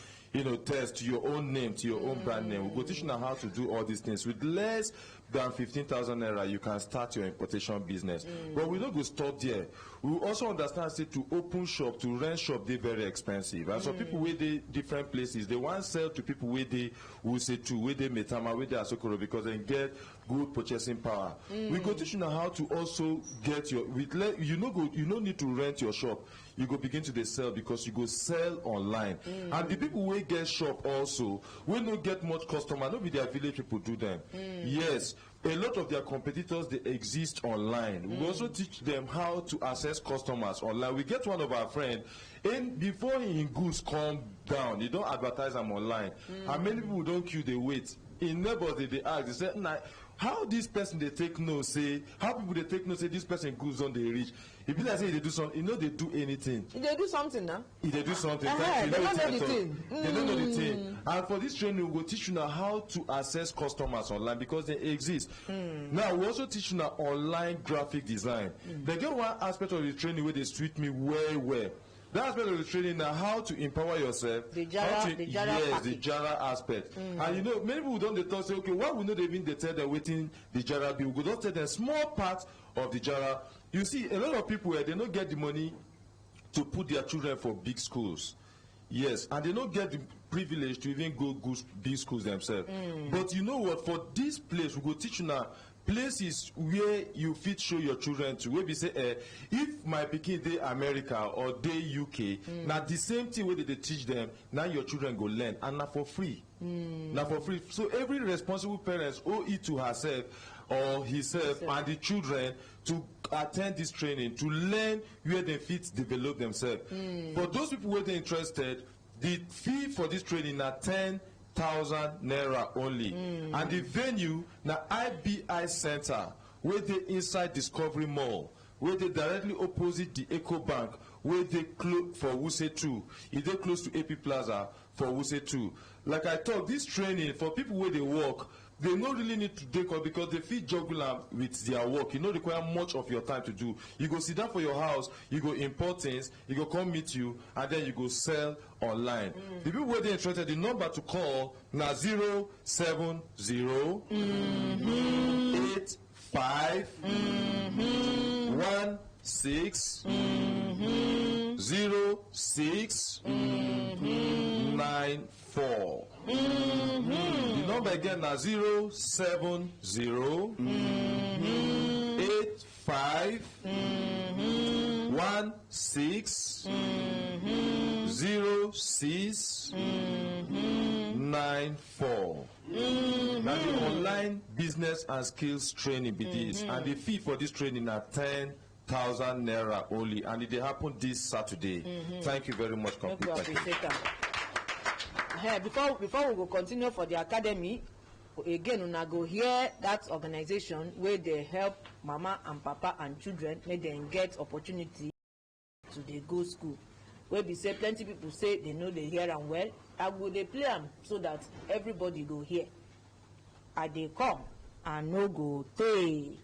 test, to your own name, to your own brand name. We will teach you how to do all these things with less than 15,000 naira. You can start your importation business. But we don't go stop there. We also understand, say, to open shop, to rent shop, they're very expensive. And so people where they different places, they want to sell to people where they will say to where they Metama, where they Asokoro, because they get good purchasing power. We go teach you now how to also get your you no need to rent your shop. You go begin to sell because you go sell online. And the people who get shop also will not get much customer. Not be their village people do them. Yes, a lot of their competitors, they exist online. We also teach them how to access customers online. We get one of our friends, and before in goods come down, you don't advertise them online. And many people don't queue, they wait. In neighbors, they ask, they say, nah, how this person they take note, say, how people they take note, say this person goods on they reach. If you say they do something, they do anything. They do something now. If they do something, they don't know the thing. They don't know the thing. And for this training, we will teach you now how to access customers online because they exist. Now, we also teach you now online graphic design. They get one aspect of the training where they treat me well. That aspect of the training now, how to empower yourself. The Jara aspect. And many people don't they talk, say, okay, why we know they even they tell them waiting the Jara bill? We don't tell them small part of the Jara. You see, a lot of people they don't get the money to put their children for big schools. Yes, and they don't get the privilege to even go big schools themselves. But you know what? For this place, we go teach you now places where you fit show your children to, where we say, if my pikin dey America or dey UK, now the same thing where they teach them, now your children go learn, and now for free. Now for free. So every responsible parents owe it to herself or himself and the children to attend this training, to learn where they fit develop themselves. For those people who are interested, the fee for this training is 10,000 naira only. And the venue na IBI Center, where they inside Discovery Mall, where they directly opposite the Eco Bank, where they close for Wuse 2. If they close to AP Plaza for Wuse 2. Like I thought, this training for people where they work, they don't really need to take up because they fit juggle with their work. You don't require much of your time to do. You go sit down for your house, you go import things, you go come meet you, and then you go sell online. The people where they interested, the number to call na 070 85 16 06 94. The number again na 070 85 85 16 06 94. Now the online business and skills training be this, and the fee for this training are 10,000 naira only, and it happen this Saturday. Thank you very much. Before we go continue for the academy, again una go hear that organization where they help mama and papa and children make them get opportunity to dey go school. Where be say plenty people say they know they hear am well. I go dey play am so that everybody go hear. I dey come and no go tey.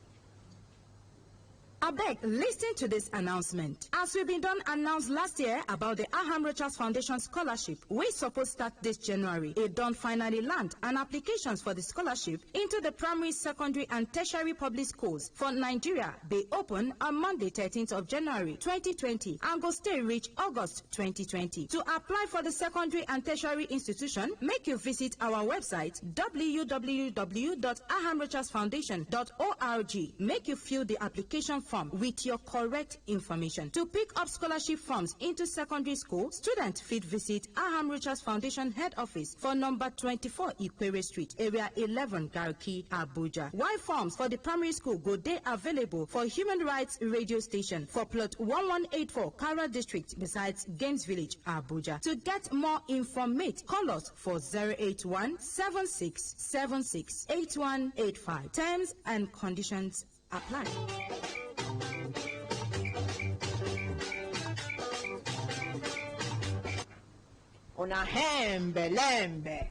Abeg, listen to this announcement. As we been done announced last year about the Alhambra Trust Foundation scholarship, we supposed start this January. It done finally land and applications for the scholarship into the primary, secondary, and tertiary public schools for Nigeria be open on Monday, 13th of January 2020 and go stay reach August 2020. To apply for the secondary and tertiary institution, make you visit our website www.alhambratrustfoundation.org. Make you fill the application form with your correct information. To pick up scholarship forms into secondary school, students fit visit Alhambra Trust Foundation head office for number 24 Ikwere Street, area 11 Garki, Abuja. While forms for the primary school go dey available for Human Rights Radio Station for plot 1184 Kara District besides Games Village, Abuja. To get more information, call us for 081 7676 8185. Terms and conditions apply. Una lembe.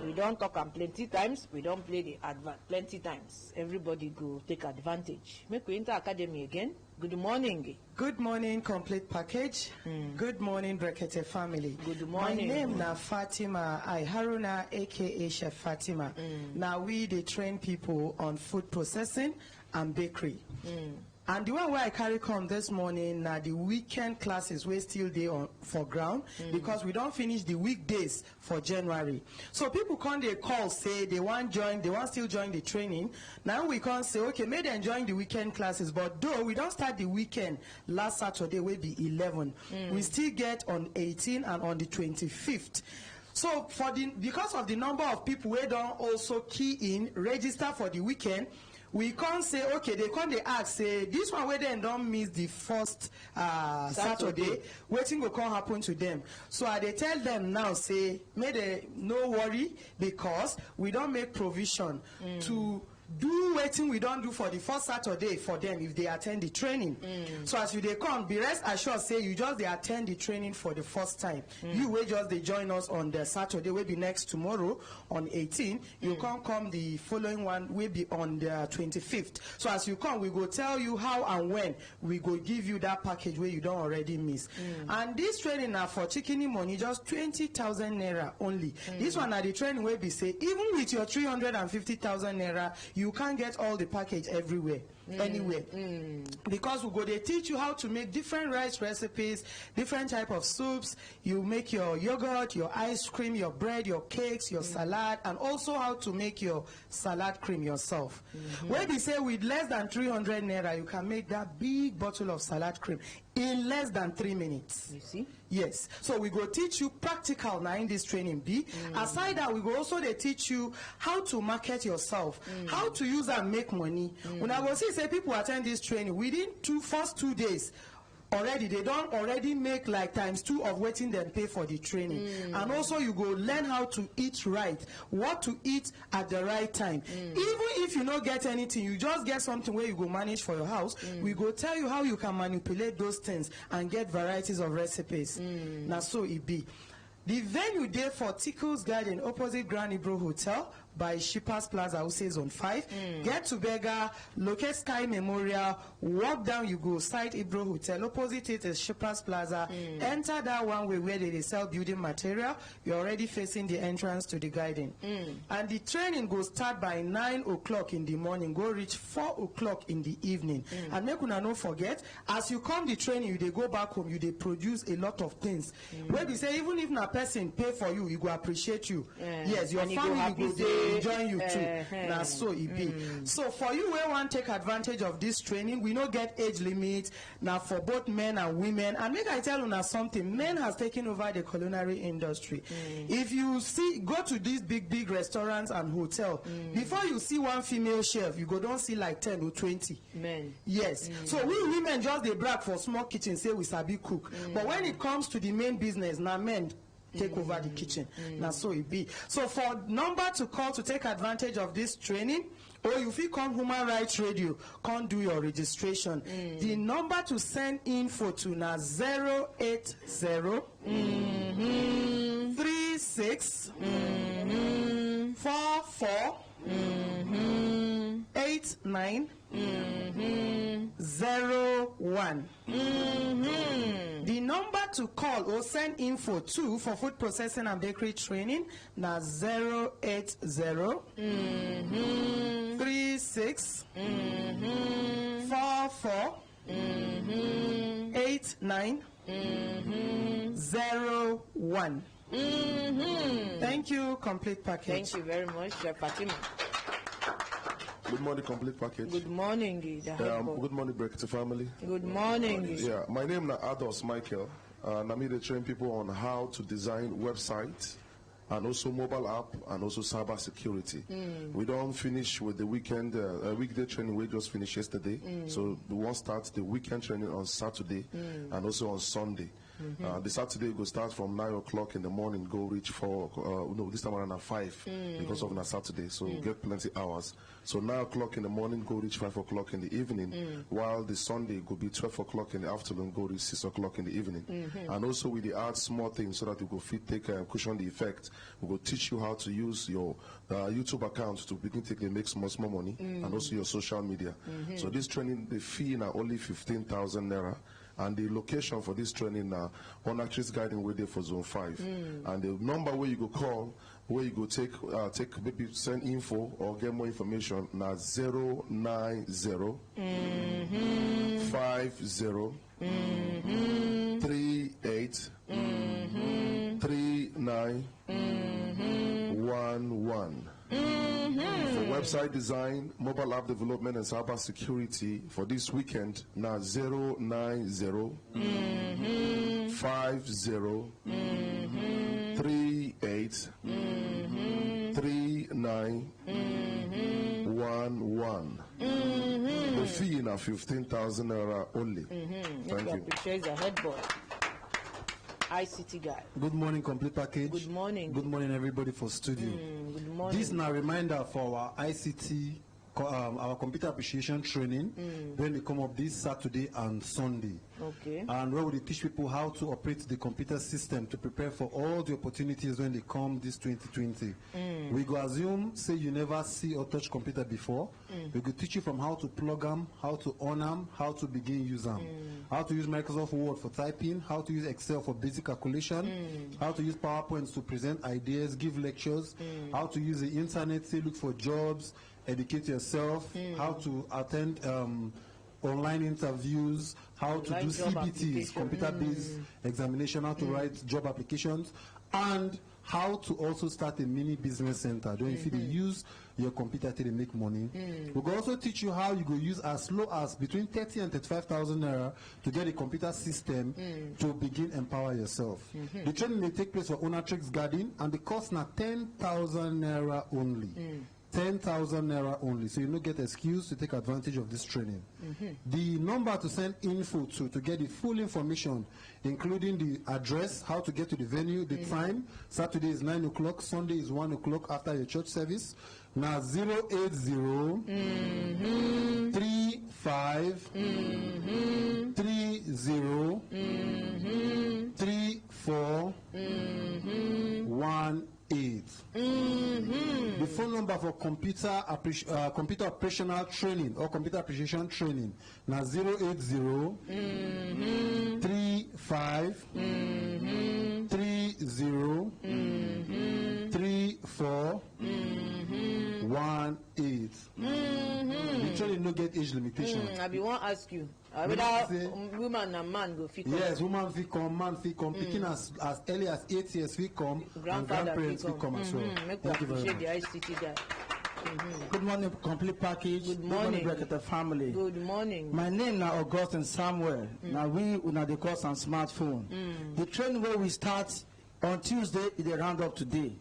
We don't talk am plenty times, we don't play the advert plenty times. Everybody go take advantage. Make we enter academy again. Good morning. Good morning, complete package. Good morning, Brekete family. Good morning. My name na Fatima Haruna, aka Chef Fatima. Now we dey train people on food processing and bakery. And the one where I carry come this morning na the weekend classes wey still dey on for ground because we don't finish the weekdays for January. So people come dey call say they want still join the training. Now we can't say okay, make them join the weekend classes, but though we don't start the weekend last Saturday will be 11. We still get on 18 and on the 25th. So because of the number of people we don't also key in register for the weekend, we can't say okay, they can't ask say this one where they don't miss the first Saturday, waiting will come happen to them. So they tell them now say may they no worry because we don't make provision to do waiting we don't do for the first Saturday for them if they attend the training. So as they come, be rest assured say you just they attend the training for the first time. You will just they join us on the Saturday will be next tomorrow on 18. You can't come the following one will be on the 25th. So as you come, we go tell you how and when we go give you that package where you don't already miss. And this training now for chicken money just 20,000 naira only. This one are the training where we say even with your 350,000 naira you can't get all the package everywhere, anywhere. Because we go they teach you how to make different rice recipes, different type of soups. You make your yogurt, your ice cream, your bread, your cakes, your salad, and also how to make your salad cream yourself. Where they say with less than 300 naira, you can make that big bottle of salad cream in less than 3 minutes. You see? Yes. So we go teach you practical now in this training B. Aside that, we go also they teach you how to market yourself, how to use and make money. When I go see say people attend this training within first 2 days. Already they don't already make like ×2 of waiting them pay for the training. And also you go learn how to eat right, what to eat at the right time. Even if you don't get anything, you just get something where you go manage for your house. We go tell you how you can manipulate those things and get varieties of recipes. Now so it be. The venue there for Tickles Garden opposite Grand Ibro Hotel by Shippers Plaza, who says on 5. Get to Bega, locate Sky Memorial, walk down, you go site Ibro Hotel. Opposite it is Shippers Plaza. Enter that one way where they sell building material. You're already facing the entrance to the garden. And the training goes start by 9 o'clock in the morning, go reach 4 o'clock in the evening. And make una no forget, as you come the training, you they go back home, you they produce a lot of things. Where we say even if na person pay for you, he go appreciate you. Yes, your family go there. dey join you too. Na so e be. So for you wey wan take advantage of this training, we no get age limit. Na for both men and women. And make I tell una something, men has taken over the culinary industry. If you go to these big restaurants and hotel, before you see one female chef, you go don see like 10 or 20 men. Yes. So we women just dey brag for small kitchen, say we sabi cook. But when it comes to the main business, na men take over the kitchen. Na so it be. So for number to call to take advantage of this training, or you fit come Human Rights Radio, come do your registration. The number to send info to na 080 36 44 89 01. The number to call or send info to for food processing and bakery training na 080 36 44 89 01. Thank you, complete package. Thank you very much, Fatima. Good morning, complete package. Good morning, good morning, Brekete family. Good morning. Yeah, my name is Ados Michael, and I'm here to train people on how to design websites and also mobile app and also cyber security. We don't finish with the weekday training we just finished yesterday. So we won't start the weekend training on Saturday and also on Sunday. The Saturday go start from 9 o'clock in the morning, go reach 4, no, this time around at 5 because of the Saturday, so we get plenty hours. So 9 o'clock in the morning, go reach 5 o'clock in the evening, while the Sunday go be 12 o'clock in the afternoon, go reach 6 o'clock in the evening. And also we dey add small things so that we go fit take cushion the effect. We go teach you how to use your YouTube account to begin to make small money, and also your social media. So this training, the fee na only 15,000 naira. And the location for this training now, on actress guiding way there for zone 5. And the number where you go call, where you go take maybe send info or get more information now 090 50 38 39 11. For website design, mobile app development, and cyber security for this weekend, now 090 50 38 39 11. The fee now 15,000 naira only. Thank you. Appreciate the head boy. ICT guy. Good morning, complete package. Good morning. Good morning, everybody for studio. Good morning. This is a reminder for our ICT, our computer appreciation training, when they come up this Saturday and Sunday. Okay. And where we teach people how to operate the computer system to prepare for all the opportunities when they come this 2020. We go assume, say you never see or touch computer before. We go teach you from how to plug them, how to on them, how to begin use them, how to use Microsoft Word for typing, how to use Excel for basic calculation, how to use PowerPoints to present ideas, give lectures, how to use the internet, say look for jobs, educate yourself, how to attend online interviews, how to do CBTs, computer-based examination, how to write job applications, and how to also start a mini business center. Don't if you use your computer to make money. We will also teach you how you go use as low as between 30 and 35,000 naira to get a computer system to begin empower yourself. The training may take place for Onatrix Garden, and the cost na 10,000 naira only. 10,000 naira only, so you no get excuse to take advantage of this training. The number to send info to get the full information, including the address, how to get to the venue, the time. Saturday is 9 o'clock, Sunday is 1 o'clock after your church service. Now 080 35 30 34 18. The phone number for computer operational training or computer appreciation training now 080 35 30 34 1-8. The training no get age limitation. I be wan ask you whether woman and man go fit come. Yes, woman fit come, man fit come. Pikin as early as 8 years fit come, and grandparents fit come as well. Make we appreciate the ICT guy. Good morning, complete package. Good morning. Brekete family. Good morning. My name na Augustine Samuel. Now we una dey call some smartphone. The training where we start on Tuesday is the round up today.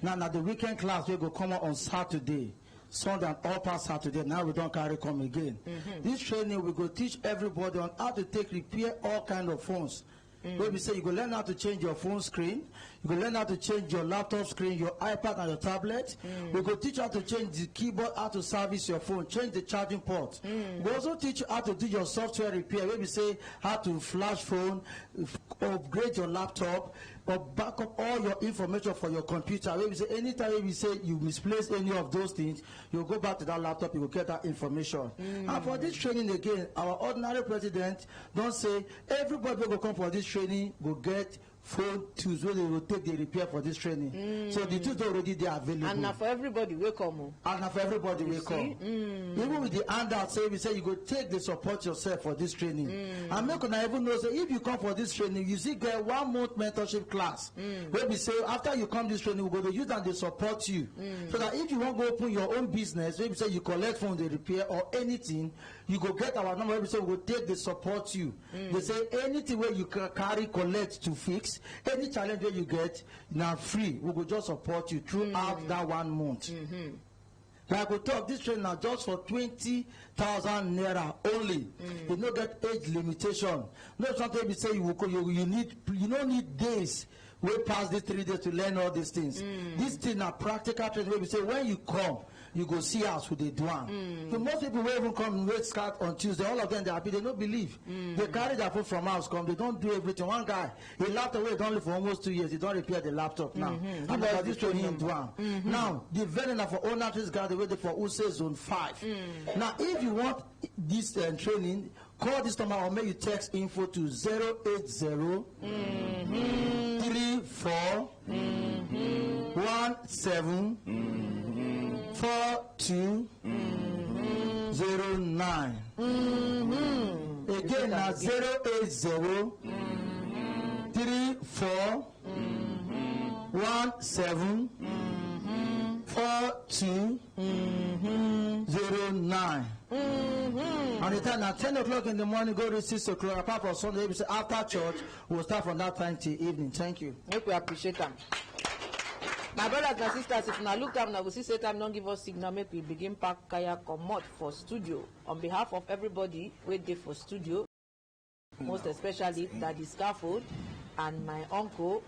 Now the weekend class we go come out on Saturday. Sunday and all past Saturday. Now we don't carry come again. This training we go teach everybody on how to repair all kind of phones. Where we say you go learn how to change your phone screen, you go learn how to change your laptop screen, your iPad and your tablet. We go teach you how to change the keyboard, how to service your phone, change the charging port. We also teach you how to do your software repair. Where we say how to flash phone, upgrade your laptop, or back up all your information for your computer. Where we say anytime we say you misplace any of those things, you go back to that laptop, you will get that information. And for this training again, our ordinary president don't say everybody will come for this training will get phone tools where they will take the repair for this training. So the tools already they are available. And now for everybody will come. And now for everybody will come. Even with the handout, say we say you go take the support yourself for this training. And make una even know say if you come for this training, you see get 1 month mentorship class. Where we say after you come this training, we go to use and they support you. So that if you want to go open your own business, where we say you collect phone, they repair or anything, you go get our number. Where we say we go take the support you. They say anything where you carry collect to fix. Any challenge that you get now free, we will just support you throughout that 1 month. Like we talk, this training now just for 20,000 naira only. You don't get age limitation. No something we say you don't need days. We pass these 3 days to learn all these things. This thing are practical training where we say when you come, you go see us who they do. So most people will even come and start on Tuesday. All of them they happy, they don't believe. They carry their phone from house, come, they don't do everything. One guy, he laptop away only for almost 2 years. He don't repair the laptop now. And because this training him do. Now, the venue for owner is got the way for USA Zone 5. Now, if you want this training, call this number or make you text info to 080 34 17 4209. Again, now 080 34 17 4209. And the time at 10 o'clock in the morning, go to 6 o'clock. Apart from Sunday, we say after church, we'll start from that time till evening. Thank you. Make we appreciate them. My brothers and sisters, if now look up now, we see say time don't give us signal, make we begin pack kaya comot for studio. On behalf of everybody wait there for studio, most especially Daddy Scaffold and my uncle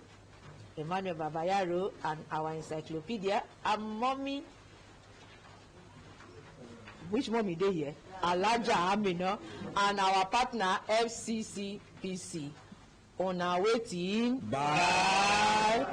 Emmanuel Babayaro and our encyclopedia and mommy. Which mommy they here? Alaja Amina and our partner FCCPC. On our way team. Bye.